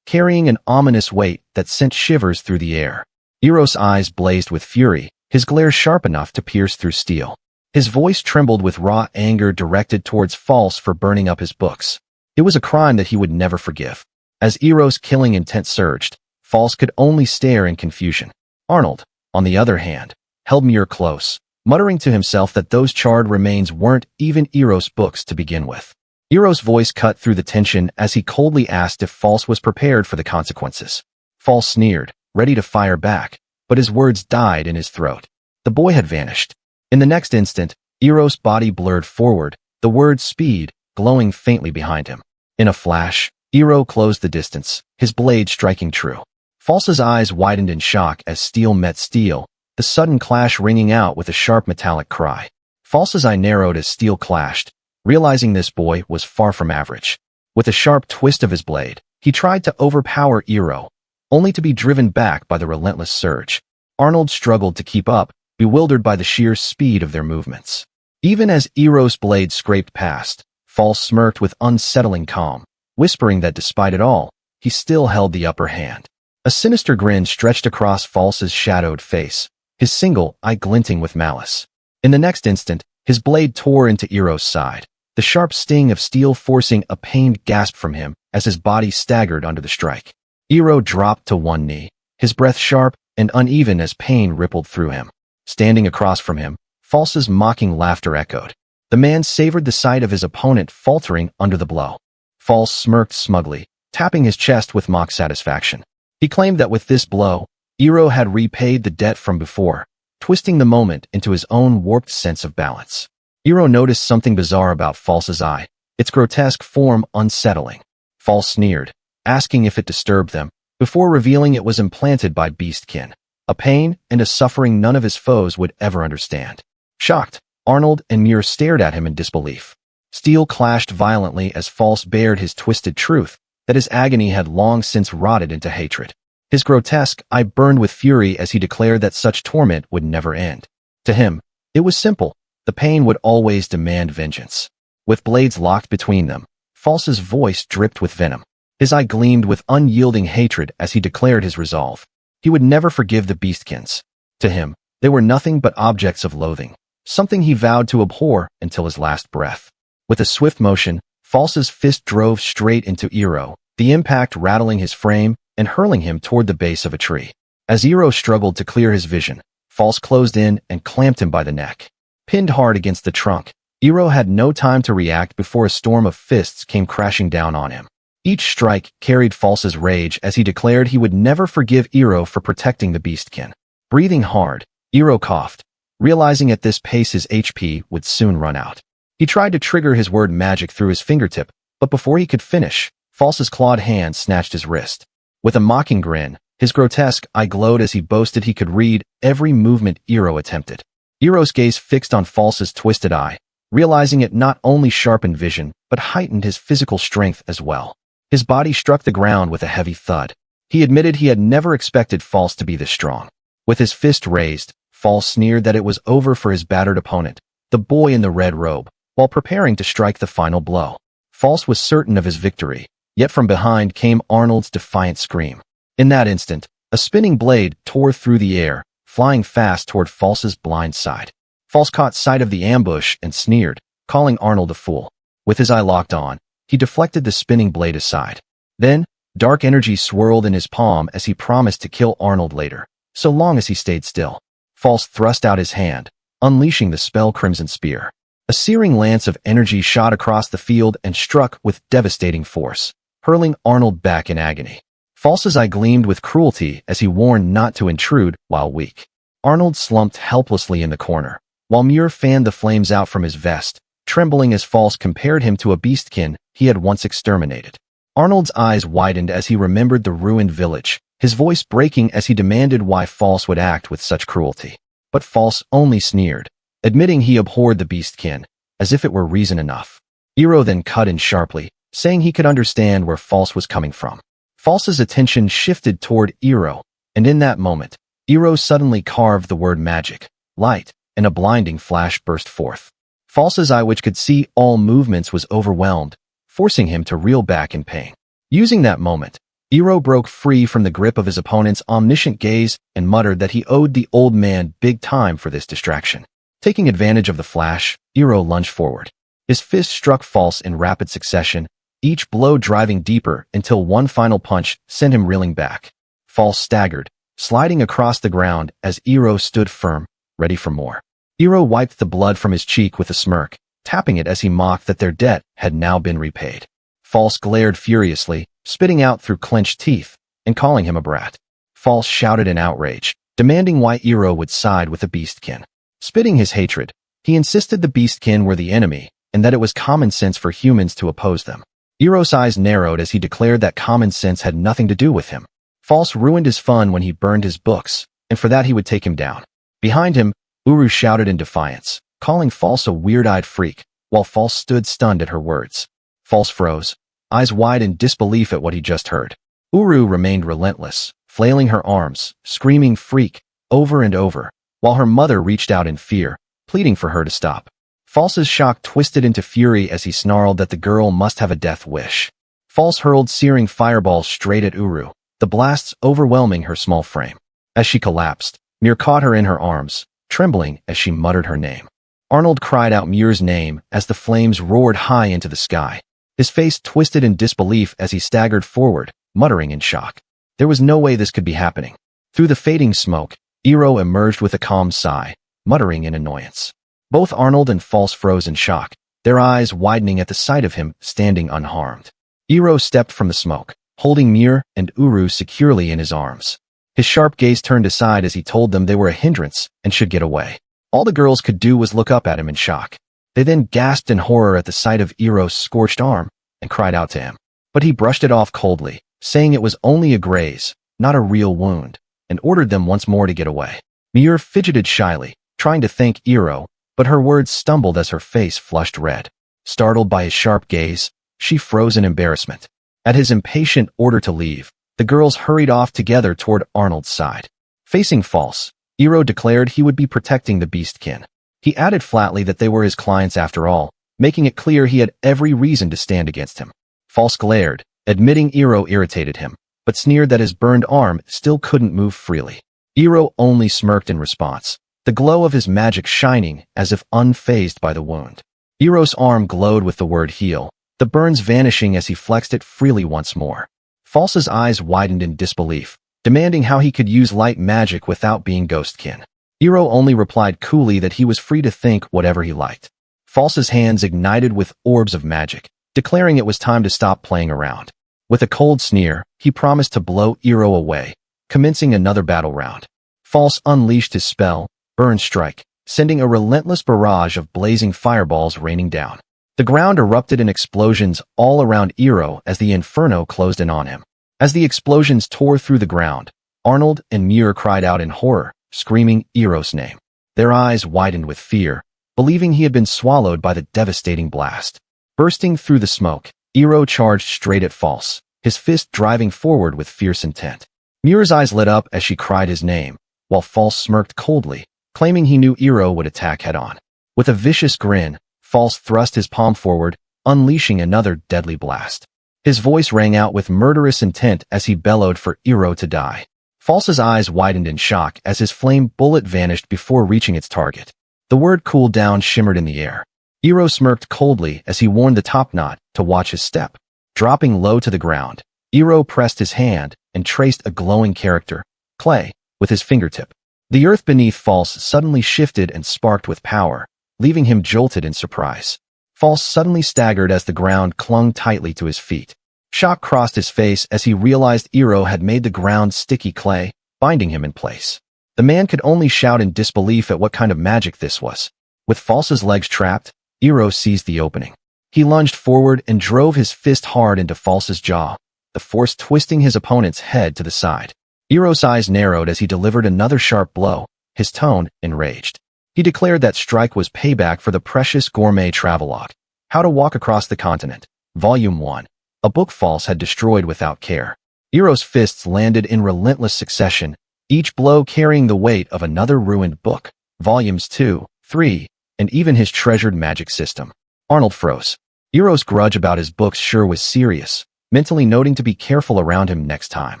carrying an ominous weight that sent shivers through the air. Hiiro's eyes blazed with fury, his glare sharp enough to pierce through steel. His voice trembled with raw anger directed towards False for burning up his books. It was a crime that he would never forgive. As Hiiro's killing intent surged, False could only stare in confusion. Arnold, on the other hand, held Muir close, muttering to himself that those charred remains weren't even Hiiro's books to begin with. Hiiro's voice cut through the tension as he coldly asked if False was prepared for the consequences. False sneered, ready to fire back, but his words died in his throat. The boy had vanished. In the next instant, Hiiro's body blurred forward, the word speed glowing faintly behind him. In a flash, Hiiro closed the distance, his blade striking true. False's eyes widened in shock as steel met steel, the sudden clash ringing out with a sharp metallic cry. False's eye narrowed as steel clashed, realizing this boy was far from average. With a sharp twist of his blade, he tried to overpower Hiiro, only to be driven back by the relentless surge. Arnold struggled to keep up, bewildered by the sheer speed of their movements. Even as Hiiro's blade scraped past, False smirked with unsettling calm, whispering that despite it all, he still held the upper hand. A sinister grin stretched across False's shadowed face, his single eye glinting with malice. In the next instant, his blade tore into Hiiro's side, the sharp sting of steel forcing a pained gasp from him as his body staggered under the strike. Hiiro dropped to one knee, his breath sharp and uneven as pain rippled through him. Standing across from him, False's mocking laughter echoed. The man savored the sight of his opponent faltering under the blow. False smirked smugly, tapping his chest with mock satisfaction. He claimed that with this blow, Hiiro had repaid the debt from before, twisting the moment into his own warped sense of balance. Hiiro noticed something bizarre about False's eye, its grotesque form unsettling. False sneered, asking if it disturbed them, before revealing it was implanted by beastkin, a pain and a suffering none of his foes would ever understand. Shocked, Arnold and Muir stared at him in disbelief. Steel clashed violently as False bared his twisted truth, that his agony had long since rotted into hatred. His grotesque eye burned with fury as he declared that such torment would never end. To him, it was simple. The pain would always demand vengeance. With blades locked between them, False's voice dripped with venom. His eye gleamed with unyielding hatred as he declared his resolve. He would never forgive the beastkins. To him, they were nothing but objects of loathing, something he vowed to abhor until his last breath. With a swift motion, False's fist drove straight into Hiiro, the impact rattling his frame and hurling him toward the base of a tree. As Hiiro struggled to clear his vision, False closed in and clamped him by the neck. Pinned hard against the trunk, Hiiro had no time to react before a storm of fists came crashing down on him. Each strike carried False's rage as he declared he would never forgive Hiiro for protecting the beastkin. Breathing hard, Hiiro coughed, realizing at this pace his HP would soon run out. He tried to trigger his word magic through his fingertip, but before he could finish, False's clawed hand snatched his wrist. With a mocking grin, his grotesque eye glowed as he boasted he could read every movement Hiiro attempted. Hiiro's gaze fixed on False's twisted eye, realizing it not only sharpened vision, but heightened his physical strength as well. His body struck the ground with a heavy thud. He admitted he had never expected False to be this strong. With his fist raised, False sneered that it was over for his battered opponent, the boy in the red robe, while preparing to strike the final blow. False was certain of his victory, yet from behind came Arnold's defiant scream. In that instant, a spinning blade tore through the air, flying fast toward False's blind side. False caught sight of the ambush and sneered, calling Arnold a fool. With his eye locked on, he deflected the spinning blade aside. Then, dark energy swirled in his palm as he promised to kill Arnold later, so long as he stayed still. False thrust out his hand, unleashing the spell Crimson Spear. A searing lance of energy shot across the field and struck with devastating force, hurling Arnold back in agony. False's eye gleamed with cruelty as he warned not to intrude while weak. Arnold slumped helplessly in the corner, while Muir fanned the flames out from his vest, trembling as False compared him to a beastkin he had once exterminated. Arnold's eyes widened as he remembered the ruined village, his voice breaking as he demanded why False would act with such cruelty. But False only sneered, admitting he abhorred the beastkin, as if it were reason enough. Hiiro then cut in sharply, saying he could understand where False was coming from. False's attention shifted toward Hiiro, and in that moment, Hiiro suddenly carved the word magic, light, and a blinding flash burst forth. False's eye, which could see all movements, was overwhelmed, forcing him to reel back in pain. Using that moment, Hiiro broke free from the grip of his opponent's omniscient gaze and muttered that he owed the old man big time for this distraction. Taking advantage of the flash, Hiiro lunged forward. His fist struck False in rapid succession, each blow driving deeper until one final punch sent him reeling back. False staggered, sliding across the ground as Hiiro stood firm, ready for more. Hiiro wiped the blood from his cheek with a smirk, tapping it as he mocked that their debt had now been repaid. False glared furiously, spitting out through clenched teeth, and calling him a brat. False shouted in outrage, demanding why Hiiro would side with the beastkin. Spitting his hatred, he insisted the beastkin were the enemy, and that it was common sense for humans to oppose them. Hiiro's eyes narrowed as he declared that common sense had nothing to do with him. False ruined his fun when he burned his books, and for that he would take him down. Behind him, Uru shouted in defiance, calling False a weird-eyed freak, while False stood stunned at her words. False froze, eyes wide in disbelief at what he just heard. Uru remained relentless, flailing her arms, screaming freak, over and over, while her mother reached out in fear, pleading for her to stop. False's shock twisted into fury as he snarled that the girl must have a death wish. False hurled searing fireballs straight at Uru, the blasts overwhelming her small frame. As she collapsed, Mir caught her in her arms, trembling as she muttered her name. Arnold cried out Mir's name as the flames roared high into the sky. His face twisted in disbelief as he staggered forward, muttering in shock. There was no way this could be happening. Through the fading smoke, Hiiro emerged with a calm sigh, muttering in annoyance. Both Arnold and False froze in shock, their eyes widening at the sight of him standing unharmed. Hiiro stepped from the smoke, holding Mir and Uru securely in his arms. His sharp gaze turned aside as he told them they were a hindrance and should get away. All the girls could do was look up at him in shock. They then gasped in horror at the sight of Hiiro's scorched arm and cried out to him. But he brushed it off coldly, saying it was only a graze, not a real wound, and ordered them once more to get away. Mir fidgeted shyly, trying to thank Hiiro, but her words stumbled as her face flushed red. Startled by his sharp gaze, she froze in embarrassment. At his impatient order to leave, the girls hurried off together toward Arnold's side. Facing False, Hiiro declared he would be protecting the beastkin. He added flatly that they were his clients after all, making it clear he had every reason to stand against him. False glared, admitting Hiiro irritated him, but sneered that his burned arm still couldn't move freely. Hiiro only smirked in response, the glow of his magic shining as if unfazed by the wound. Hiiro's arm glowed with the word heal, the burns vanishing as he flexed it freely once more. False's eyes widened in disbelief, demanding how he could use light magic without being ghostkin. Hiiro only replied coolly that he was free to think whatever he liked. False's hands ignited with orbs of magic, declaring it was time to stop playing around. With a cold sneer, he promised to blow Hiiro away, commencing another battle round. False unleashed his spell, Burn Strike, sending a relentless barrage of blazing fireballs raining down. The ground erupted in explosions all around Hiiro as the inferno closed in on him. As the explosions tore through the ground, Arnold and Mir cried out in horror, screaming Hiiro's name. Their eyes widened with fear, believing he had been swallowed by the devastating blast. Bursting through the smoke, Hiiro charged straight at False, his fist driving forward with fierce intent. Mir's eyes lit up as she cried his name, while False smirked coldly, claiming he knew Hiiro would attack head-on. With a vicious grin, False thrust his palm forward, unleashing another deadly blast. His voice rang out with murderous intent as he bellowed for Hiiro to die. False's eyes widened in shock as his flame bullet vanished before reaching its target. The word cool down shimmered in the air. Hiiro smirked coldly as he warned the top knot to watch his step. Dropping low to the ground, Hiiro pressed his hand and traced a glowing character, clay, with his fingertip. The earth beneath False suddenly shifted and sparked with power, leaving him jolted in surprise. False suddenly staggered as the ground clung tightly to his feet. Shock crossed his face as he realized Hiiro had made the ground sticky clay, binding him in place. The man could only shout in disbelief at what kind of magic this was. With False's legs trapped, Hiiro seized the opening. He lunged forward and drove his fist hard into False's jaw, the force twisting his opponent's head to the side. Hiiro's eyes narrowed as he delivered another sharp blow, his tone enraged. He declared that strike was payback for the precious gourmet travelogue, How to Walk Across the Continent, Volume 1, a book False had destroyed without care. Hiiro's fists landed in relentless succession, each blow carrying the weight of another ruined book, Volumes 2, 3, and even his treasured magic system. Arnold froze. Hiiro's grudge about his books sure was serious, mentally noting to be careful around him next time.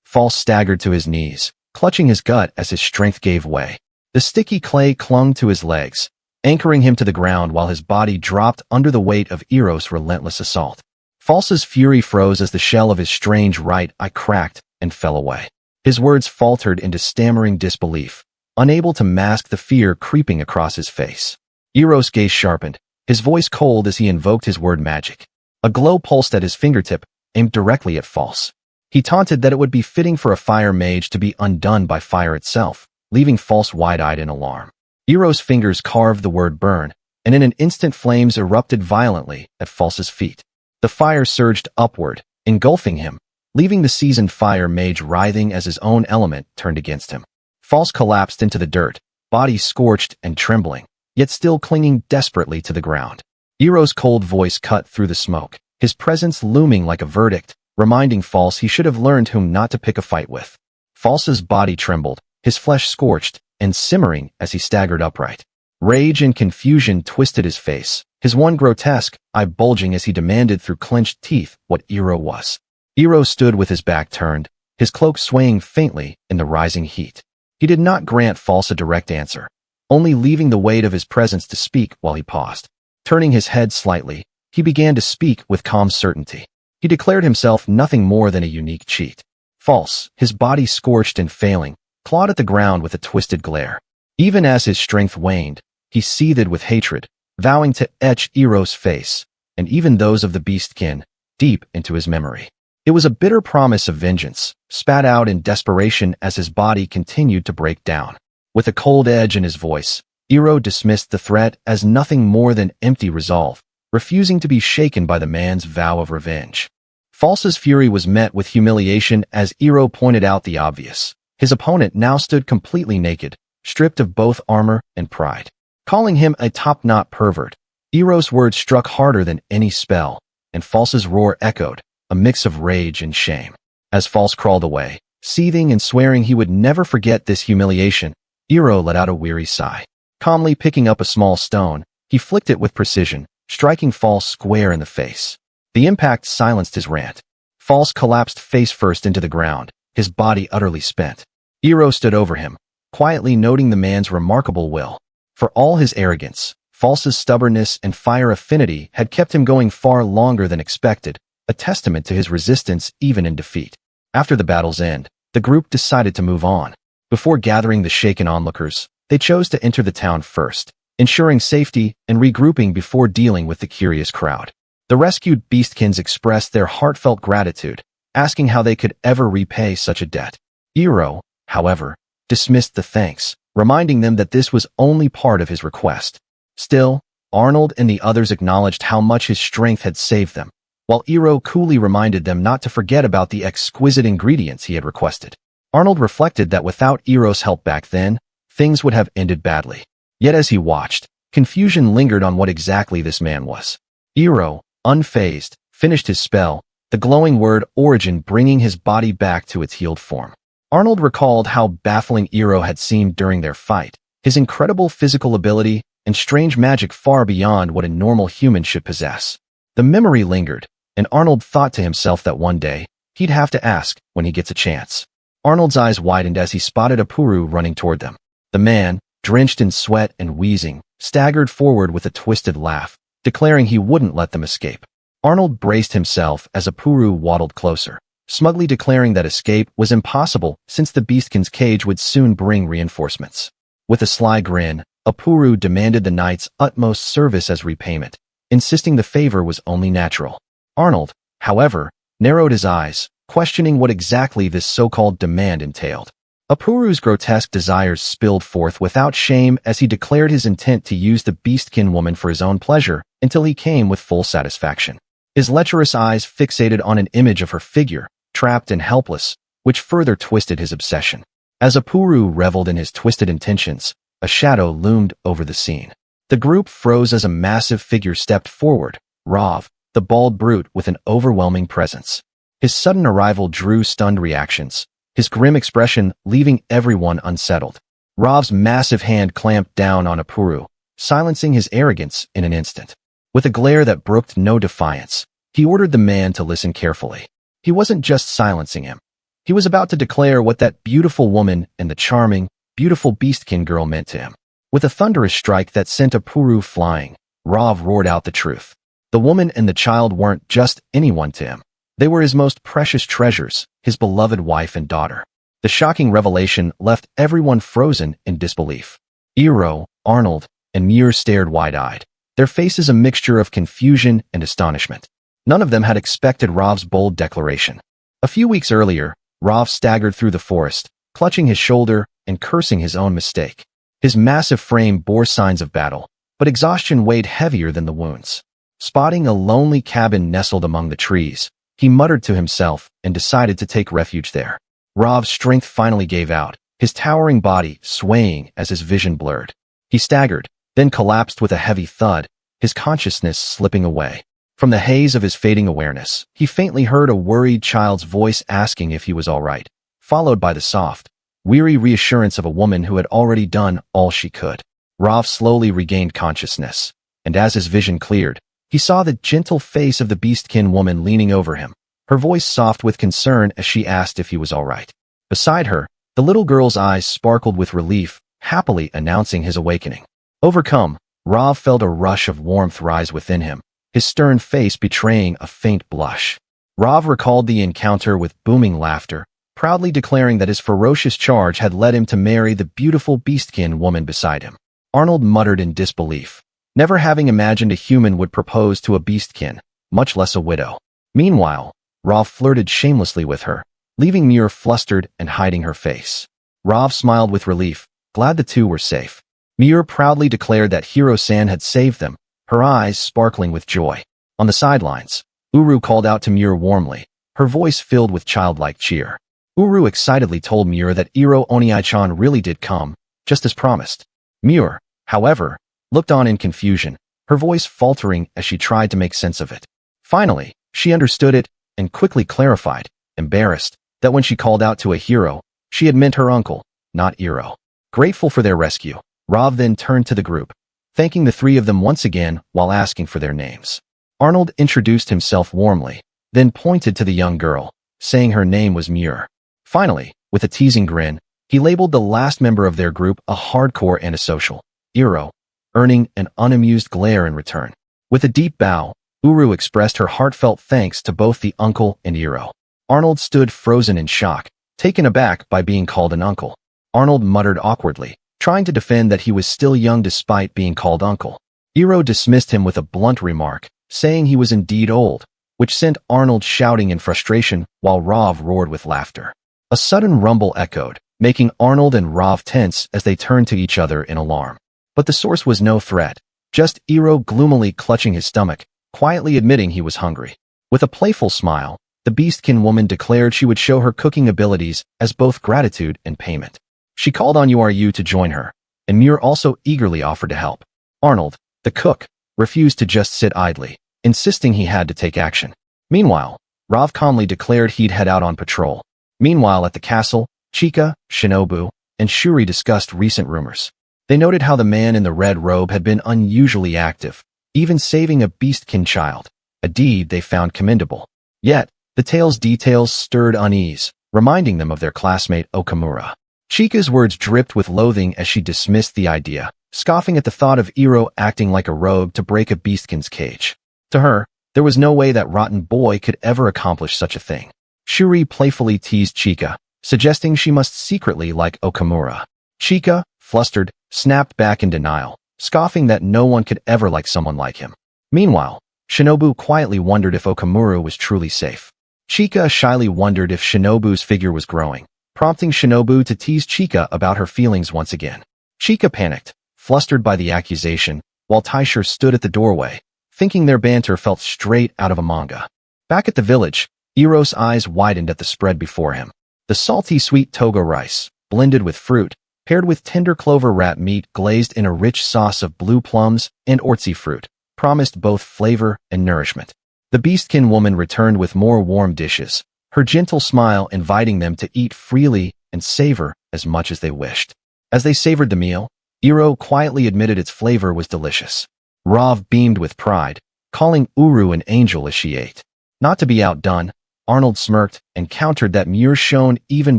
False staggered to his knees, clutching his gut as his strength gave way. The sticky clay clung to his legs, anchoring him to the ground while his body dropped under the weight of Hiiro's relentless assault. False's fury froze as the shell of his strange right eye cracked and fell away. His words faltered into stammering disbelief, unable to mask the fear creeping across his face. Hiiro's gaze sharpened, his voice cold as he invoked his word magic. A glow pulsed at his fingertip, aimed directly at False. He taunted that it would be fitting for a fire mage to be undone by fire itself, leaving False wide-eyed in alarm. Hiiro's fingers carved the word burn, and in an instant flames erupted violently at False's feet. The fire surged upward, engulfing him, leaving the seasoned fire mage writhing as his own element turned against him. False collapsed into the dirt, body scorched and trembling, yet still clinging desperately to the ground. Hiiro's cold voice cut through the smoke, his presence looming like a verdict, reminding False he should have learned whom not to pick a fight with. False's body trembled, his flesh scorched and simmering as he staggered upright. Rage and confusion twisted his face, his one grotesque eye bulging as he demanded through clenched teeth what Hiiro was. Hiiro stood with his back turned, his cloak swaying faintly in the rising heat. He did not grant False a direct answer, only leaving the weight of his presence to speak while he paused. Turning his head slightly, he began to speak with calm certainty. He declared himself nothing more than a unique cheat. False, his body scorched and failing, clawed at the ground with a twisted glare. Even as his strength waned, he seethed with hatred, vowing to etch Hiiro's face, and even those of the beastkin, deep into his memory. It was a bitter promise of vengeance, spat out in desperation as his body continued to break down. With a cold edge in his voice, Hiiro dismissed the threat as nothing more than empty resolve, refusing to be shaken by the man's vow of revenge. False's fury was met with humiliation as Hiiro pointed out the obvious. His opponent now stood completely naked, stripped of both armor and pride. Calling him a top-knot pervert, Hiiro's words struck harder than any spell, and False's roar echoed, a mix of rage and shame. As False crawled away, seething and swearing he would never forget this humiliation, Hiiro let out a weary sigh. Calmly picking up a small stone, he flicked it with precision, striking False square in the face. The impact silenced his rant. False collapsed face first into the ground, his body utterly spent. Hiiro stood over him, quietly noting the man's remarkable will. For all his arrogance, False's stubbornness and fire affinity had kept him going far longer than expected, a testament to his resistance even in defeat. After the battle's end, the group decided to move on. Before gathering the shaken onlookers, they chose to enter the town first, ensuring safety and regrouping before dealing with the curious crowd. The rescued beastkins expressed their heartfelt gratitude, asking how they could ever repay such a debt. Hiiro, however, dismissed the thanks, reminding them that this was only part of his request. Still, Arnold and the others acknowledged how much his strength had saved them, while Hiiro coolly reminded them not to forget about the exquisite ingredients he had requested. Arnold reflected that without Hiiro's help back then, things would have ended badly. Yet as he watched, confusion lingered on what exactly this man was. Hiiro, unfazed, finished his spell, the glowing word origin bringing his body back to its healed form. Arnold recalled how baffling Hiiro had seemed during their fight, his incredible physical ability and strange magic far beyond what a normal human should possess. The memory lingered, and Arnold thought to himself that one day, he'd have to ask when he gets a chance. Arnold's eyes widened as he spotted Apuru running toward them. The man, drenched in sweat and wheezing, staggered forward with a twisted laugh, declaring he wouldn't let them escape. Arnold braced himself as Apuru waddled closer, smugly declaring that escape was impossible since the beastkin's cage would soon bring reinforcements. With a sly grin, Apuru demanded the knight's utmost service as repayment, insisting the favor was only natural. Arnold, however, narrowed his eyes, questioning what exactly this so-called demand entailed. Apuru's grotesque desires spilled forth without shame as he declared his intent to use the beastkin woman for his own pleasure until he came with full satisfaction. His lecherous eyes fixated on an image of her figure, trapped and helpless, which further twisted his obsession. As Apuru reveled in his twisted intentions, a shadow loomed over the scene. The group froze as a massive figure stepped forward, Rav, the bald brute with an overwhelming presence. His sudden arrival drew stunned reactions, his grim expression leaving everyone unsettled. Rav's massive hand clamped down on Apuru, silencing his arrogance in an instant. With a glare that brooked no defiance, he ordered the man to listen carefully. He wasn't just silencing him. He was about to declare what that beautiful woman and the charming, beautiful beastkin girl meant to him. With a thunderous strike that sent Apuru flying, Rav roared out the truth. The woman and the child weren't just anyone to him. They were his most precious treasures, his beloved wife and daughter. The shocking revelation left everyone frozen in disbelief. Hiiro, Arnold, and Muir stared wide-eyed, their faces a mixture of confusion and astonishment. None of them had expected Rav's bold declaration. A few weeks earlier, Rav staggered through the forest, clutching his shoulder and cursing his own mistake. His massive frame bore signs of battle, but exhaustion weighed heavier than the wounds. Spotting a lonely cabin nestled among the trees, he muttered to himself and decided to take refuge there. Rav's strength finally gave out, his towering body swaying as his vision blurred. He staggered, then collapsed with a heavy thud, his consciousness slipping away. From the haze of his fading awareness, he faintly heard a worried child's voice asking if he was all right, followed by the soft, weary reassurance of a woman who had already done all she could. Rav slowly regained consciousness, and as his vision cleared, he saw the gentle face of the beastkin woman leaning over him, her voice soft with concern as she asked if he was all right. Beside her, the little girl's eyes sparkled with relief, happily announcing his awakening. Overcome, Rav felt a rush of warmth rise within him, his stern face betraying a faint blush. Rav recalled the encounter with booming laughter, proudly declaring that his ferocious charge had led him to marry the beautiful beastkin woman beside him. Arnold muttered in disbelief, never having imagined a human would propose to a beastkin, much less a widow. Meanwhile, Rav flirted shamelessly with her, leaving Muir flustered and hiding her face. Rav smiled with relief, glad the two were safe. Muir proudly declared that Hiro-san had saved them, her eyes sparkling with joy. On the sidelines, Uru called out to Muir warmly, her voice filled with childlike cheer. Uru excitedly told Muir that Iro Oniai-chan really did come, just as promised. Muir, however, looked on in confusion, her voice faltering as she tried to make sense of it. Finally, she understood it and quickly clarified, embarrassed, that when she called out to a hero, she had meant her uncle, not Iro. Grateful for their rescue, Rav then turned to the group, thanking the three of them once again while asking for their names. Arnold introduced himself warmly, then pointed to the young girl, saying her name was Muir. Finally, with a teasing grin, he labeled the last member of their group a hardcore antisocial, Iro, earning an unamused glare in return. With a deep bow, Uru expressed her heartfelt thanks to both the uncle and Iro. Arnold stood frozen in shock, taken aback by being called an uncle. Arnold muttered awkwardly, trying to defend that he was still young despite being called uncle. Iro dismissed him with a blunt remark, saying he was indeed old, which sent Arnold shouting in frustration while Rav roared with laughter. A sudden rumble echoed, making Arnold and Rav tense as they turned to each other in alarm. But the source was no threat, just Iro gloomily clutching his stomach, quietly admitting he was hungry. With a playful smile, the beastkin woman declared she would show her cooking abilities as both gratitude and payment. She called on Uru to join her, and Muir also eagerly offered to help. Arnold, the cook, refused to just sit idly, insisting he had to take action. Meanwhile, Rav calmly declared he'd head out on patrol. Meanwhile at the castle, Chika, Shinobu, and Shuri discussed recent rumors. They noted how the man in the red robe had been unusually active, even saving a beastkin child, a deed they found commendable. Yet, the tale's details stirred unease, reminding them of their classmate Okamura. Chika's words dripped with loathing as she dismissed the idea, scoffing at the thought of Iro acting like a rogue to break a beastkin's cage. To her, there was no way that rotten boy could ever accomplish such a thing. Shuri playfully teased Chika, suggesting she must secretly like Okamura. Chika, flustered, snapped back in denial, scoffing that no one could ever like someone like him. Meanwhile, Shinobu quietly wondered if Okamura was truly safe. Chika shyly wondered if Shinobu's figure was growing, prompting Shinobu to tease Chika about her feelings once again. Chika panicked, flustered by the accusation, while Taisher stood at the doorway, thinking their banter felt straight out of a manga. Back at the village, Iroh's eyes widened at the spread before him. The salty sweet togo rice, blended with fruit, paired with tender clover rat meat glazed in a rich sauce of blue plums and ortsi fruit, promised both flavor and nourishment. The Beastkin woman returned with more warm dishes, her gentle smile inviting them to eat freely and savor as much as they wished. As they savored the meal, Iroh quietly admitted its flavor was delicious. Rav beamed with pride, calling Uru an angel as she ate. Not to be outdone, Arnold smirked and countered that Muir shone even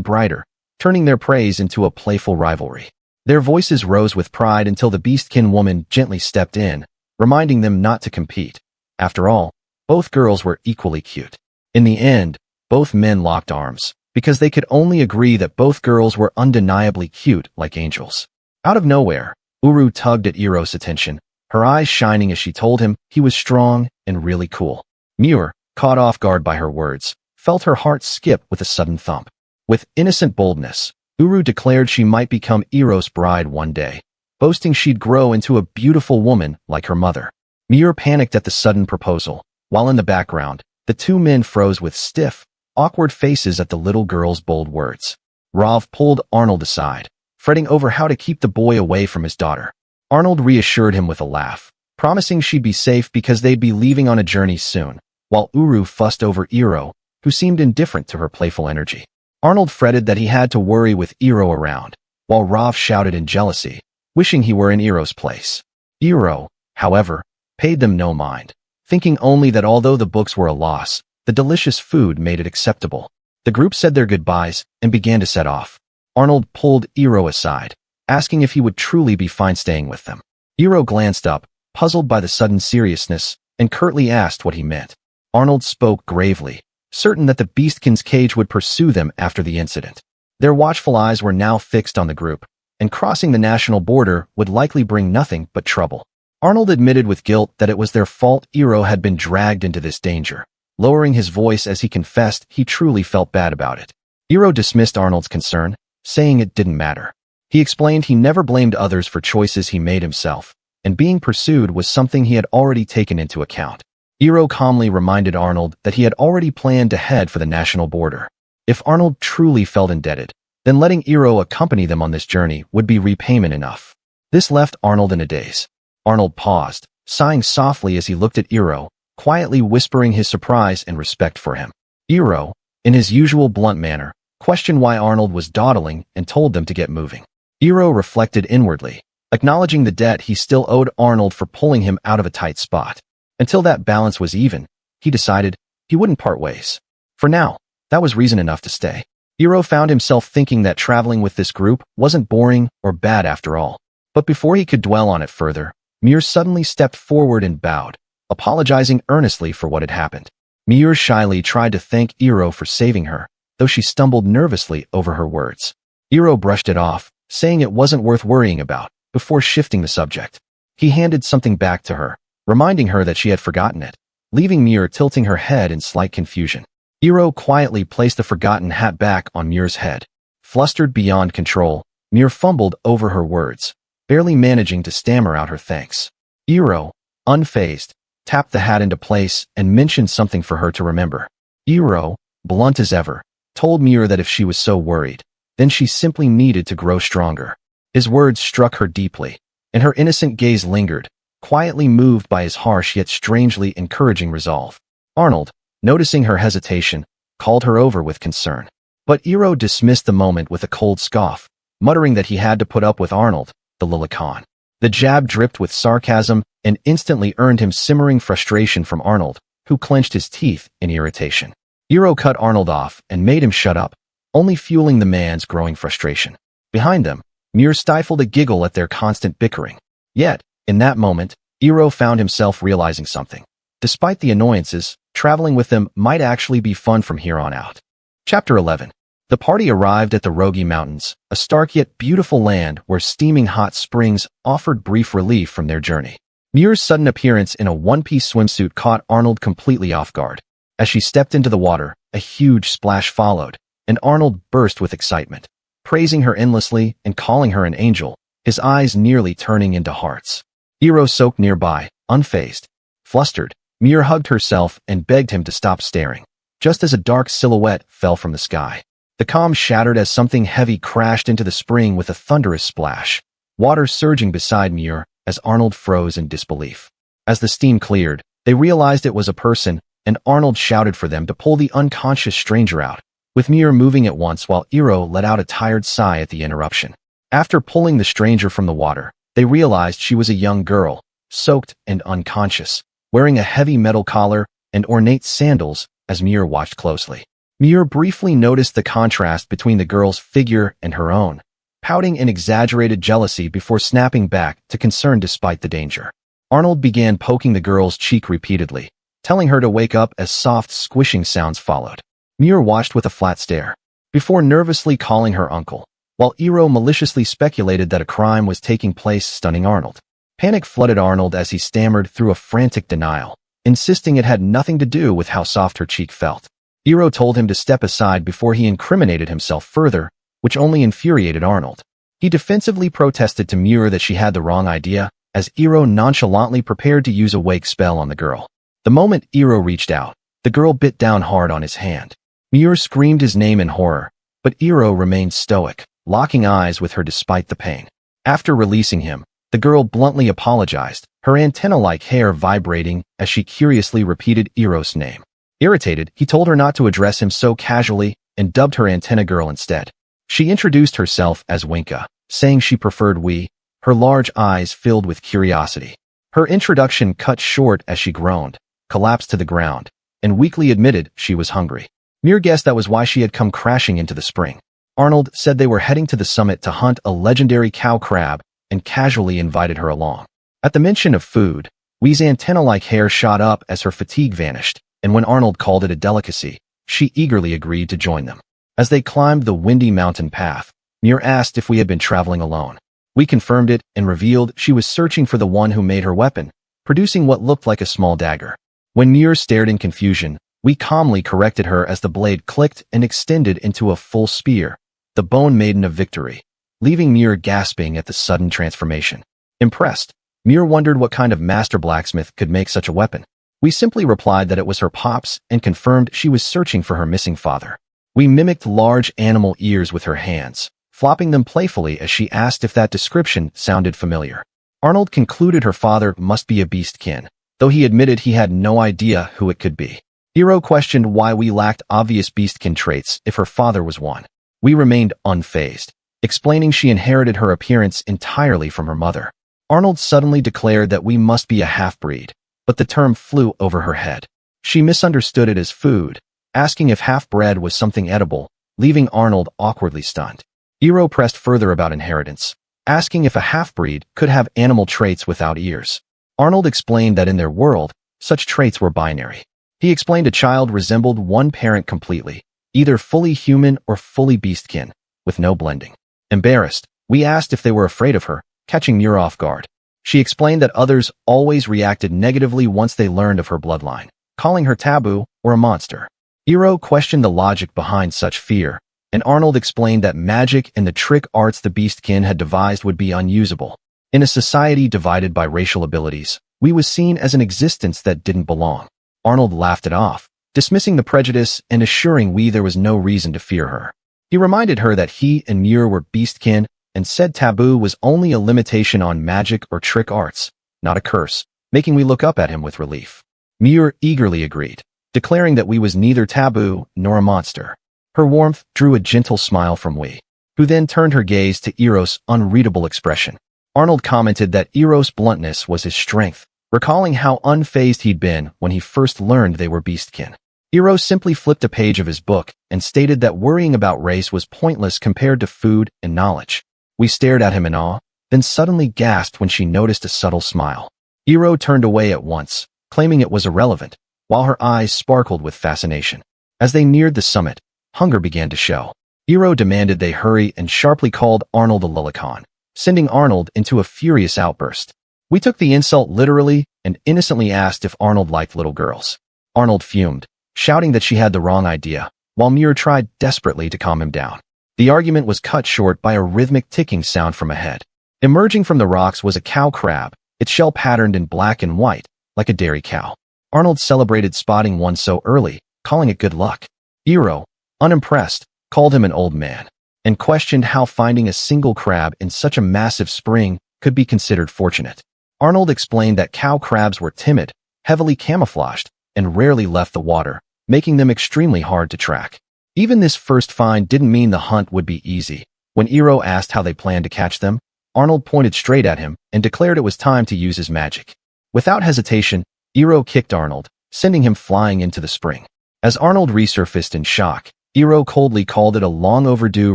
brighter, turning their praise into a playful rivalry. Their voices rose with pride until the Beastkin woman gently stepped in, reminding them not to compete. After all, both girls were equally cute. In the end, both men locked arms, because they could only agree that both girls were undeniably cute like angels. Out of nowhere, Uru tugged at Iroh's attention, her eyes shining as she told him he was strong and really cool. Muir, caught off guard by her words, felt her heart skip with a sudden thump. With innocent boldness, Uru declared she might become Iroh's bride one day, boasting she'd grow into a beautiful woman like her mother. Muir panicked at the sudden proposal, while in the background, the two men froze with stiff, awkward faces at the little girl's bold words. Rav pulled Arnold aside, fretting over how to keep the boy away from his daughter. Arnold reassured him with a laugh, promising she'd be safe because they'd be leaving on a journey soon, while Uru fussed over Iroh, who seemed indifferent to her playful energy. Arnold fretted that he had to worry with Iroh around, while Rav shouted in jealousy, wishing he were in Iroh's place. Iroh, however, paid them no mind, thinking only that although the books were a loss, the delicious food made it acceptable. The group said their goodbyes and began to set off. Arnold pulled Iroh aside, asking if he would truly be fine staying with them. Iroh glanced up, puzzled by the sudden seriousness, and curtly asked what he meant. Arnold spoke gravely, certain that the Beastkin's cage would pursue them after the incident. Their watchful eyes were now fixed on the group, and crossing the national border would likely bring nothing but trouble. Arnold admitted with guilt that it was their fault Iroh had been dragged into this danger, lowering his voice as he confessed he truly felt bad about it. Iroh dismissed Arnold's concern, saying it didn't matter. He explained he never blamed others for choices he made himself, and being pursued was something he had already taken into account. Iroh calmly reminded Arnold that he had already planned to head for the national border. If Arnold truly felt indebted, then letting Iroh accompany them on this journey would be repayment enough. This left Arnold in a daze. Arnold paused, sighing softly as he looked at Iroh, quietly whispering his surprise and respect for him. Iroh, in his usual blunt manner, questioned why Arnold was dawdling and told them to get moving. Iroh reflected inwardly, acknowledging the debt he still owed Arnold for pulling him out of a tight spot. Until that balance was even, he decided he wouldn't part ways. For now, that was reason enough to stay. Iroh found himself thinking that traveling with this group wasn't boring or bad after all. But before he could dwell on it further, Muir suddenly stepped forward and bowed, apologizing earnestly for what had happened. Muir shyly tried to thank Iroh for saving her, though she stumbled nervously over her words. Iroh brushed it off, saying it wasn't worth worrying about, before shifting the subject. He handed something back to her, reminding her that she had forgotten it, leaving Muir tilting her head in slight confusion. Iroh quietly placed the forgotten hat back on Muir's head. Flustered beyond control, Muir fumbled over her words, barely managing to stammer out her thanks. Iroh, unfazed, tapped the hat into place and mentioned something for her to remember. Iroh, blunt as ever, told Muir that if she was so worried, then she simply needed to grow stronger. His words struck her deeply, and her innocent gaze lingered, quietly moved by his harsh yet strangely encouraging resolve. Arnold, noticing her hesitation, called her over with concern. But Iroh dismissed the moment with a cold scoff, muttering that he had to put up with Arnold, the Lilicon. The jab dripped with sarcasm and instantly earned him simmering frustration from Arnold, who clenched his teeth in irritation. Iroh cut Arnold off and made him shut up, only fueling the man's growing frustration. Behind them, Muir stifled a giggle at their constant bickering. Yet, in that moment, Iroh found himself realizing something. Despite the annoyances, traveling with them might actually be fun from here on out. Chapter 11. The party arrived at the Rogi Mountains, a stark yet beautiful land where steaming hot springs offered brief relief from their journey. Muir's sudden appearance in a one-piece swimsuit caught Arnold completely off guard. As she stepped into the water, a huge splash followed, and Arnold burst with excitement, praising her endlessly and calling her an angel, his eyes nearly turning into hearts. Hiiro soaked nearby, unfazed. Flustered, Miur hugged herself and begged him to stop staring, just as a dark silhouette fell from the sky. The calm shattered as something heavy crashed into the spring with a thunderous splash, water surging beside Miur as Arnold froze in disbelief. As the steam cleared, they realized it was a person, and Arnold shouted for them to pull the unconscious stranger out, with Miur moving at once while Hiiro let out a tired sigh at the interruption. After pulling the stranger from the water, they realized she was a young girl, soaked and unconscious, wearing a heavy metal collar and ornate sandals as Miur watched closely. Miur briefly noticed the contrast between the girl's figure and her own, pouting in exaggerated jealousy before snapping back to concern despite the danger. Arnold began poking the girl's cheek repeatedly, telling her to wake up as soft squishing sounds followed. Miur watched with a flat stare, before nervously calling her uncle, while Hiiro maliciously speculated that a crime was taking place, stunning Arnold. Panic flooded Arnold as he stammered through a frantic denial, insisting it had nothing to do with how soft her cheek felt. Hiiro told him to step aside before he incriminated himself further, which only infuriated Arnold. He defensively protested to Miur that she had the wrong idea, as Hiiro nonchalantly prepared to use a wake spell on the girl. The moment Hiiro reached out, the girl bit down hard on his hand. Miur screamed his name in horror, but Hiiro remained stoic, locking eyes with her despite the pain. After releasing him, the girl bluntly apologized, her antenna-like hair vibrating as she curiously repeated Hiiro's name. Irritated, he told her not to address him so casually and dubbed her Antenna Girl instead. She introduced herself as Winka, saying she preferred we, her large eyes filled with curiosity. Her introduction cut short as she groaned, collapsed to the ground, and weakly admitted she was hungry. Miur guessed that was why she had come crashing into the spring. Arnold said they were heading to the summit to hunt a legendary cow crab and casually invited her along. At the mention of food, Wee's antenna-like hair shot up as her fatigue vanished, and when Arnold called it a delicacy, she eagerly agreed to join them. As they climbed the windy mountain path, Miur asked if we had been traveling alone. We confirmed it and revealed she was searching for the one who made her weapon, producing what looked like a small dagger. When Miur stared in confusion, we calmly corrected her as the blade clicked and extended into a full spear, the bone maiden of victory, leaving Miur gasping at the sudden transformation. Impressed, Miur wondered what kind of master blacksmith could make such a weapon. We simply replied that it was her pops and confirmed she was searching for her missing father. We mimicked large animal ears with her hands, flopping them playfully as she asked if that description sounded familiar. Arnold concluded her father must be a beastkin, though he admitted he had no idea who it could be. Hiiro questioned why we lacked obvious beastkin traits if her father was one. We remained unfazed, explaining she inherited her appearance entirely from her mother. Arnold suddenly declared that we must be a half-breed, but the term flew over her head. She misunderstood it as food, asking if half-bred was something edible, leaving Arnold awkwardly stunned. Hiiro pressed further about inheritance, asking if a half-breed could have animal traits without ears. Arnold explained that in their world, such traits were binary. He explained a child resembled one parent completely, either fully human or fully beastkin, with no blending. Embarrassed, we asked if they were afraid of her, catching Miur off guard. She explained that others always reacted negatively once they learned of her bloodline, calling her taboo or a monster. Hiiro questioned the logic behind such fear, and Arnold explained that magic and the trick arts the beastkin had devised would be unusable. In a society divided by racial abilities, we was seen as an existence that didn't belong. Arnold laughed it off, dismissing the prejudice and assuring we there was no reason to fear her. He reminded her that he and Miur were beastkin and said taboo was only a limitation on magic or trick arts, not a curse, making we look up at him with relief. Miur eagerly agreed, declaring that we was neither taboo nor a monster. Her warmth drew a gentle smile from we, who then turned her gaze to Hiiro's unreadable expression. Arnold commented that Hiiro's bluntness was his strength, recalling how unfazed he'd been when he first learned they were beastkin. Hiiro simply flipped a page of his book and stated that worrying about race was pointless compared to food and knowledge. We stared at him in awe, then suddenly gasped when she noticed a subtle smile. Hiiro turned away at once, claiming it was irrelevant, while her eyes sparkled with fascination. As they neared the summit, hunger began to show. Hiiro demanded they hurry and sharply called Arnold a lullicon, sending Arnold into a furious outburst. We took the insult literally and innocently asked if Arnold liked little girls. Arnold fumed, shouting that she had the wrong idea, while Muir tried desperately to calm him down. The argument was cut short by a rhythmic ticking sound from ahead. Emerging from the rocks was a cow crab, its shell patterned in black and white, like a dairy cow. Arnold celebrated spotting one so early, calling it good luck. Hiiro, unimpressed, called him an old man, and questioned how finding a single crab in such a massive spring could be considered fortunate. Arnold explained that cow crabs were timid, heavily camouflaged, and rarely left the water, making them extremely hard to track. Even this first find didn't mean the hunt would be easy. When Hiiro asked how they planned to catch them, Arnold pointed straight at him and declared it was time to use his magic. Without hesitation, Hiiro kicked Arnold, sending him flying into the spring. As Arnold resurfaced in shock, Hiiro coldly called it a long-overdue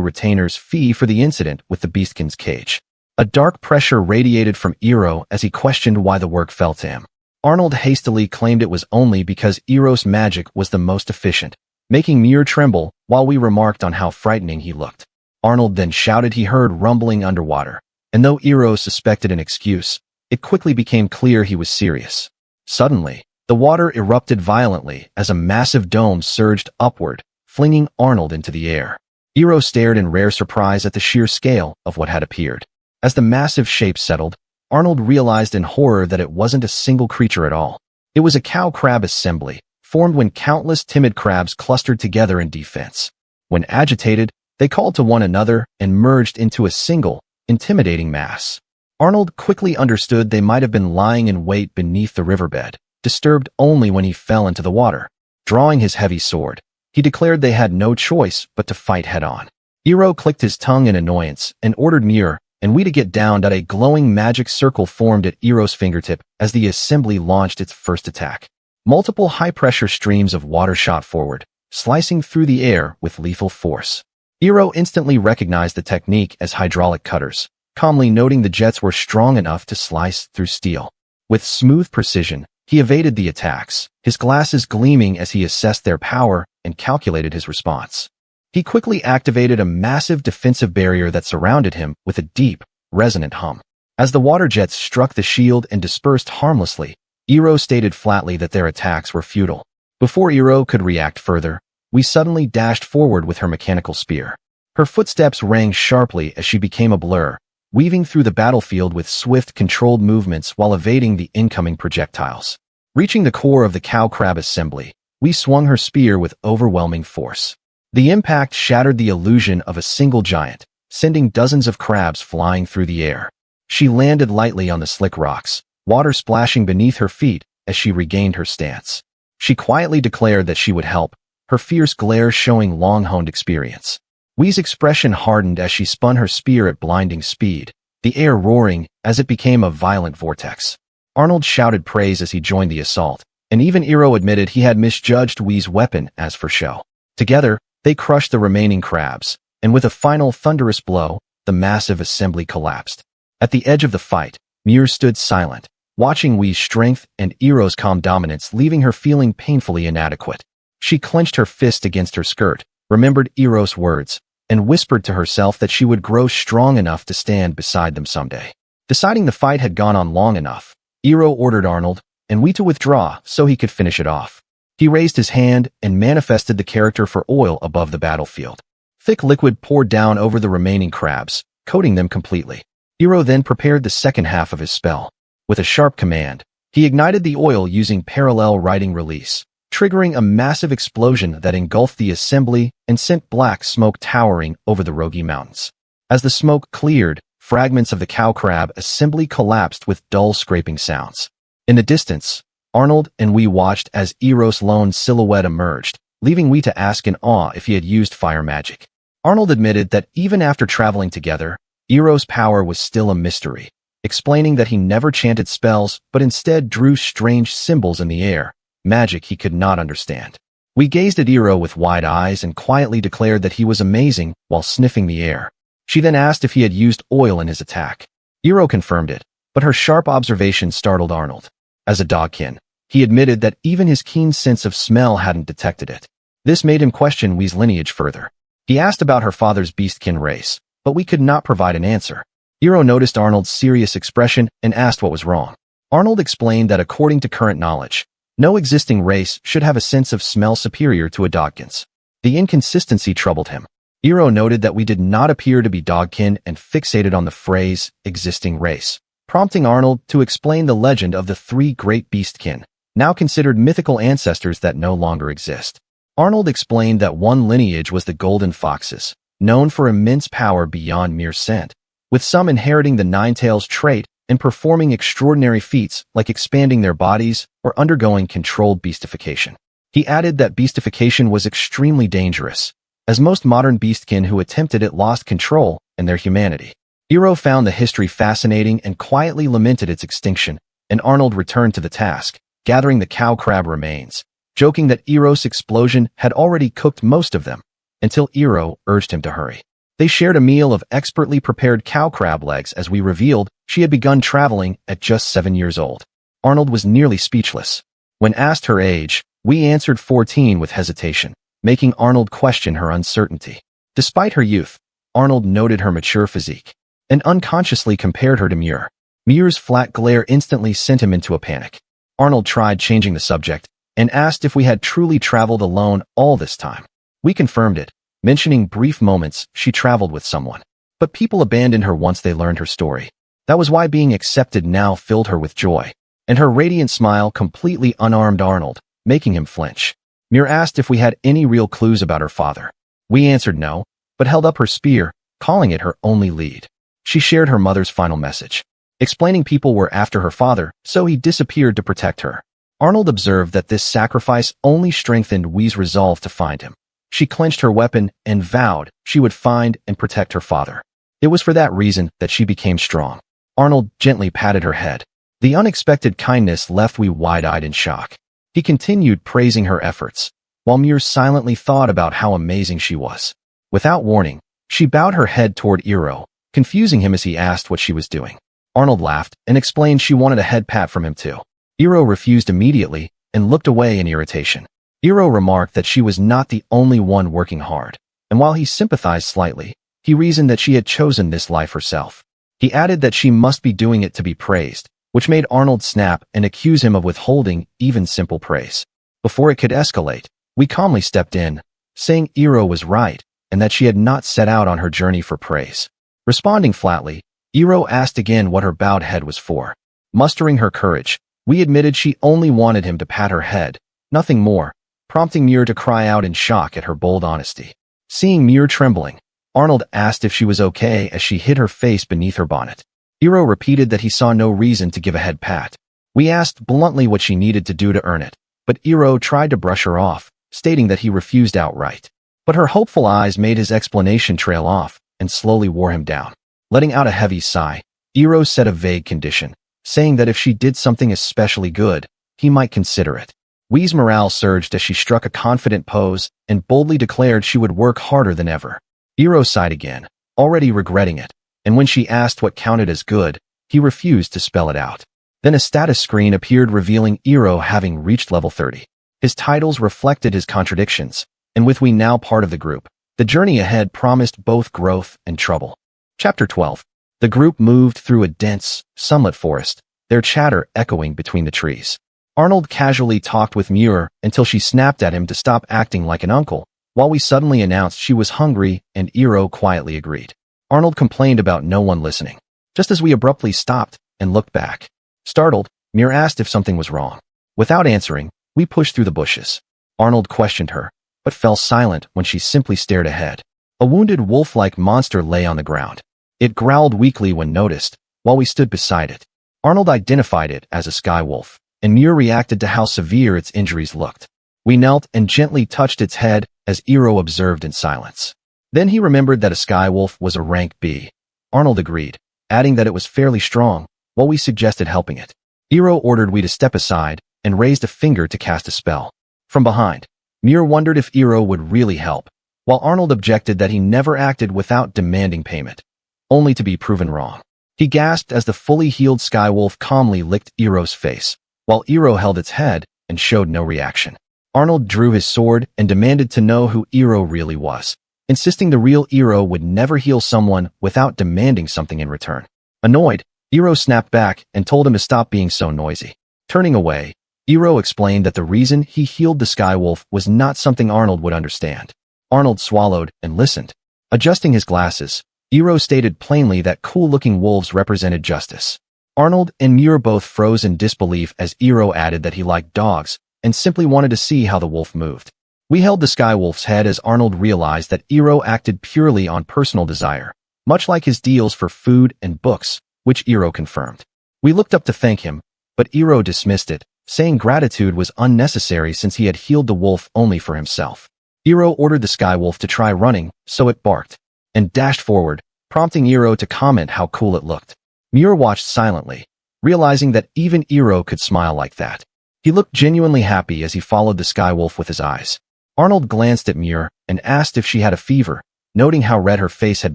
retainer's fee for the incident with the beastkin's cage. A dark pressure radiated from Hiiro as he questioned why the work fell to him. Arnold hastily claimed it was only because Hiiro's magic was the most efficient, making Muir tremble while we remarked on how frightening he looked. Arnold then shouted he heard rumbling underwater, and though Hiiro suspected an excuse, it quickly became clear he was serious. Suddenly, the water erupted violently as a massive dome surged upward, flinging Arnold into the air. Hiiro stared in rare surprise at the sheer scale of what had appeared. As the massive shape settled, Arnold realized in horror that it wasn't a single creature at all. It was a cow crab assembly, formed when countless timid crabs clustered together in defense. When agitated, they called to one another and merged into a single, intimidating mass. Arnold quickly understood they might have been lying in wait beneath the riverbed, disturbed only when he fell into the water. Drawing his heavy sword, he declared they had no choice but to fight head-on. Hiiro clicked his tongue in annoyance and ordered Muir and we to get down. A glowing magic circle formed at Hiiro's fingertip as the assembly launched its first attack. Multiple high-pressure streams of water shot forward, slicing through the air with lethal force. Hiiro instantly recognized the technique as hydraulic cutters, calmly noting the jets were strong enough to slice through steel. With smooth precision, he evaded the attacks, his glasses gleaming as he assessed their power and calculated his response. He quickly activated a massive defensive barrier that surrounded him with a deep, resonant hum. As the water jets struck the shield and dispersed harmlessly, Hiiro stated flatly that their attacks were futile. Before Hiiro could react further, we suddenly dashed forward with her mechanical spear. Her footsteps rang sharply as she became a blur, weaving through the battlefield with swift, controlled movements while evading the incoming projectiles. Reaching the core of the cow crab assembly, we swung her spear with overwhelming force. The impact shattered the illusion of a single giant, sending dozens of crabs flying through the air. She landed lightly on the slick rocks, water splashing beneath her feet as she regained her stance. She quietly declared that she would help, her fierce glare showing long-honed experience. Wee's expression hardened as she spun her spear at blinding speed, the air roaring as it became a violent vortex. Arnold shouted praise as he joined the assault, and even Hiiro admitted he had misjudged Wee's weapon as for show. Together, they crushed the remaining crabs, and with a final thunderous blow, the massive assembly collapsed. At the edge of the fight, Muir stood silent, watching Wee's strength and Hiiro's calm dominance, leaving her feeling painfully inadequate. She clenched her fist against her skirt, remembered Hiiro's words, and whispered to herself that she would grow strong enough to stand beside them someday. Deciding the fight had gone on long enough, Hiiro ordered Arnold and Wee to withdraw so he could finish it off. He raised his hand and manifested the character for oil above the battlefield. Thick liquid poured down over the remaining crabs, coating them completely. Hiiro then prepared the second half of his spell. With a sharp command, he ignited the oil using parallel writing release, triggering a massive explosion that engulfed the assembly and sent black smoke towering over the Rogi Mountains. As the smoke cleared, fragments of the cow crab assembly collapsed with dull scraping sounds. In the distance, Arnold and Wee watched as Hiiro's lone silhouette emerged, leaving Wee to ask in awe if he had used fire magic. Arnold admitted that even after traveling together, Hiiro's power was still a mystery, explaining that he never chanted spells but instead drew strange symbols in the air, magic he could not understand. We gazed at Hiiro with wide eyes and quietly declared that he was amazing while sniffing the air. She then asked if he had used oil in his attack. Hiiro confirmed it, but her sharp observation startled Arnold. As a dogkin, he admitted that even his keen sense of smell hadn't detected it. This made him question Wee's lineage further. He asked about her father's beastkin race, but we could not provide an answer. Hiiro noticed Arnold's serious expression and asked what was wrong. Arnold explained that according to current knowledge, no existing race should have a sense of smell superior to a dogkin's. The inconsistency troubled him. Hiiro noted that we did not appear to be dogkin and fixated on the phrase, existing race, prompting Arnold to explain the legend of the three great beastkin, now considered mythical ancestors that no longer exist. Arnold explained that one lineage was the golden foxes, known for immense power beyond mere scent, with some inheriting the nine-tails trait and performing extraordinary feats like expanding their bodies or undergoing controlled beastification. He added that beastification was extremely dangerous, as most modern beastkin who attempted it lost control and their humanity. Hiiro found the history fascinating and quietly lamented its extinction, and Arnold returned to the task, gathering the cow crab remains, joking that Hiiro's explosion had already cooked most of them, until Hiiro urged him to hurry. They shared a meal of expertly prepared cow crab legs as we revealed she had begun traveling at just 7 years old. Arnold was nearly speechless. When asked her age, we answered 14 with hesitation, making Arnold question her uncertainty. Despite her youth, Arnold noted her mature physique and unconsciously compared her to Muir. Muir's flat glare instantly sent him into a panic. Arnold tried changing the subject and asked if we had truly traveled alone all this time. We confirmed it, mentioning brief moments she traveled with someone. But people abandoned her once they learned her story. That was why being accepted now filled her with joy, and her radiant smile completely unarmed Arnold, making him flinch. Muir asked if we had any real clues about her father. We answered no, but held up her spear, calling it her only lead. She shared her mother's final message, explaining people were after her father, so he disappeared to protect her. Arnold observed that this sacrifice only strengthened Wee's resolve to find him. She clenched her weapon and vowed she would find and protect her father. It was for that reason that she became strong. Arnold gently patted her head. The unexpected kindness left Wee wide-eyed in shock. He continued praising her efforts, while Muir silently thought about how amazing she was. Without warning, she bowed her head toward Hiiro, confusing him as he asked what she was doing. Arnold laughed and explained she wanted a head pat from him too. Hiiro refused immediately and looked away in irritation. Hiiro remarked that she was not the only one working hard, and while he sympathized slightly, he reasoned that she had chosen this life herself. He added that she must be doing it to be praised, which made Arnold snap and accuse him of withholding even simple praise. Before it could escalate, we calmly stepped in, saying Hiiro was right and that she had not set out on her journey for praise. Responding flatly, Hiiro asked again what her bowed head was for. Mustering her courage, we admitted she only wanted him to pat her head, nothing more, prompting Muir to cry out in shock at her bold honesty. Seeing Muir trembling, Arnold asked if she was okay as she hid her face beneath her bonnet. Hiiro repeated that he saw no reason to give a head pat. We asked bluntly what she needed to do to earn it, but Hiiro tried to brush her off, stating that he refused outright. But her hopeful eyes made his explanation trail off and slowly wore him down. Letting out a heavy sigh, Hiiro set a vague condition, saying that if she did something especially good, he might consider it. Wee's morale surged as she struck a confident pose and boldly declared she would work harder than ever. Hiiro sighed again, already regretting it, and when she asked what counted as good, he refused to spell it out. Then a status screen appeared revealing Hiiro having reached level 30. His titles reflected his contradictions, and with Wee now part of the group, the journey ahead promised both growth and trouble. Chapter 12. The group moved through a dense, sunlit forest, their chatter echoing between the trees. Arnold casually talked with Muir until she snapped at him to stop acting like an uncle, while we suddenly announced she was hungry and Hiiro quietly agreed. Arnold complained about no one listening, just as we abruptly stopped and looked back. Startled, Muir asked if something was wrong. Without answering, we pushed through the bushes. Arnold questioned her, but fell silent when she simply stared ahead. A wounded wolf-like monster lay on the ground. It growled weakly when noticed, while we stood beside it. Arnold identified it as a sky wolf, and Muir reacted to how severe its injuries looked. We knelt and gently touched its head as Hiiro observed in silence. Then he remembered that a sky wolf was a rank B. Arnold agreed, adding that it was fairly strong, while we suggested helping it. Hiiro ordered we to step aside and raised a finger to cast a spell. From behind, Muir wondered if Hiiro would really help, while Arnold objected that he never acted without demanding payment, only to be proven wrong. He gasped as the fully healed skywolf calmly licked Hiiro's face, while Hiiro held its head and showed no reaction. Arnold drew his sword and demanded to know who Hiiro really was, insisting the real Hiiro would never heal someone without demanding something in return. Annoyed, Hiiro snapped back and told him to stop being so noisy. Turning away, Hiiro explained that the reason he healed the skywolf was not something Arnold would understand. Arnold swallowed and listened. Adjusting his glasses, Hiiro stated plainly that cool-looking wolves represented justice. Arnold and Muir both froze in disbelief as Hiiro added that he liked dogs and simply wanted to see how the wolf moved. We held the sky wolf's head as Arnold realized that Hiiro acted purely on personal desire, much like his deals for food and books, which Hiiro confirmed. We looked up to thank him, but Hiiro dismissed it, saying gratitude was unnecessary since he had healed the wolf only for himself. Hiiro ordered the sky wolf to try running, so it barked and dashed forward, prompting Hiiro to comment how cool it looked. Muir watched silently, realizing that even Hiiro could smile like that. He looked genuinely happy as he followed the sky wolf with his eyes. Arnold glanced at Muir and asked if she had a fever, noting how red her face had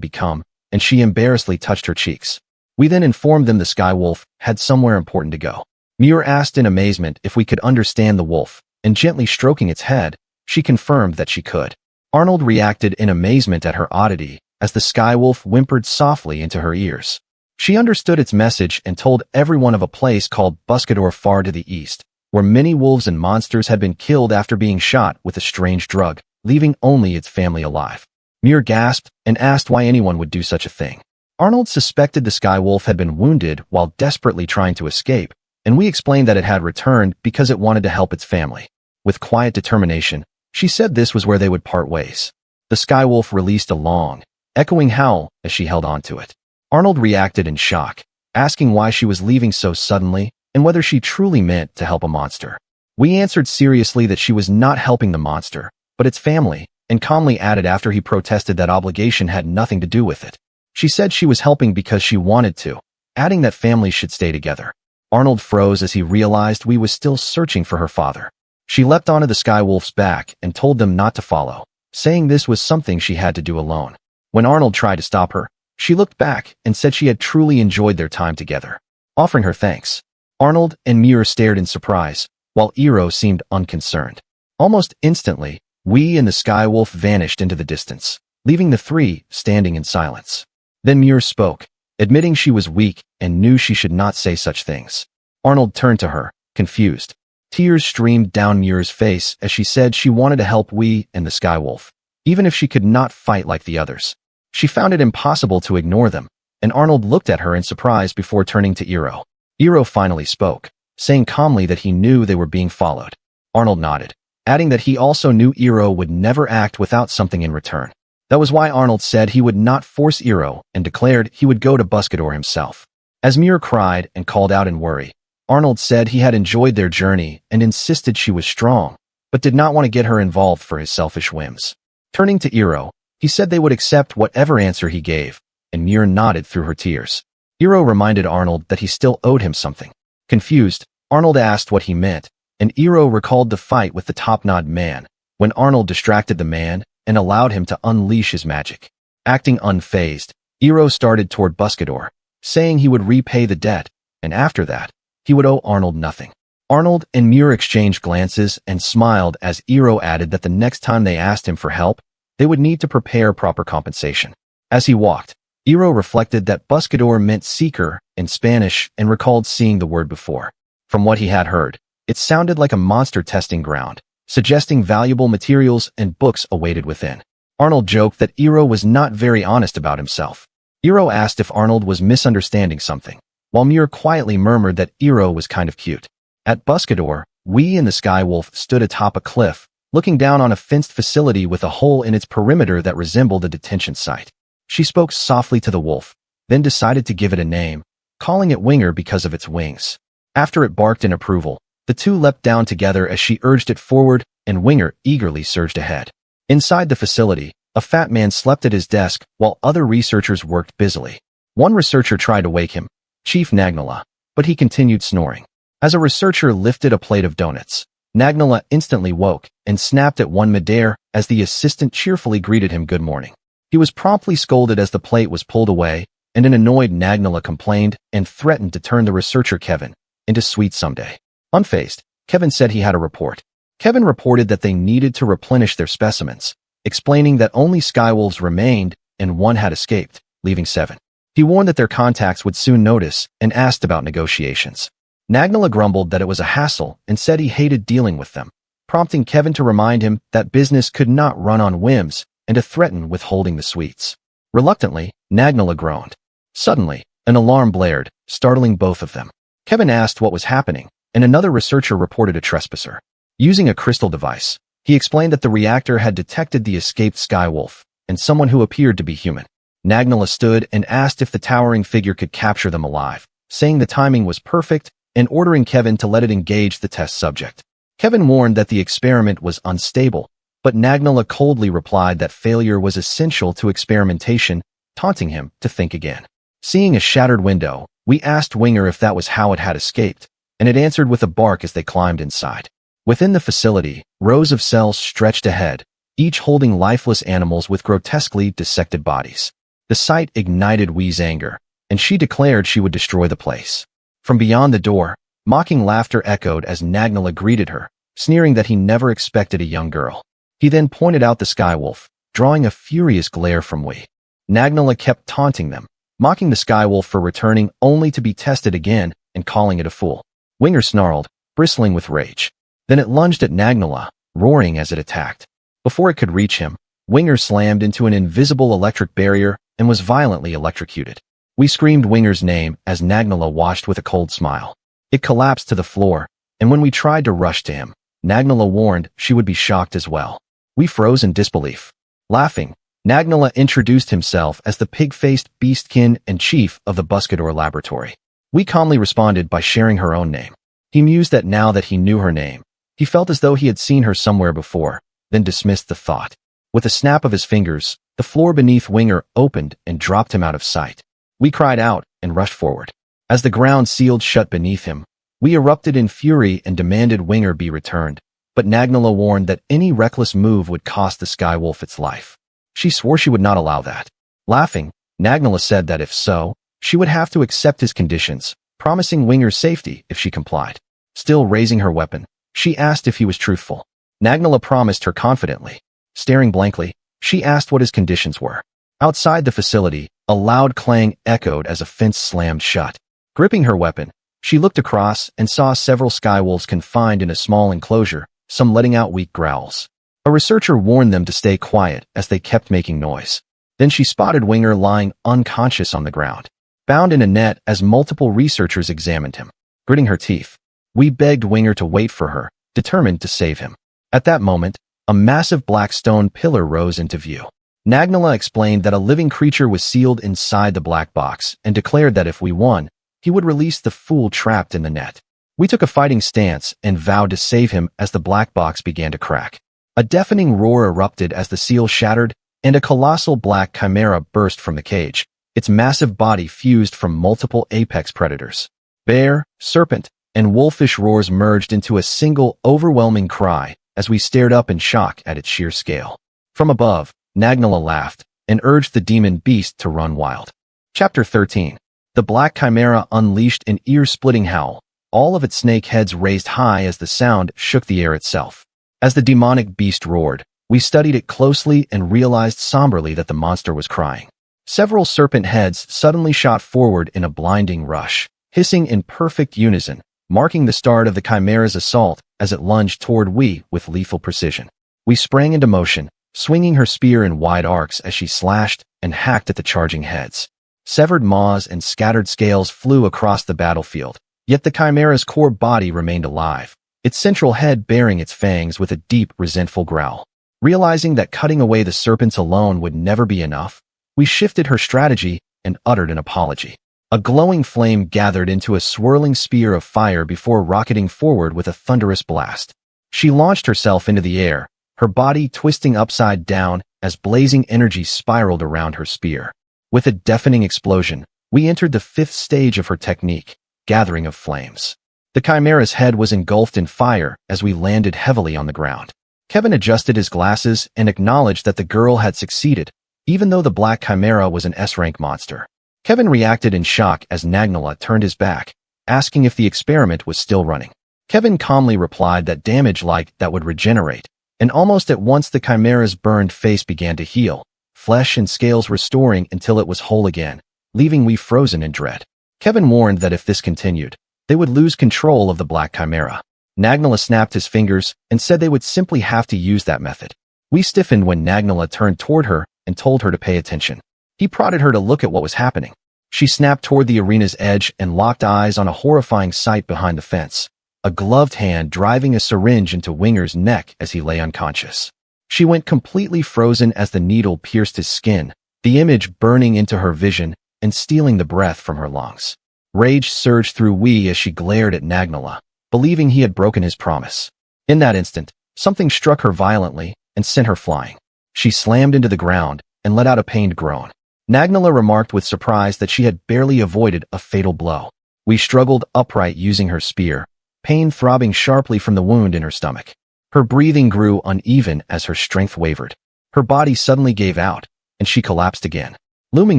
become, and she embarrassedly touched her cheeks. We then informed them the sky wolf had somewhere important to go. Muir asked in amazement if we could understand the wolf, and gently stroking its head, she confirmed that she could. Arnold reacted in amazement at her oddity as the sky wolf whimpered softly into her ears. She understood its message and told everyone of a place called Buscador far to the east, where many wolves and monsters had been killed after being shot with a strange drug, leaving only its family alive. Muir gasped and asked why anyone would do such a thing. Arnold suspected the sky wolf had been wounded while desperately trying to escape, and we explained that it had returned because it wanted to help its family. With quiet determination, she said this was where they would part ways. The sky wolf released a long, echoing howl as she held on to it. Arnold reacted in shock, asking why she was leaving so suddenly and whether she truly meant to help a monster. We answered seriously that she was not helping the monster, but its family, and calmly added after he protested that obligation had nothing to do with it. She said she was helping because she wanted to, adding that families should stay together. Arnold froze as he realized we was still searching for her father. She leapt onto the sky wolf's back and told them not to follow, saying this was something she had to do alone. When Arnold tried to stop her, she looked back and said she had truly enjoyed their time together, offering her thanks. Arnold and Muir stared in surprise, while Hiiro seemed unconcerned. Almost instantly, we and the sky wolf vanished into the distance, leaving the three standing in silence. Then Muir spoke, admitting she was weak and knew she should not say such things. Arnold turned to her, confused. Tears streamed down Muir's face as she said she wanted to help we and the sky wolf, even if she could not fight like the others. She found it impossible to ignore them, and Arnold looked at her in surprise before turning to Hiiro. Hiiro finally spoke, saying calmly that he knew they were being followed. Arnold nodded, adding that he also knew Hiiro would never act without something in return. That was why Arnold said he would not force Hiiro and declared he would go to Buscador himself. As Muir cried and called out in worry, Arnold said he had enjoyed their journey and insisted she was strong, but did not want to get her involved for his selfish whims. Turning to Hiiro, he said they would accept whatever answer he gave, and Muir nodded through her tears. Hiiro reminded Arnold that he still owed him something. Confused, Arnold asked what he meant, and Hiiro recalled the fight with the top-knot man, when Arnold distracted the man and allowed him to unleash his magic. Acting unfazed, Hiiro started toward Buscador, saying he would repay the debt, and after that, he would owe Arnold nothing. Arnold and Muir exchanged glances and smiled as Hiiro added that the next time they asked him for help, they would need to prepare proper compensation. As he walked, Hiiro reflected that Buscador meant seeker in Spanish and recalled seeing the word before. From what he had heard, it sounded like a monster testing ground, suggesting valuable materials and books awaited within. Arnold joked that Hiiro was not very honest about himself. Hiiro asked if Arnold was misunderstanding something, while Muir quietly murmured that Hiiro was kind of cute. At Buscador, we and the sky wolf stood atop a cliff, looking down on a fenced facility with a hole in its perimeter that resembled a detention site. She spoke softly to the wolf, then decided to give it a name, calling it Winger because of its wings. After it barked in approval, the two leapt down together as she urged it forward, and Winger eagerly surged ahead. Inside the facility, a fat man slept at his desk while other researchers worked busily. One researcher tried to wake him, Chief Nagnala, but he continued snoring. As a researcher lifted a plate of donuts, Nagnala instantly woke and snapped at one midair as the assistant cheerfully greeted him good morning. He was promptly scolded as the plate was pulled away, and an annoyed Nagnala complained and threatened to turn the researcher Kevin into sweet someday. Unfazed, Kevin said he had a report. Kevin reported that they needed to replenish their specimens, explaining that only skywolves remained and one had escaped, leaving 7. He warned that their contacts would soon notice and asked about negotiations. Nagnala grumbled that it was a hassle and said he hated dealing with them, prompting Kevin to remind him that business could not run on whims and to threaten withholding the sweets. Reluctantly, Nagnala groaned. Suddenly, an alarm blared, startling both of them. Kevin asked what was happening, and another researcher reported a trespasser. Using a crystal device, he explained that the reactor had detected the escaped Skywolf and someone who appeared to be human. Nagnala stood and asked if the towering figure could capture them alive, saying the timing was perfect and ordering Kevin to let it engage the test subject. Kevin warned that the experiment was unstable, but Nagnala coldly replied that failure was essential to experimentation, taunting him to think again. Seeing a shattered window, we asked Winger if that was how it had escaped, and it answered with a bark as they climbed inside. Within the facility, rows of cells stretched ahead, each holding lifeless animals with grotesquely dissected bodies. The sight ignited Wee's anger, and she declared she would destroy the place. From beyond the door, mocking laughter echoed as Nagnala greeted her, sneering that he never expected a young girl. He then pointed out the Skywolf, drawing a furious glare from Wee. Nagnala kept taunting them, mocking the Skywolf for returning only to be tested again and calling it a fool. Winger snarled, bristling with rage. Then it lunged at Nagnala, roaring as it attacked. Before it could reach him, Winger slammed into an invisible electric barrier and was violently electrocuted. We screamed Winger's name as Nagnala watched with a cold smile. It collapsed to the floor, and when we tried to rush to him, Nagnala warned she would be shocked as well. We froze in disbelief. Laughing, Nagnala introduced himself as the pig-faced beastkin and chief of the Buscador laboratory. We calmly responded by sharing her own name. He mused that now that he knew her name, he felt as though he had seen her somewhere before, then dismissed the thought. With a snap of his fingers, the floor beneath Winger opened and dropped him out of sight. We cried out and rushed forward. As the ground sealed shut beneath him, we erupted in fury and demanded Winger be returned, but Nagnala warned that any reckless move would cost the Skywolf its life. She swore she would not allow that. Laughing, Nagnala said that if so, she would have to accept his conditions, promising Winger's safety if she complied. Still raising her weapon, she asked if he was truthful. Nagnala promised her confidently. Staring blankly, she asked what his conditions were. Outside the facility, a loud clang echoed as a fence slammed shut. Gripping her weapon, she looked across and saw several Skywolves confined in a small enclosure, some letting out weak growls. A researcher warned them to stay quiet as they kept making noise. Then she spotted Winger lying unconscious on the ground, bound in a net as multiple researchers examined him. Gritting her teeth, we begged Winger to wait for her, determined to save him. At that moment, a massive black stone pillar rose into view. Nagnala explained that a living creature was sealed inside the black box and declared that if we won, he would release the fool trapped in the net. We took a fighting stance and vowed to save him as the black box began to crack. A deafening roar erupted as the seal shattered, and a colossal black chimera burst from the cage, its massive body fused from multiple apex predators. Bear, serpent, and wolfish roars merged into a single overwhelming cry as we stared up in shock at its sheer scale. From above, Nagnala laughed and urged the demon beast to run wild. Chapter 13. The black chimera unleashed an ear-splitting howl, all of its snake heads raised high as the sound shook the air itself. As the demonic beast roared, we studied it closely and realized somberly that the monster was crying. Several serpent heads suddenly shot forward in a blinding rush, hissing in perfect unison, marking the start of the chimera's assault as it lunged toward we with lethal precision. We sprang into motion, swinging her spear in wide arcs as she slashed and hacked at the charging heads. Severed maws and scattered scales flew across the battlefield, yet the chimera's core body remained alive, its central head baring its fangs with a deep, resentful growl. Realizing that cutting away the serpents alone would never be enough, we shifted her strategy and uttered an apology. A glowing flame gathered into a swirling spear of fire before rocketing forward with a thunderous blast. She launched herself into the air, her body twisting upside down as blazing energy spiraled around her spear. With a deafening explosion, we entered the fifth stage of her technique, gathering of flames. The chimera's head was engulfed in fire as we landed heavily on the ground. Kevin adjusted his glasses and acknowledged that the girl had succeeded, even though the black chimera was an S-rank monster. Kevin reacted in shock as Nagnala turned his back, asking if the experiment was still running. Kevin calmly replied that damage like that would regenerate, and almost at once the chimera's burned face began to heal, flesh and scales restoring until it was whole again, leaving we frozen in dread. Kevin warned that if this continued, they would lose control of the black chimera. Nagnala snapped his fingers and said they would simply have to use that method. We stiffened when Nagnala turned toward her and told her to pay attention. He prodded her to look at what was happening. She snapped toward the arena's edge and locked eyes on a horrifying sight behind the fence, a gloved hand driving a syringe into Winger's neck as he lay unconscious. She went completely frozen as the needle pierced his skin, the image burning into her vision and stealing the breath from her lungs. Rage surged through Wee as she glared at Nagnala, believing he had broken his promise. In that instant, something struck her violently and sent her flying. She slammed into the ground and let out a pained groan. Nagnala remarked with surprise that she had barely avoided a fatal blow. We struggled upright using her spear, pain throbbing sharply from the wound in her stomach. Her breathing grew uneven as her strength wavered. Her body suddenly gave out, and she collapsed again. Looming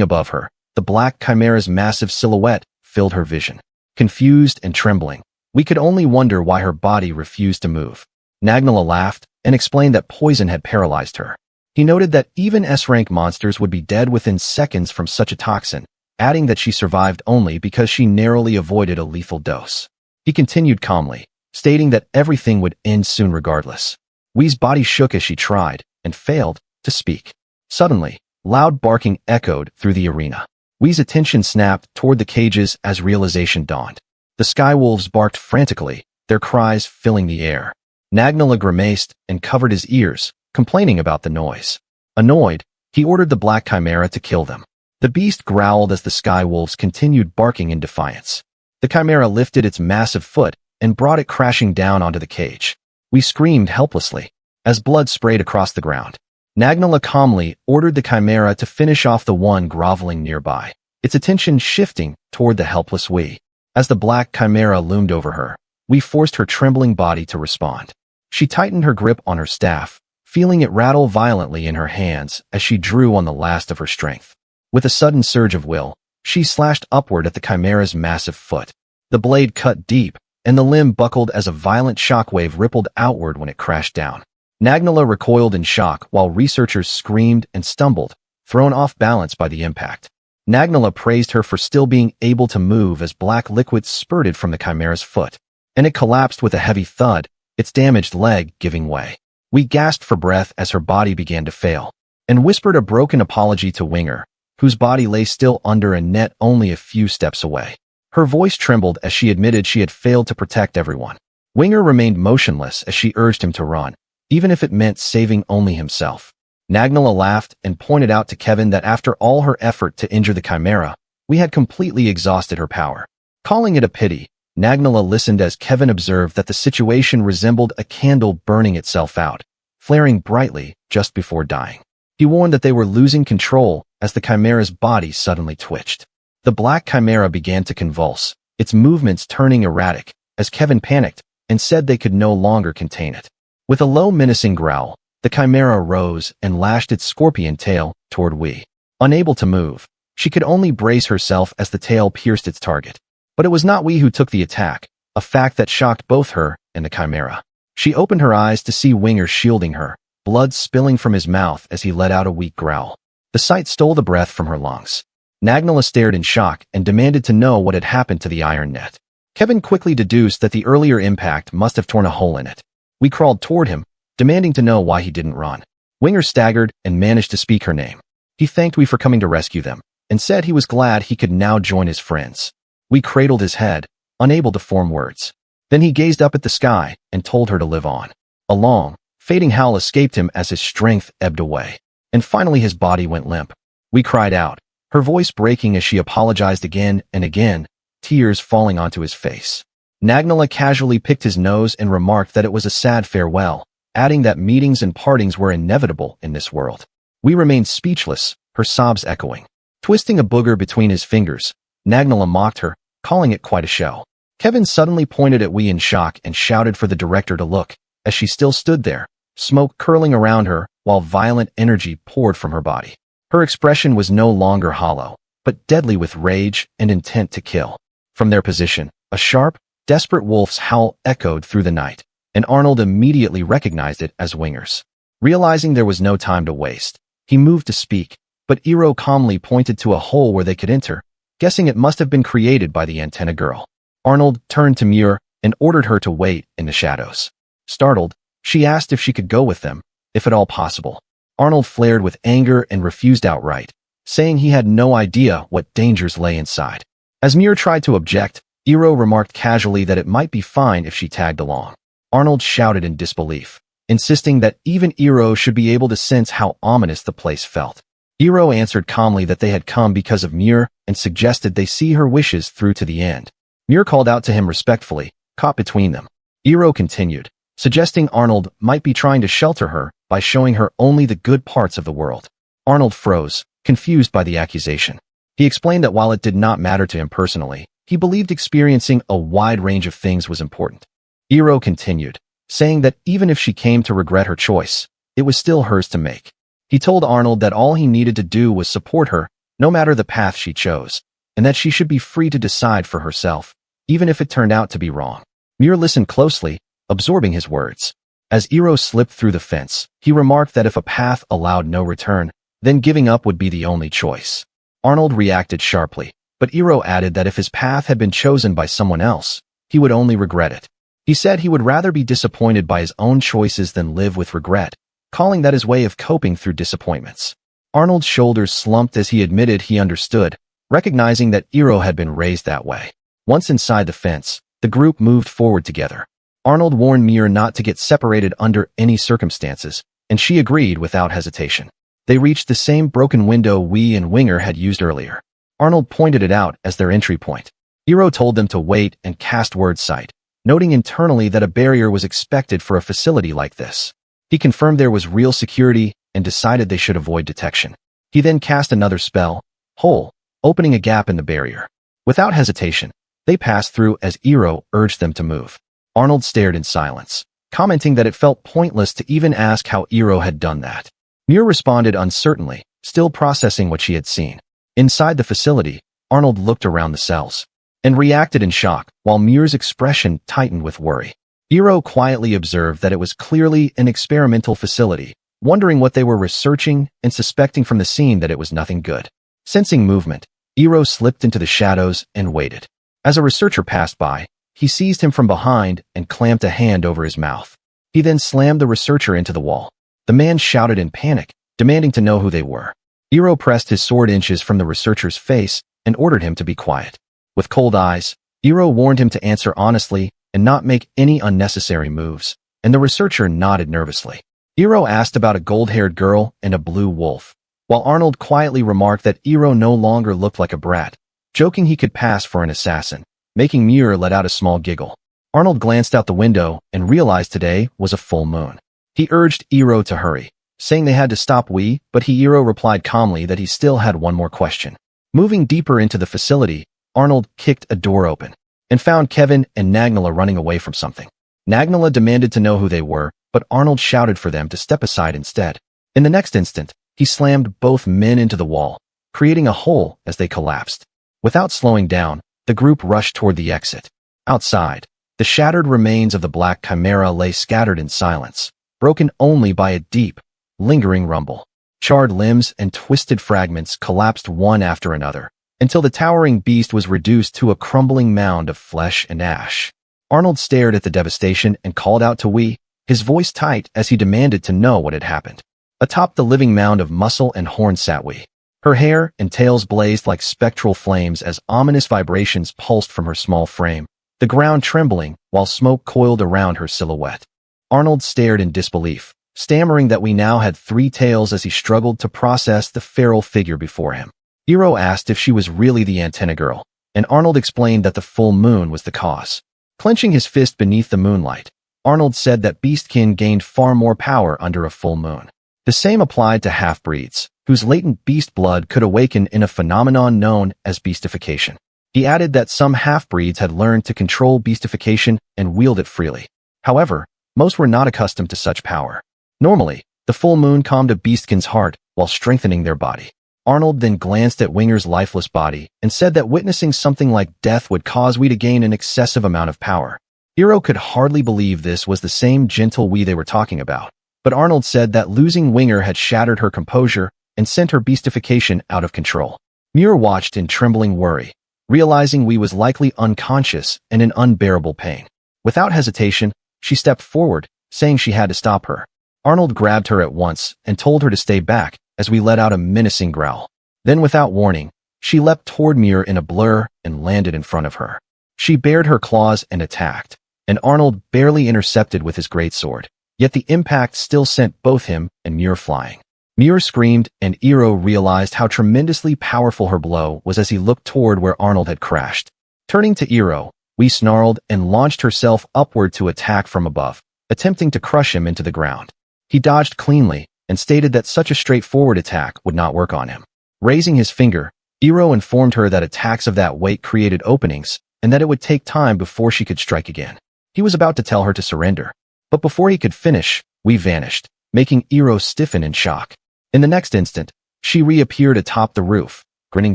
above her, the black chimera's massive silhouette filled her vision. Confused and trembling, we could only wonder why her body refused to move. Nagnala laughed and explained that poison had paralyzed her. He noted that even S-rank monsters would be dead within seconds from such a toxin, adding that she survived only because she narrowly avoided a lethal dose. He continued calmly, stating that everything would end soon regardless. Wee's body shook as she tried, and failed, to speak. Suddenly, loud barking echoed through the arena. Wee's attention snapped toward the cages as realization dawned. The skywolves barked frantically, their cries filling the air. Nagnala grimaced and covered his ears, complaining about the noise. Annoyed, he ordered the black chimera to kill them. The beast growled as the skywolves continued barking in defiance. The chimera lifted its massive foot and brought it crashing down onto the cage. We screamed helplessly as blood sprayed across the ground. Nagnala calmly ordered the chimera to finish off the one groveling nearby, its attention shifting toward the helpless Wee. As the black chimera loomed over her, we forced her trembling body to respond. She tightened her grip on her staff, feeling it rattle violently in her hands as she drew on the last of her strength. With a sudden surge of will, she slashed upward at the chimera's massive foot. The blade cut deep, and the limb buckled as a violent shockwave rippled outward when it crashed down. Nagnala recoiled in shock while researchers screamed and stumbled, thrown off balance by the impact. Nagnala praised her for still being able to move as black liquid spurted from the chimera's foot, and it collapsed with a heavy thud, its damaged leg giving way. We gasped for breath as her body began to fail, and whispered a broken apology to Winger, whose body lay still under a net only a few steps away. Her voice trembled as she admitted she had failed to protect everyone. Winger remained motionless as she urged him to run, even if it meant saving only himself. Nagnala laughed and pointed out to Kevin that after all her effort to injure the chimera, we had completely exhausted her power. Calling it a pity, Nagnala listened as Kevin observed that the situation resembled a candle burning itself out, flaring brightly just before dying. He warned that they were losing control as the chimera's body suddenly twitched. The black chimera began to convulse, its movements turning erratic, as Kevin panicked and said they could no longer contain it. With a low menacing growl, the chimera rose and lashed its scorpion tail toward Wee. Unable to move, she could only brace herself as the tail pierced its target. But it was not Wee who took the attack, a fact that shocked both her and the chimera. She opened her eyes to see Winger shielding her, blood spilling from his mouth as he let out a weak growl. The sight stole the breath from her lungs. Nagnala stared in shock and demanded to know what had happened to the iron net. Kevin quickly deduced that the earlier impact must have torn a hole in it. We crawled toward him, demanding to know why he didn't run. Winger staggered and managed to speak her name. He thanked we for coming to rescue them, and said he was glad he could now join his friends. We cradled his head, unable to form words. Then he gazed up at the sky and told her to live on. A long, fading howl escaped him as his strength ebbed away. And finally his body went limp. We cried out, her voice breaking as she apologized again and again, tears falling onto his face. Nagnala casually picked his nose and remarked that it was a sad farewell, adding that meetings and partings were inevitable in this world. We remained speechless, her sobs echoing. Twisting a booger between his fingers, Nagnala mocked her, calling it quite a show. Kevin suddenly pointed at Wee in shock and shouted for the director to look, as she still stood there, smoke curling around her while violent energy poured from her body. Her expression was no longer hollow, but deadly with rage and intent to kill. From their position, a sharp, desperate wolf's howl echoed through the night, and Arnold immediately recognized it as Winger's. Realizing there was no time to waste, he moved to speak, but Iroh calmly pointed to a hole where they could enter, guessing it must have been created by the antenna girl. Arnold turned to Muir and ordered her to wait in the shadows. Startled, she asked if she could go with them, if at all possible. Arnold flared with anger and refused outright, saying he had no idea what dangers lay inside. As Mir tried to object, Hiiro remarked casually that it might be fine if she tagged along. Arnold shouted in disbelief, insisting that even Hiiro should be able to sense how ominous the place felt. Hiiro answered calmly that they had come because of Mir and suggested they see her wishes through to the end. Mir called out to him respectfully, caught between them. Hiiro continued, suggesting Arnold might be trying to shelter her by showing her only the good parts of the world. Arnold froze, confused by the accusation. He explained that while it did not matter to him personally, he believed experiencing a wide range of things was important. Hiiro continued, saying that even if she came to regret her choice, it was still hers to make. He told Arnold that all he needed to do was support her, no matter the path she chose, and that she should be free to decide for herself, even if it turned out to be wrong. Mir listened closely, absorbing his words. As Hiiro slipped through the fence, he remarked that if a path allowed no return, then giving up would be the only choice. Arnold reacted sharply, but Hiiro added that if his path had been chosen by someone else, he would only regret it. He said he would rather be disappointed by his own choices than live with regret, calling that his way of coping through disappointments. Arnold's shoulders slumped as he admitted he understood, recognizing that Hiiro had been raised that way. Once inside the fence, the group moved forward together. Arnold warned Mir not to get separated under any circumstances, and she agreed without hesitation. They reached the same broken window Wee and Winger had used earlier. Arnold pointed it out as their entry point. Hiiro told them to wait and cast word sight, noting internally that a barrier was expected for a facility like this. He confirmed there was real security and decided they should avoid detection. He then cast another spell, Hole, opening a gap in the barrier. Without hesitation, they passed through as Hiiro urged them to move. Arnold stared in silence, commenting that it felt pointless to even ask how Hiiro had done that. Mir responded uncertainly, still processing what she had seen. Inside the facility, Arnold looked around the cells and reacted in shock, while Mir's expression tightened with worry. Hiiro quietly observed that it was clearly an experimental facility, wondering what they were researching and suspecting from the scene that it was nothing good. Sensing movement, Hiiro slipped into the shadows and waited. As a researcher passed by, he seized him from behind and clamped a hand over his mouth. He then slammed the researcher into the wall. The man shouted in panic, demanding to know who they were. Hiiro pressed his sword inches from the researcher's face and ordered him to be quiet. With cold eyes, Hiiro warned him to answer honestly and not make any unnecessary moves, and the researcher nodded nervously. Hiiro asked about a gold-haired girl and a blue wolf, while Arnold quietly remarked that Hiiro no longer looked like a brat, joking he could pass for an assassin, making Mir let out a small giggle. Arnold glanced out the window and realized today was a full moon. He urged Hiiro to hurry, saying they had to stop but Hiiro replied calmly that he still had one more question. Moving deeper into the facility, Arnold kicked a door open and found Kevin and Nagnala running away from something. Nagnala demanded to know who they were, but Arnold shouted for them to step aside instead. In the next instant, he slammed both men into the wall, creating a hole as they collapsed. Without slowing down, the group rushed toward the exit. Outside, the shattered remains of the Black Chimera lay scattered in silence, broken only by a deep, lingering rumble. Charred limbs and twisted fragments collapsed one after another, until the towering beast was reduced to a crumbling mound of flesh and ash. Arnold stared at the devastation and called out to Wee, his voice tight as he demanded to know what had happened. Atop the living mound of muscle and horn sat Wee. Her hair and tails blazed like spectral flames as ominous vibrations pulsed from her small frame, the ground trembling while smoke coiled around her silhouette. Arnold stared in disbelief, stammering that Wee now had 3 tails as he struggled to process the feral figure before him. Hiiro asked if she was really the antenna girl, and Arnold explained that the full moon was the cause. Clenching his fist beneath the moonlight, Arnold said that beastkin gained far more power under a full moon. The same applied to half-breeds, whose latent beast blood could awaken in a phenomenon known as beastification. He added that some half-breeds had learned to control beastification and wield it freely. However, most were not accustomed to such power. Normally, the full moon calmed a beastkin's heart while strengthening their body. Arnold then glanced at Winger's lifeless body and said that witnessing something like death would cause Wee to gain an excessive amount of power. Hiiro could hardly believe this was the same gentle Wee they were talking about, but Arnold said that losing Winger had shattered her composure and sent her beastification out of control. Mir watched in trembling worry, realizing Wee was likely unconscious and in unbearable pain. Without hesitation, she stepped forward, saying she had to stop her. Arnold grabbed her at once and told her to stay back as we let out a menacing growl. Then without warning, she leapt toward Muir in a blur and landed in front of her. She bared her claws and attacked, and Arnold barely intercepted with his greatsword, yet the impact still sent both him and Muir flying. Muir screamed, and Hiiro realized how tremendously powerful her blow was as he looked toward where Arnold had crashed. Turning to Hiiro, we snarled and launched herself upward to attack from above, attempting to crush him into the ground. He dodged cleanly and stated that such a straightforward attack would not work on him. Raising his finger, Hiiro informed her that attacks of that weight created openings and that it would take time before she could strike again. He was about to tell her to surrender, but before he could finish, we vanished, making Hiiro stiffen in shock. In the next instant, she reappeared atop the roof, grinning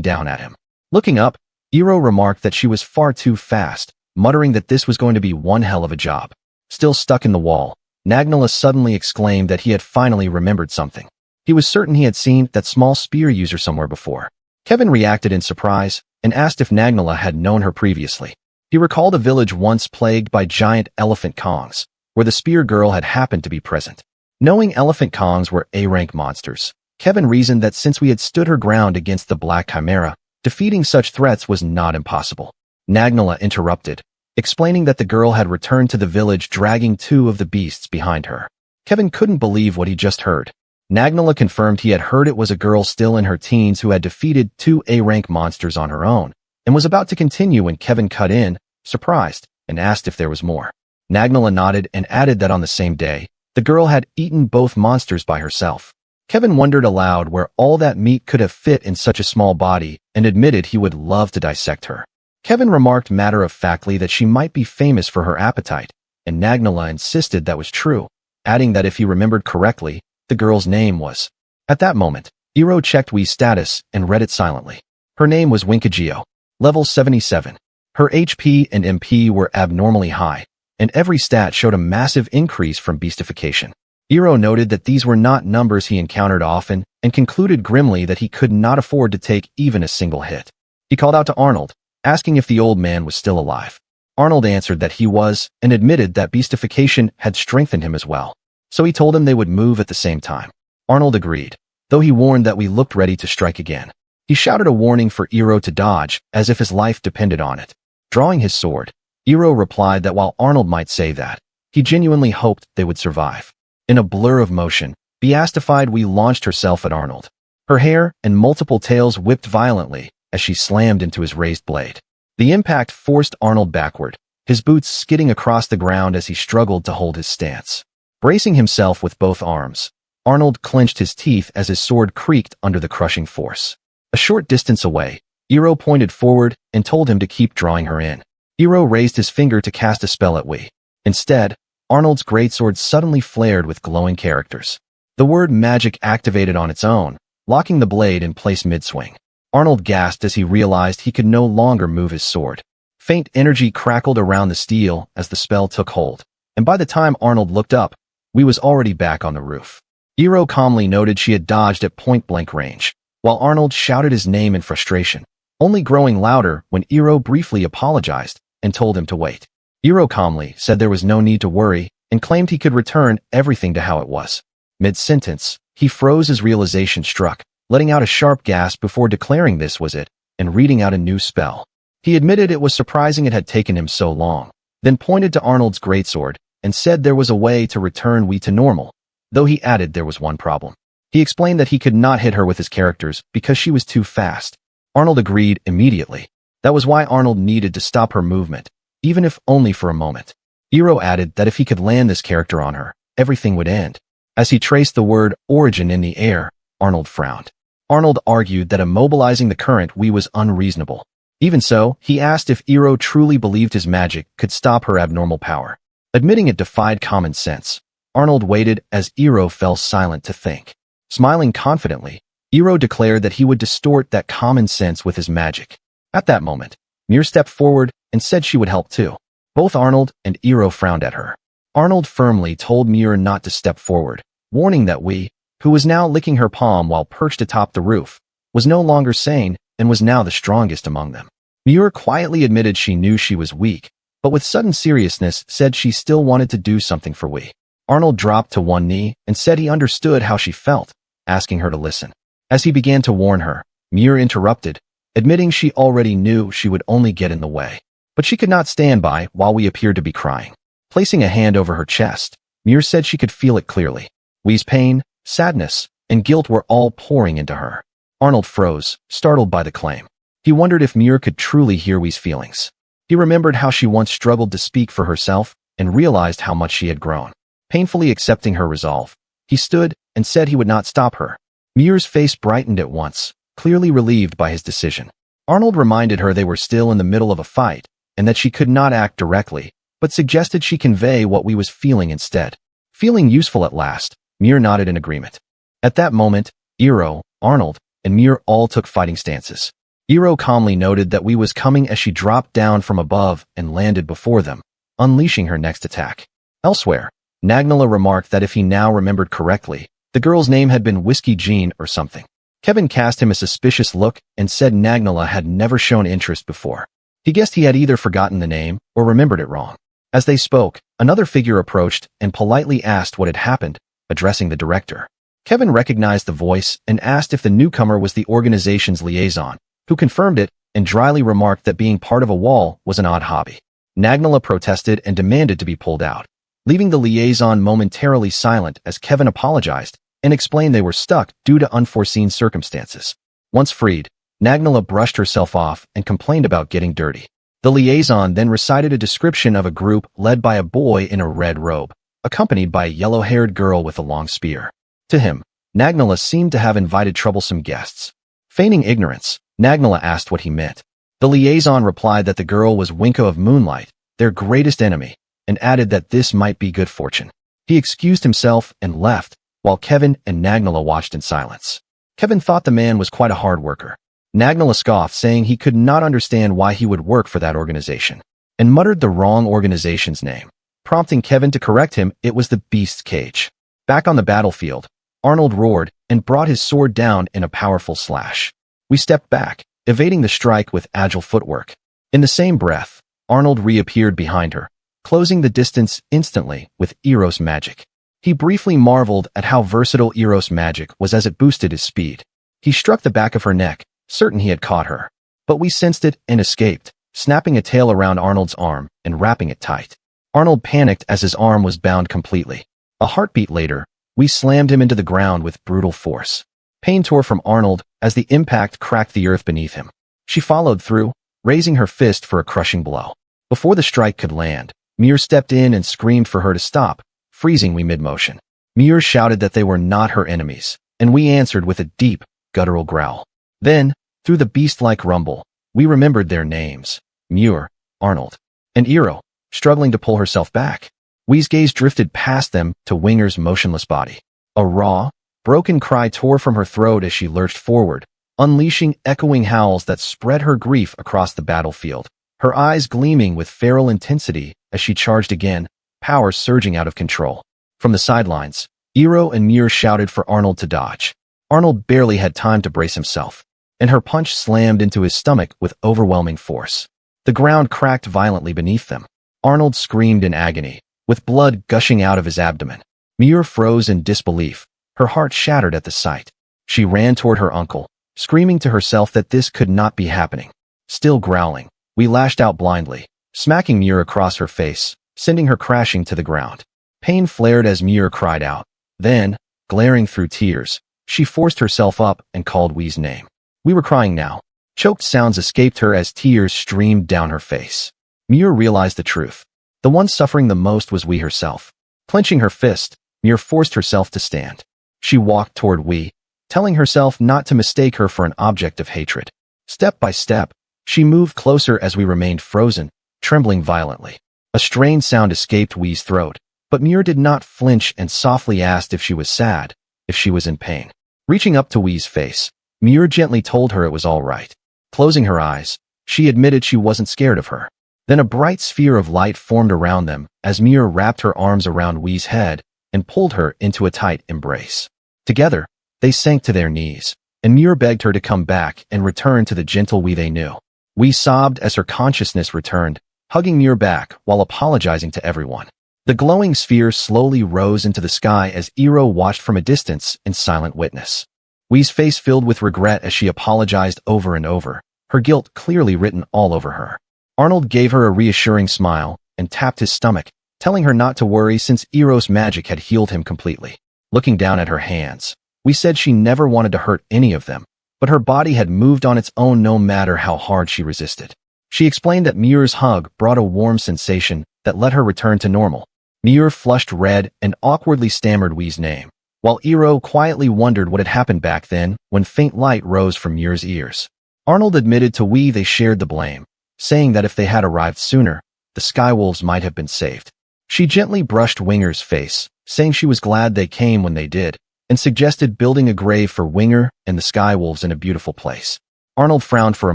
down at him. Looking up, Hiiro remarked that she was far too fast, muttering that this was going to be one hell of a job. Still stuck in the wall, Nagnala suddenly exclaimed that he had finally remembered something. He was certain he had seen that small spear user somewhere before. Kevin reacted in surprise and asked if Nagnala had known her previously. He recalled a village once plagued by giant elephant kongs, where the spear girl had happened to be present. Knowing elephant kongs were A-rank monsters, Kevin reasoned that since we had stood her ground against the Black Chimera, defeating such threats was not impossible. Nagnala interrupted, explaining that the girl had returned to the village dragging two of the beasts behind her. Kevin couldn't believe what he just heard. Nagnala confirmed he had heard it was a girl still in her teens who had defeated two A-rank monsters on her own, and was about to continue when Kevin cut in, surprised, and asked if there was more. Nagnala nodded and added that on the same day, the girl had eaten both monsters by herself. Kevin wondered aloud where all that meat could have fit in such a small body and admitted he would love to dissect her. Kevin remarked matter-of-factly that she might be famous for her appetite, and Nagnala insisted that was true, adding that if he remembered correctly, the girl's name was. At that moment, Hiiro checked Wii's status and read it silently. Her name was Winkageo, level 77. Her HP and MP were abnormally high, and every stat showed a massive increase from beastification. Hiiro noted that these were not numbers he encountered often and concluded grimly that he could not afford to take even a single hit. He called out to Arnold, asking if the old man was still alive. Arnold answered that he was and admitted that beastification had strengthened him as well. So he told him they would move at the same time. Arnold agreed, though he warned that we looked ready to strike again. He shouted a warning for Hiiro to dodge as if his life depended on it. Drawing his sword, Hiiro replied that while Arnold might say that, he genuinely hoped they would survive. In a blur of motion, beastified Wii launched herself at Arnold. Her hair and multiple tails whipped violently as she slammed into his raised blade. The impact forced Arnold backward, his boots skidding across the ground as he struggled to hold his stance. Bracing himself with both arms, Arnold clenched his teeth as his sword creaked under the crushing force. A short distance away, Hiiro pointed forward and told him to keep drawing her in. Hiiro raised his finger to cast a spell at Wii. Instead, Arnold's greatsword suddenly flared with glowing characters. The word magic activated on its own, locking the blade in place mid-swing. Arnold gasped as he realized he could no longer move his sword. Faint energy crackled around the steel as the spell took hold, and by the time Arnold looked up, Wii was already back on the roof. Hiiro calmly noted she had dodged at point-blank range, while Arnold shouted his name in frustration, only growing louder when Hiiro briefly apologized and told him to wait. Hiiro calmly said there was no need to worry and claimed he could return everything to how it was. Mid-sentence, he froze as realization struck, letting out a sharp gasp before declaring this was it and reading out a new spell. He admitted it was surprising it had taken him so long, then pointed to Arnold's greatsword and said there was a way to return Wii to normal, though he added there was one problem. He explained that he could not hit her with his characters because she was too fast. Arnold agreed immediately. That was why Arnold needed to stop her movement, even if only for a moment. Hiiro added that if he could land this character on her, everything would end. As he traced the word origin in the air, Arnold frowned. Arnold argued that immobilizing the current Wii was unreasonable. Even so, he asked if Hiiro truly believed his magic could stop her abnormal power. Admitting it defied common sense, Arnold waited as Hiiro fell silent to think. Smiling confidently, Hiiro declared that he would distort that common sense with his magic. At that moment, Muir stepped forward and said she would help too. Both Arnold and Hiiro frowned at her. Arnold firmly told Muir not to step forward, warning that Wii, who was now licking her palm while perched atop the roof, was no longer sane and was now the strongest among them. Muir quietly admitted she knew she was weak, but with sudden seriousness said she still wanted to do something for Wee. Arnold dropped to one knee and said he understood how she felt, asking her to listen. As he began to warn her, Muir interrupted, admitting she already knew she would only get in the way. But she could not stand by while Wee appeared to be crying. Placing a hand over her chest, Muir said she could feel it clearly. Wee's pain, sadness, and guilt were all pouring into her. Arnold froze, startled by the claim. He wondered if Muir could truly hear Wee's feelings. He remembered how she once struggled to speak for herself and realized how much she had grown. Painfully accepting her resolve, he stood and said he would not stop her. Muir's face brightened at once, clearly relieved by his decision. Arnold reminded her they were still in the middle of a fight and that she could not act directly, but suggested she convey what Wee was feeling instead. Feeling useful at last, Muir nodded in agreement. At that moment, Iroh, Arnold, and Muir all took fighting stances. Iroh calmly noted that Wee was coming as she dropped down from above and landed before them, unleashing her next attack. Elsewhere, Nagnala remarked that if he now remembered correctly, the girl's name had been Whiskey Jean or something. Kevin cast him a suspicious look and said Nagnala had never shown interest before. He guessed he had either forgotten the name or remembered it wrong. As they spoke, another figure approached and politely asked what had happened, addressing the director. Kevin recognized the voice and asked if the newcomer was the organization's liaison, who confirmed it and dryly remarked that being part of a wall was an odd hobby. Nagnala protested and demanded to be pulled out, leaving the liaison momentarily silent as Kevin apologized and explained they were stuck due to unforeseen circumstances. Once freed, Nagnala brushed herself off and complained about getting dirty. The liaison then recited a description of a group led by a boy in a red robe, accompanied by a yellow-haired girl with a long spear. To him, Nagnala seemed to have invited troublesome guests. Feigning ignorance, Nagnala asked what he meant. The liaison replied that the girl was Winko of Moonlight, their greatest enemy, and added that this might be good fortune. He excused himself and left, while Kevin and Nagnala watched in silence. Kevin thought the man was quite a hard worker. Nagnala scoffed, saying he could not understand why he would work for that organization, and muttered the wrong organization's name, prompting Kevin to correct him. It was the Beast's Cage. Back on the battlefield, Arnold roared and brought his sword down in a powerful slash. We stepped back, evading the strike with agile footwork. In the same breath, Arnold reappeared behind her, closing the distance instantly with Iroh's magic. He briefly marveled at how versatile Iroh's magic was as it boosted his speed. He struck the back of her neck, certain he had caught her. But we sensed it and escaped, snapping a tail around Arnold's arm and wrapping it tight. Arnold panicked as his arm was bound completely. A heartbeat later, we slammed him into the ground with brutal force. Pain tore from Arnold as the impact cracked the earth beneath him. She followed through, raising her fist for a crushing blow. Before the strike could land, Muir stepped in and screamed for her to stop, freezing we mid-motion. Muir shouted that they were not her enemies, and we answered with a deep, guttural growl. Then, through the beast-like rumble, we remembered their names: Muir, Arnold, and Iroh, struggling to pull herself back. Wee's gaze drifted past them to Winger's motionless body. A raw, broken cry tore from her throat as she lurched forward, unleashing echoing howls that spread her grief across the battlefield, her eyes gleaming with feral intensity as she charged again, power surging out of control. From the sidelines, Iroh and Muir shouted for Arnold to dodge. Arnold barely had time to brace himself, and her punch slammed into his stomach with overwhelming force. The ground cracked violently beneath them. Arnold screamed in agony, with blood gushing out of his abdomen. Muir froze in disbelief, her heart shattered at the sight. She ran toward her uncle, screaming to herself that this could not be happening. Still growling, we lashed out blindly, smacking Muir across her face, sending her crashing to the ground. Pain flared as Muir cried out. Then, glaring through tears, she forced herself up and called Wee's name. We were crying now. Choked sounds escaped her as tears streamed down her face. Muir realized the truth. The one suffering the most was Wee herself. Clenching her fist, Muir forced herself to stand. She walked toward Wee, telling herself not to mistake her for an object of hatred. Step by step, she moved closer as we remained frozen, trembling violently. A strained sound escaped Wee's throat, but Muir did not flinch and softly asked if she was sad, if she was in pain. Reaching up to Wee's face, Muir gently told her it was all right. Closing her eyes, she admitted she wasn't scared of her. Then a bright sphere of light formed around them as Muir wrapped her arms around Wee's head and pulled her into a tight embrace. Together, they sank to their knees, and Muir begged her to come back and return to the gentle Wee they knew. Wee sobbed as her consciousness returned, hugging Muir back while apologizing to everyone. The glowing sphere slowly rose into the sky as Iiro watched from a distance in silent witness. Wii's face filled with regret as she apologized over and over, her guilt clearly written all over her. Arnold gave her a reassuring smile and tapped his stomach, telling her not to worry since Iiro's magic had healed him completely. Looking down at her hands, Wii said she never wanted to hurt any of them, but her body had moved on its own no matter how hard she resisted. She explained that Muir's hug brought a warm sensation that let her return to normal. Muir flushed red and awkwardly stammered Wii's name, while Iiro quietly wondered what had happened back then when faint light rose from Muir's ears. Arnold admitted to Wii they shared the blame, saying that if they had arrived sooner, the Skywolves might have been saved. She gently brushed Winger's face, saying she was glad they came when they did, and suggested building a grave for Winger and the Skywolves in a beautiful place. Arnold frowned for a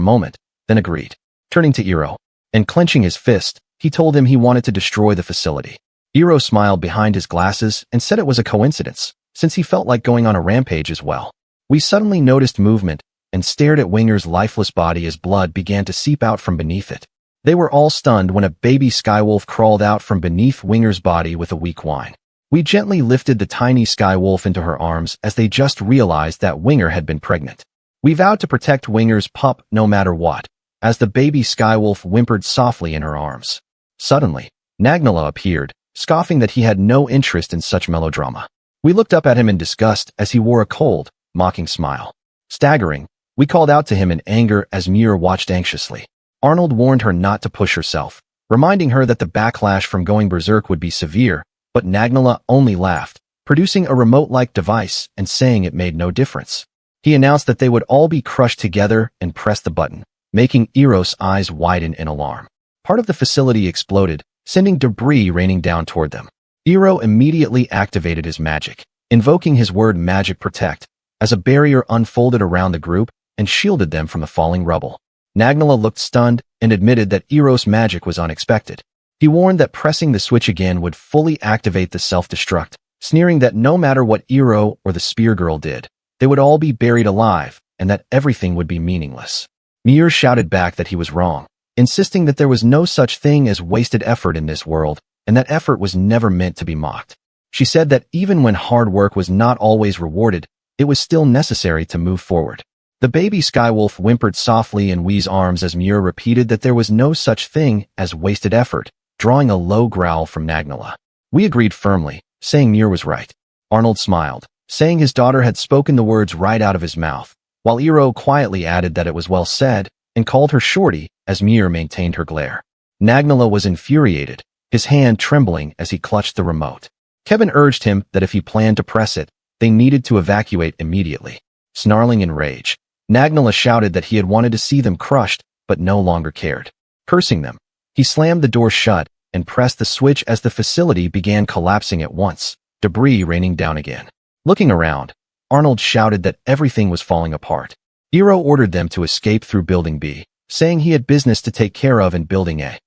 moment, then agreed. Turning to Iiro, and clenching his fist, he told him he wanted to destroy the facility. Iiro smiled behind his glasses and said it was a coincidence, since he felt like going on a rampage as well. We suddenly noticed movement and stared at Winger's lifeless body as blood began to seep out from beneath it. They were all stunned when a baby Skywolf crawled out from beneath Winger's body with a weak whine. We gently lifted the tiny Skywolf into her arms as they just realized that Winger had been pregnant. We vowed to protect Winger's pup no matter what, as the baby Skywolf whimpered softly in her arms. Suddenly, Nagnala appeared, scoffing that he had no interest in such melodrama. We looked up at him in disgust as he wore a cold, mocking smile. Staggering, we called out to him in anger as Muir watched anxiously. Arnold warned her not to push herself, reminding her that the backlash from going berserk would be severe, but Nagnala only laughed, producing a remote-like device and saying it made no difference. He announced that they would all be crushed together and pressed the button, making Iiro's eyes widen in alarm. Part of the facility exploded, sending debris raining down toward them. Iiro immediately activated his magic, invoking his word Magic Protect, as a barrier unfolded around the group and shielded them from the falling rubble. Nagnala looked stunned and admitted that Iiro's magic was unexpected. He warned that pressing the switch again would fully activate the self-destruct, sneering that no matter what Iiro or the Spear Girl did, they would all be buried alive and that everything would be meaningless. Muir shouted back that he was wrong, insisting that there was no such thing as wasted effort in this world and that effort was never meant to be mocked. She said that even when hard work was not always rewarded, it was still necessary to move forward. The baby Skywolf whimpered softly in Wii's arms as Muir repeated that there was no such thing as wasted effort, drawing a low growl from Nagnala. We agreed firmly, saying Muir was right. Arnold smiled, saying his daughter had spoken the words right out of his mouth, while Iiro quietly added that it was well said and called her Shorty as Muir maintained her glare. Nagnala was infuriated, his hand trembling as he clutched the remote. Kevin urged him that if he planned to press it, they needed to evacuate immediately. Snarling in rage, Nagnala shouted that he had wanted to see them crushed, but no longer cared. Cursing them, he slammed the door shut and pressed the switch as the facility began collapsing at once, debris raining down again. Looking around, Arnold shouted that everything was falling apart. Iiro ordered them to escape through Building B, saying he had business to take care of in Building A.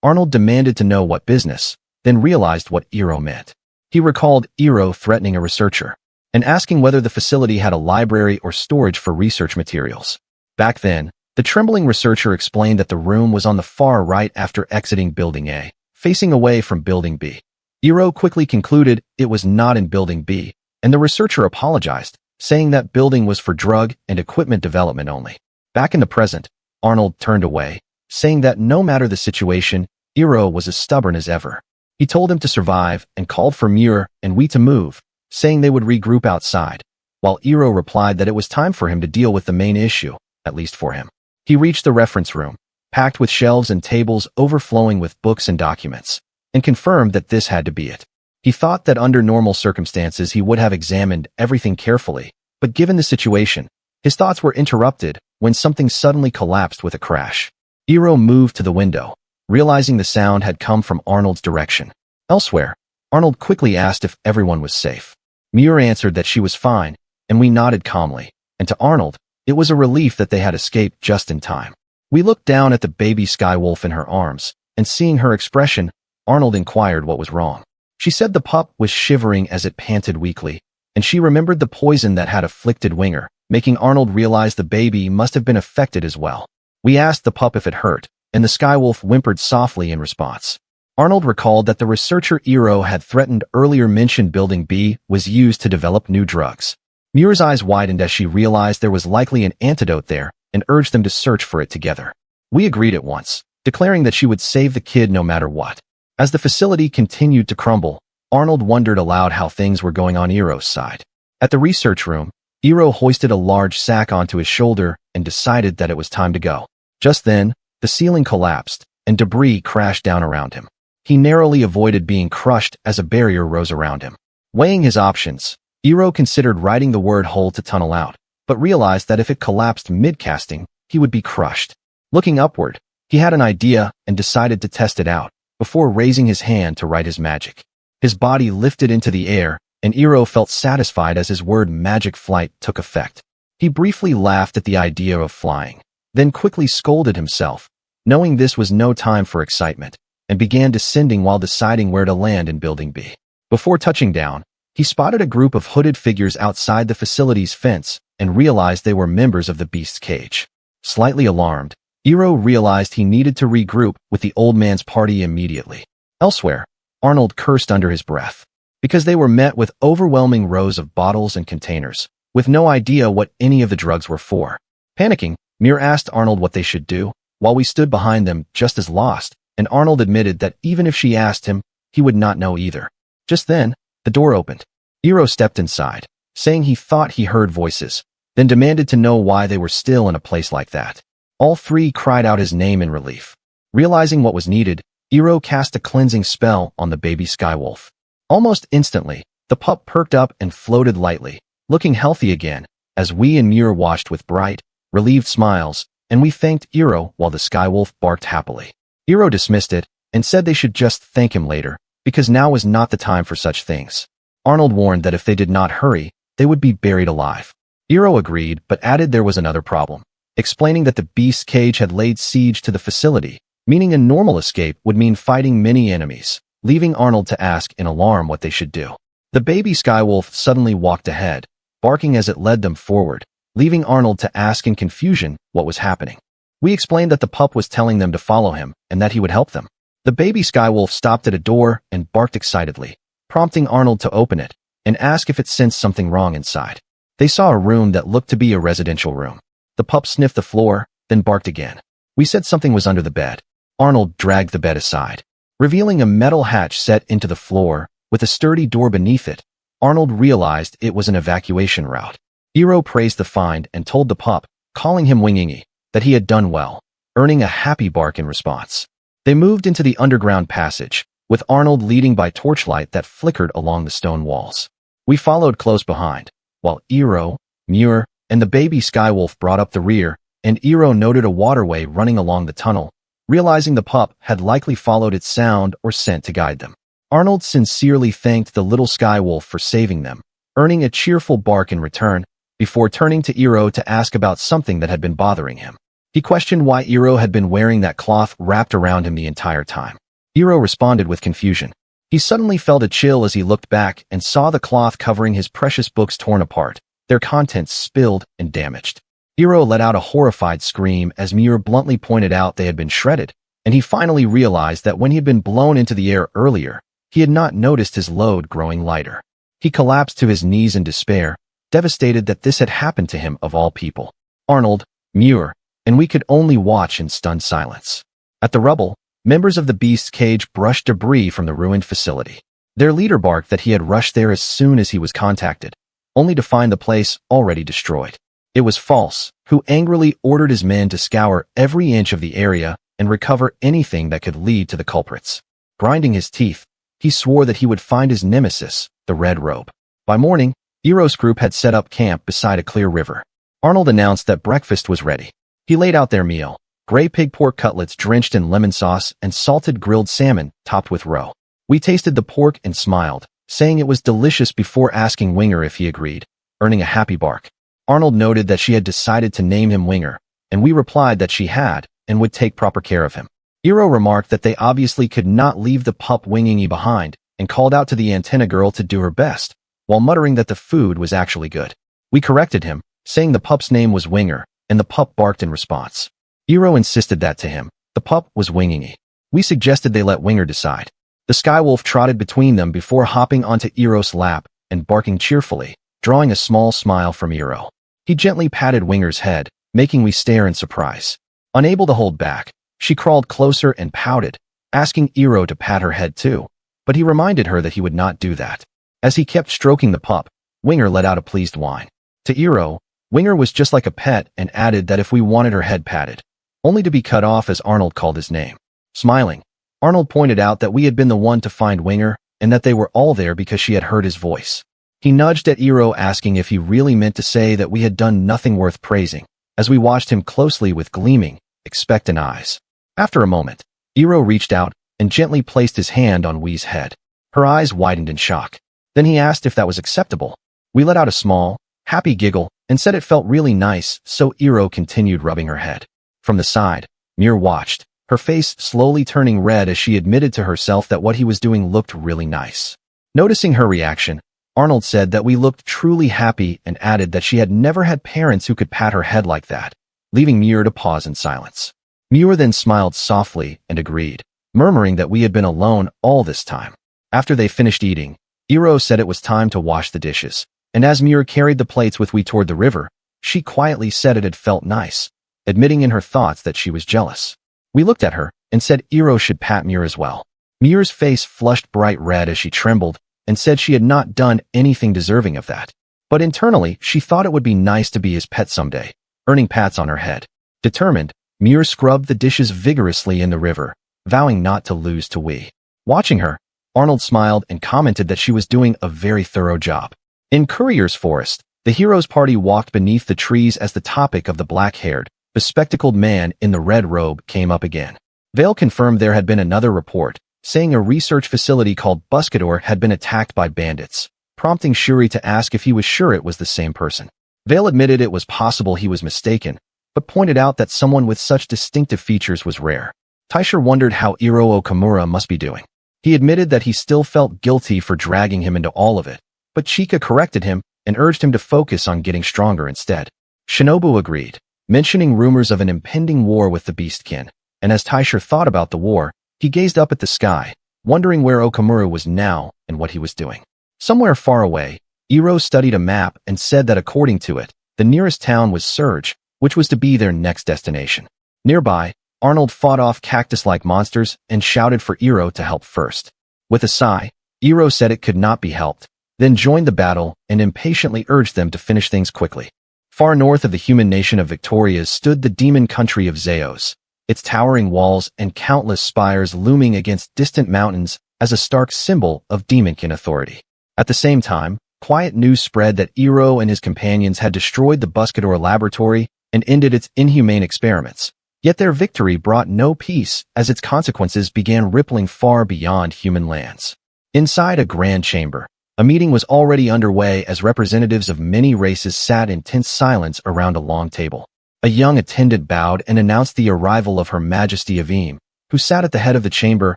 Arnold demanded to know what business, then realized what Iiro meant. He recalled Iiro threatening a researcher and asking whether the facility had a library or storage for research materials. Back then, the trembling researcher explained that the room was on the far right after exiting Building A, facing away from Building B. Iiro quickly concluded it was not in Building B, and the researcher apologized, saying that building was for drug and equipment development only. Back in the present, Arnold turned away, saying that no matter the situation, Iiro was as stubborn as ever. He told him to survive and called for Muir and Wii to move, saying they would regroup outside, while Iiro replied that it was time for him to deal with the main issue, at least for him. He reached the reference room, packed with shelves and tables overflowing with books and documents, and confirmed that this had to be it. He thought that under normal circumstances he would have examined everything carefully, but given the situation, his thoughts were interrupted when something suddenly collapsed with a crash. Iiro moved to the window, realizing the sound had come from Arnold's direction. Elsewhere, Arnold quickly asked if everyone was safe. Muir answered that she was fine, and we nodded calmly, and to Arnold, it was a relief that they had escaped just in time. We looked down at the baby Skywolf in her arms, and seeing her expression, Arnold inquired what was wrong. She said the pup was shivering as it panted weakly, and she remembered the poison that had afflicted Winger, making Arnold realize the baby must have been affected as well. We asked the pup if it hurt, and the skywolf whimpered softly in response. Arnold recalled that the researcher Hiiro had threatened earlier mentioned Building B was used to develop new drugs. Muir's eyes widened as she realized there was likely an antidote there and urged them to search for it together. We agreed at once, declaring that she would save the kid no matter what. As the facility continued to crumble, Arnold wondered aloud how things were going on Hiiro's side. At the research room, Hiiro hoisted a large sack onto his shoulder and decided that it was time to go. Just then, the ceiling collapsed, and debris crashed down around him. He narrowly avoided being crushed as a barrier rose around him. Weighing his options, Hiiro considered writing the word hole to tunnel out, but realized that if it collapsed mid-casting, he would be crushed. Looking upward, he had an idea and decided to test it out, before raising his hand to write his magic. His body lifted into the air, and Hiiro felt satisfied as his word magic flight took effect. He briefly laughed at the idea of flying, then quickly scolded himself, knowing this was no time for excitement, and began descending while deciding where to land in Building B. Before touching down, he spotted a group of hooded figures outside the facility's fence and realized they were members of the beast's cage. Slightly alarmed, Hiiro realized he needed to regroup with the old man's party immediately. Elsewhere, Arnold cursed under his breath, because they were met with overwhelming rows of bottles and containers, with no idea what any of the drugs were for. Panicking, Muir asked Arnold what they should do, while we stood behind them just as lost, and Arnold admitted that even if she asked him, he would not know either. Just then, the door opened. Hiiro stepped inside, saying he thought he heard voices, then demanded to know why they were still in a place like that. All three cried out his name in relief. Realizing what was needed, Hiiro cast a cleansing spell on the baby skywolf. Almost instantly, the pup perked up and floated lightly, looking healthy again, as we and Muir watched with bright, relieved smiles, and we thanked Hiiro while the skywolf barked happily. Hiiro dismissed it and said they should just thank him later, because now was not the time for such things. Arnold warned that if they did not hurry, they would be buried alive. Hiiro agreed but added there was another problem, explaining that the beast's cage had laid siege to the facility, meaning a normal escape would mean fighting many enemies, leaving Arnold to ask in alarm what they should do. The baby skywolf suddenly walked ahead, barking as it led them forward, leaving Arnold to ask in confusion what was happening. We explained that the pup was telling them to follow him and that he would help them. The baby skywolf stopped at a door and barked excitedly, prompting Arnold to open it and ask if it sensed something wrong inside. They saw a room that looked to be a residential room. The pup sniffed the floor, then barked again. We said something was under the bed. Arnold dragged the bed aside, revealing a metal hatch set into the floor with a sturdy door beneath it. Arnold realized it was an evacuation route. Hiiro praised the find and told the pup, calling him Wingingi, that he had done well, earning a happy bark in response. They moved into the underground passage, with Arnold leading by torchlight that flickered along the stone walls. We followed close behind, while Hiiro, Muir, and the baby skywolf brought up the rear, and Hiiro noted a waterway running along the tunnel, realizing the pup had likely followed its sound or scent to guide them. Arnold sincerely thanked the little skywolf for saving them, earning a cheerful bark in return, before turning to Hiiro to ask about something that had been bothering him. He questioned why Hiiro had been wearing that cloth wrapped around him the entire time. Hiiro responded with confusion. He suddenly felt a chill as he looked back and saw the cloth covering his precious books torn apart, their contents spilled and damaged. Hiiro let out a horrified scream as Muir bluntly pointed out they had been shredded, and he finally realized that when he had been blown into the air earlier, he had not noticed his load growing lighter. He collapsed to his knees in despair, devastated that this had happened to him of all people. Arnold, Muir, and we could only watch in stunned silence. At the rubble, members of the beast's cage brushed debris from the ruined facility. Their leader barked that he had rushed there as soon as he was contacted, only to find the place already destroyed. It was False, who angrily ordered his men to scour every inch of the area and recover anything that could lead to the culprits. Grinding his teeth, he swore that he would find his nemesis, the Red Robe. By morning, Hiiro's group had set up camp beside a clear river. Arnold announced that breakfast was ready. He laid out their meal: gray pig pork cutlets drenched in lemon sauce and salted grilled salmon topped with roe. We tasted the pork and smiled, saying it was delicious before asking Winger if he agreed, earning a happy bark. Arnold noted that she had decided to name him Winger, and we replied that she had and would take proper care of him. Hiiro remarked that they obviously could not leave the pup Wingingi behind and called out to the antenna girl to do her best, while muttering that the food was actually good. We corrected him, saying the pup's name was Winger, and the pup barked in response. Hiiro insisted that to him, The pup was winging it. We suggested they let Winger decide. The skywolf trotted between them before hopping onto Eero's lap and barking cheerfully, drawing a small smile from Hiiro. He gently patted Winger's head, making we stare in surprise. Unable to hold back, she crawled closer and pouted, asking Hiiro to pat her head too, but he reminded her that he would not do that. As he kept stroking the pup, Winger let out a pleased whine. To Hiiro, Winger was just like a pet and added that if we wanted her head patted, only to be cut off as Arnold called his name. Smiling, Arnold pointed out that we had been the one to find Winger and that they were all there because she had heard his voice. He nudged at Hiiro, asking if he really meant to say that we had done nothing worth praising, as we watched him closely with gleaming, expectant eyes. After a moment, Hiiro reached out and gently placed his hand on Wii's head. Her eyes widened in shock. Then he asked if that was acceptable. We let out a small, happy giggle and said it felt really nice, so Hiiro continued rubbing her head. From the side, Mir watched, her face slowly turning red as she admitted to herself that what he was doing looked really nice. Noticing her reaction, Arnold said that we looked truly happy and added that she had never had parents who could pat her head like that, leaving Mir to pause in silence. Mir then smiled softly and agreed, murmuring that we had been alone all this time. After they finished eating, Hiiro said it was time to wash the dishes, and as Mir carried the plates with we toward the river, she quietly said it had felt nice, admitting in her thoughts that she was jealous. We looked at her and said Hiiro should pat Mir as well. Mir's face flushed bright red as she trembled and said she had not done anything deserving of that. But internally, she thought it would be nice to be his pet someday, earning pats on her head. Determined, Mir scrubbed the dishes vigorously in the river, vowing not to lose to Wii. Watching her, Arnold smiled and commented that she was doing a very thorough job. In Courier's Forest, the hero's party walked beneath the trees as the topic of the black-haired, bespectacled man in the red robe came up again. Vale confirmed there had been another report, saying a research facility called Buscador had been attacked by bandits, prompting Shuri to ask if he was sure it was the same person. Vale admitted it was possible he was mistaken, but pointed out that someone with such distinctive features was rare. Taisher wondered how Iro Okamura must be doing. He admitted that he still felt guilty for dragging him into all of it, but Chika corrected him and urged him to focus on getting stronger instead. Shinobu agreed, mentioning rumors of an impending war with the Beastkin, and as Taisher thought about the war, he gazed up at the sky, wondering where Okamura was now and what he was doing. Somewhere far away, Iro studied a map and said that according to it, the nearest town was Surge, which was to be their next destination. Nearby, Arnold fought off cactus-like monsters and shouted for Iro to help first. With a sigh, Iro said it could not be helped, then joined the battle and impatiently urged them to finish things quickly. Far north of the human nation of Victorias stood the demon country of Zeos, its towering walls and countless spires looming against distant mountains as a stark symbol of demonkin authority. At the same time, quiet news spread that Iro and his companions had destroyed the Buscador laboratory and ended its inhumane experiments. Yet their victory brought no peace as its consequences began rippling far beyond human lands. Inside a grand chamber, a meeting was already underway as representatives of many races sat in tense silence around a long table. A young attendant bowed and announced the arrival of Her Majesty Avim, who sat at the head of the chamber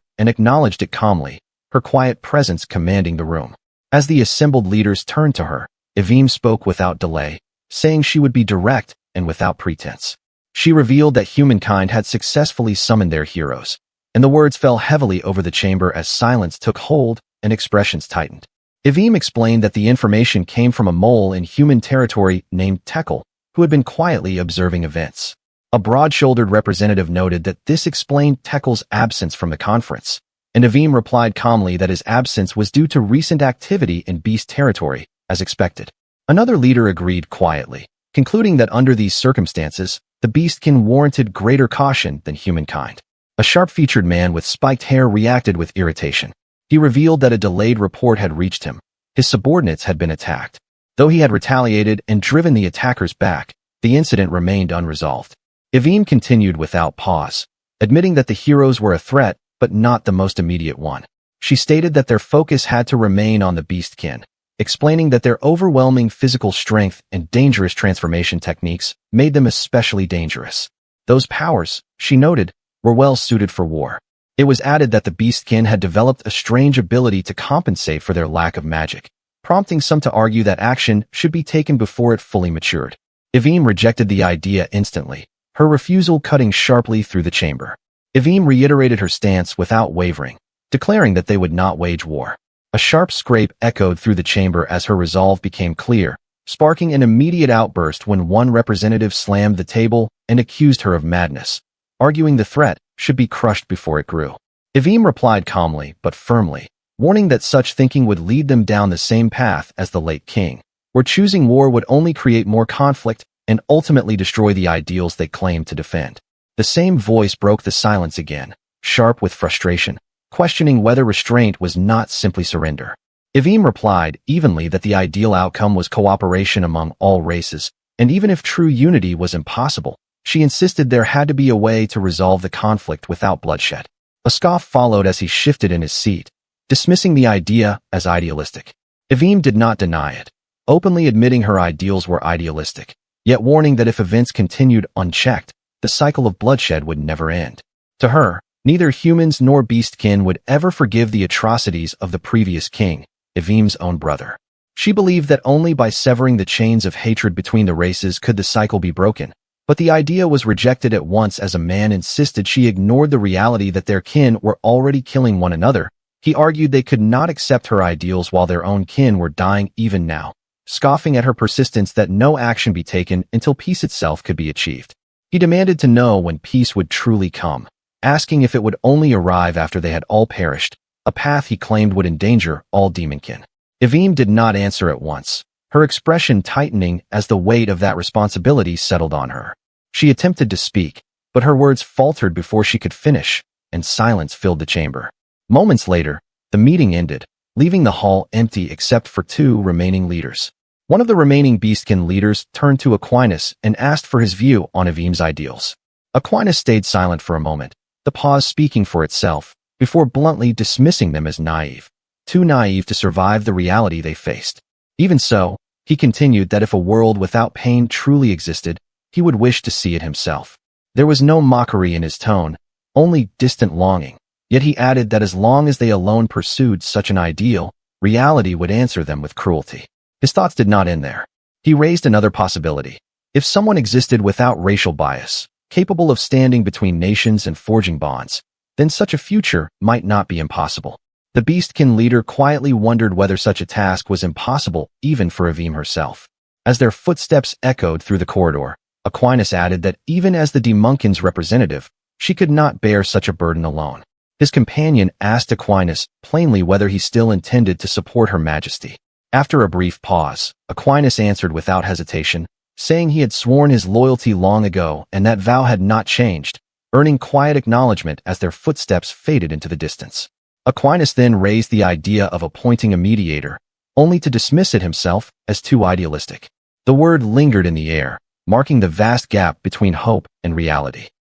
and acknowledged it calmly, her quiet presence commanding the room. As the assembled leaders turned to her, Avim spoke without delay, saying she would be direct and without pretense. She revealed that humankind had successfully summoned their heroes, and the words fell heavily over the chamber as silence took hold and expressions tightened. Avim explained that the information came from a mole in human territory named Tekel, who had been quietly observing events. A broad-shouldered representative noted that this explained Tekel's absence from the conference, and Avim replied calmly that his absence was due to recent activity in Beast territory, as expected. Another leader agreed quietly, concluding that under these circumstances, the Beastkin warranted greater caution than humankind. A sharp-featured man with spiked hair reacted with irritation. He revealed that a delayed report had reached him. His subordinates had been attacked. Though he had retaliated and driven the attackers back, the incident remained unresolved. Avim continued without pause, admitting that the heroes were a threat, but not the most immediate one. She stated that their focus had to remain on the Beastkin, explaining that their overwhelming physical strength and dangerous transformation techniques made them especially dangerous. Those powers, she noted, were well suited for war. It was added that the Beastkin had developed a strange ability to compensate for their lack of magic, prompting some to argue that action should be taken before it fully matured. Avim rejected the idea instantly, her refusal cutting sharply through the chamber. Evim reiterated her stance without wavering, declaring that they would not wage war. A sharp scrape echoed through the chamber as her resolve became clear, sparking an immediate outburst when one representative slammed the table and accused her of madness, arguing the threat should be crushed before it grew. Evim replied calmly but firmly, warning that such thinking would lead them down the same path as the late king, where choosing war would only create more conflict and ultimately destroy the ideals they claimed to defend. The same voice broke the silence again, sharp with frustration, questioning whether restraint was not simply surrender. Evim replied evenly that the ideal outcome was cooperation among all races, and even if true unity was impossible, she insisted there had to be a way to resolve the conflict without bloodshed. A scoff followed as he shifted in his seat, dismissing the idea as idealistic. Evim did not deny it, openly admitting her ideals were idealistic, yet warning that if events continued unchecked, the cycle of bloodshed would never end. To her, neither humans nor beastkin would ever forgive the atrocities of the previous king, Evim's own brother. She believed that only by severing the chains of hatred between the races could the cycle be broken, but the idea was rejected at once as a man insisted she ignored the reality that their kin were already killing one another. He argued they could not accept her ideals while their own kin were dying even now, scoffing at her persistence that no action be taken until peace itself could be achieved. He demanded to know when peace would truly come, asking if it would only arrive after they had all perished, a path he claimed would endanger all demonkin. Evim did not answer at once, her expression tightening as the weight of that responsibility settled on her. She attempted to speak, but her words faltered before she could finish, and silence filled the chamber. Moments later, the meeting ended, leaving the hall empty except for two remaining leaders. One of the remaining beastkin leaders turned to Aquinas and asked for his view on Evim's ideals. Aquinas stayed silent for a moment, the pause speaking for itself, before bluntly dismissing them as naive, too naive to survive the reality they faced. Even so, he continued that if a world without pain truly existed, he would wish to see it himself. There was no mockery in his tone, only distant longing, yet he added that as long as they alone pursued such an ideal, reality would answer them with cruelty. His thoughts did not end there. He raised another possibility. If someone existed without racial bias, capable of standing between nations and forging bonds, then such a future might not be impossible. The beastkin leader quietly wondered whether such a task was impossible even for Evim herself. As their footsteps echoed through the corridor, Aquinas added that even as the demonkin's representative, she could not bear such a burden alone. His companion asked Aquinas plainly whether he still intended to support Her Majesty. After a brief pause, Aquinas answered without hesitation, saying he had sworn his loyalty long ago and that vow had not changed, earning quiet acknowledgement as their footsteps faded into the distance. Aquinas then raised the idea of appointing a mediator, only to dismiss it himself as too idealistic. The word lingered in the air, marking the vast gap between hope and reality.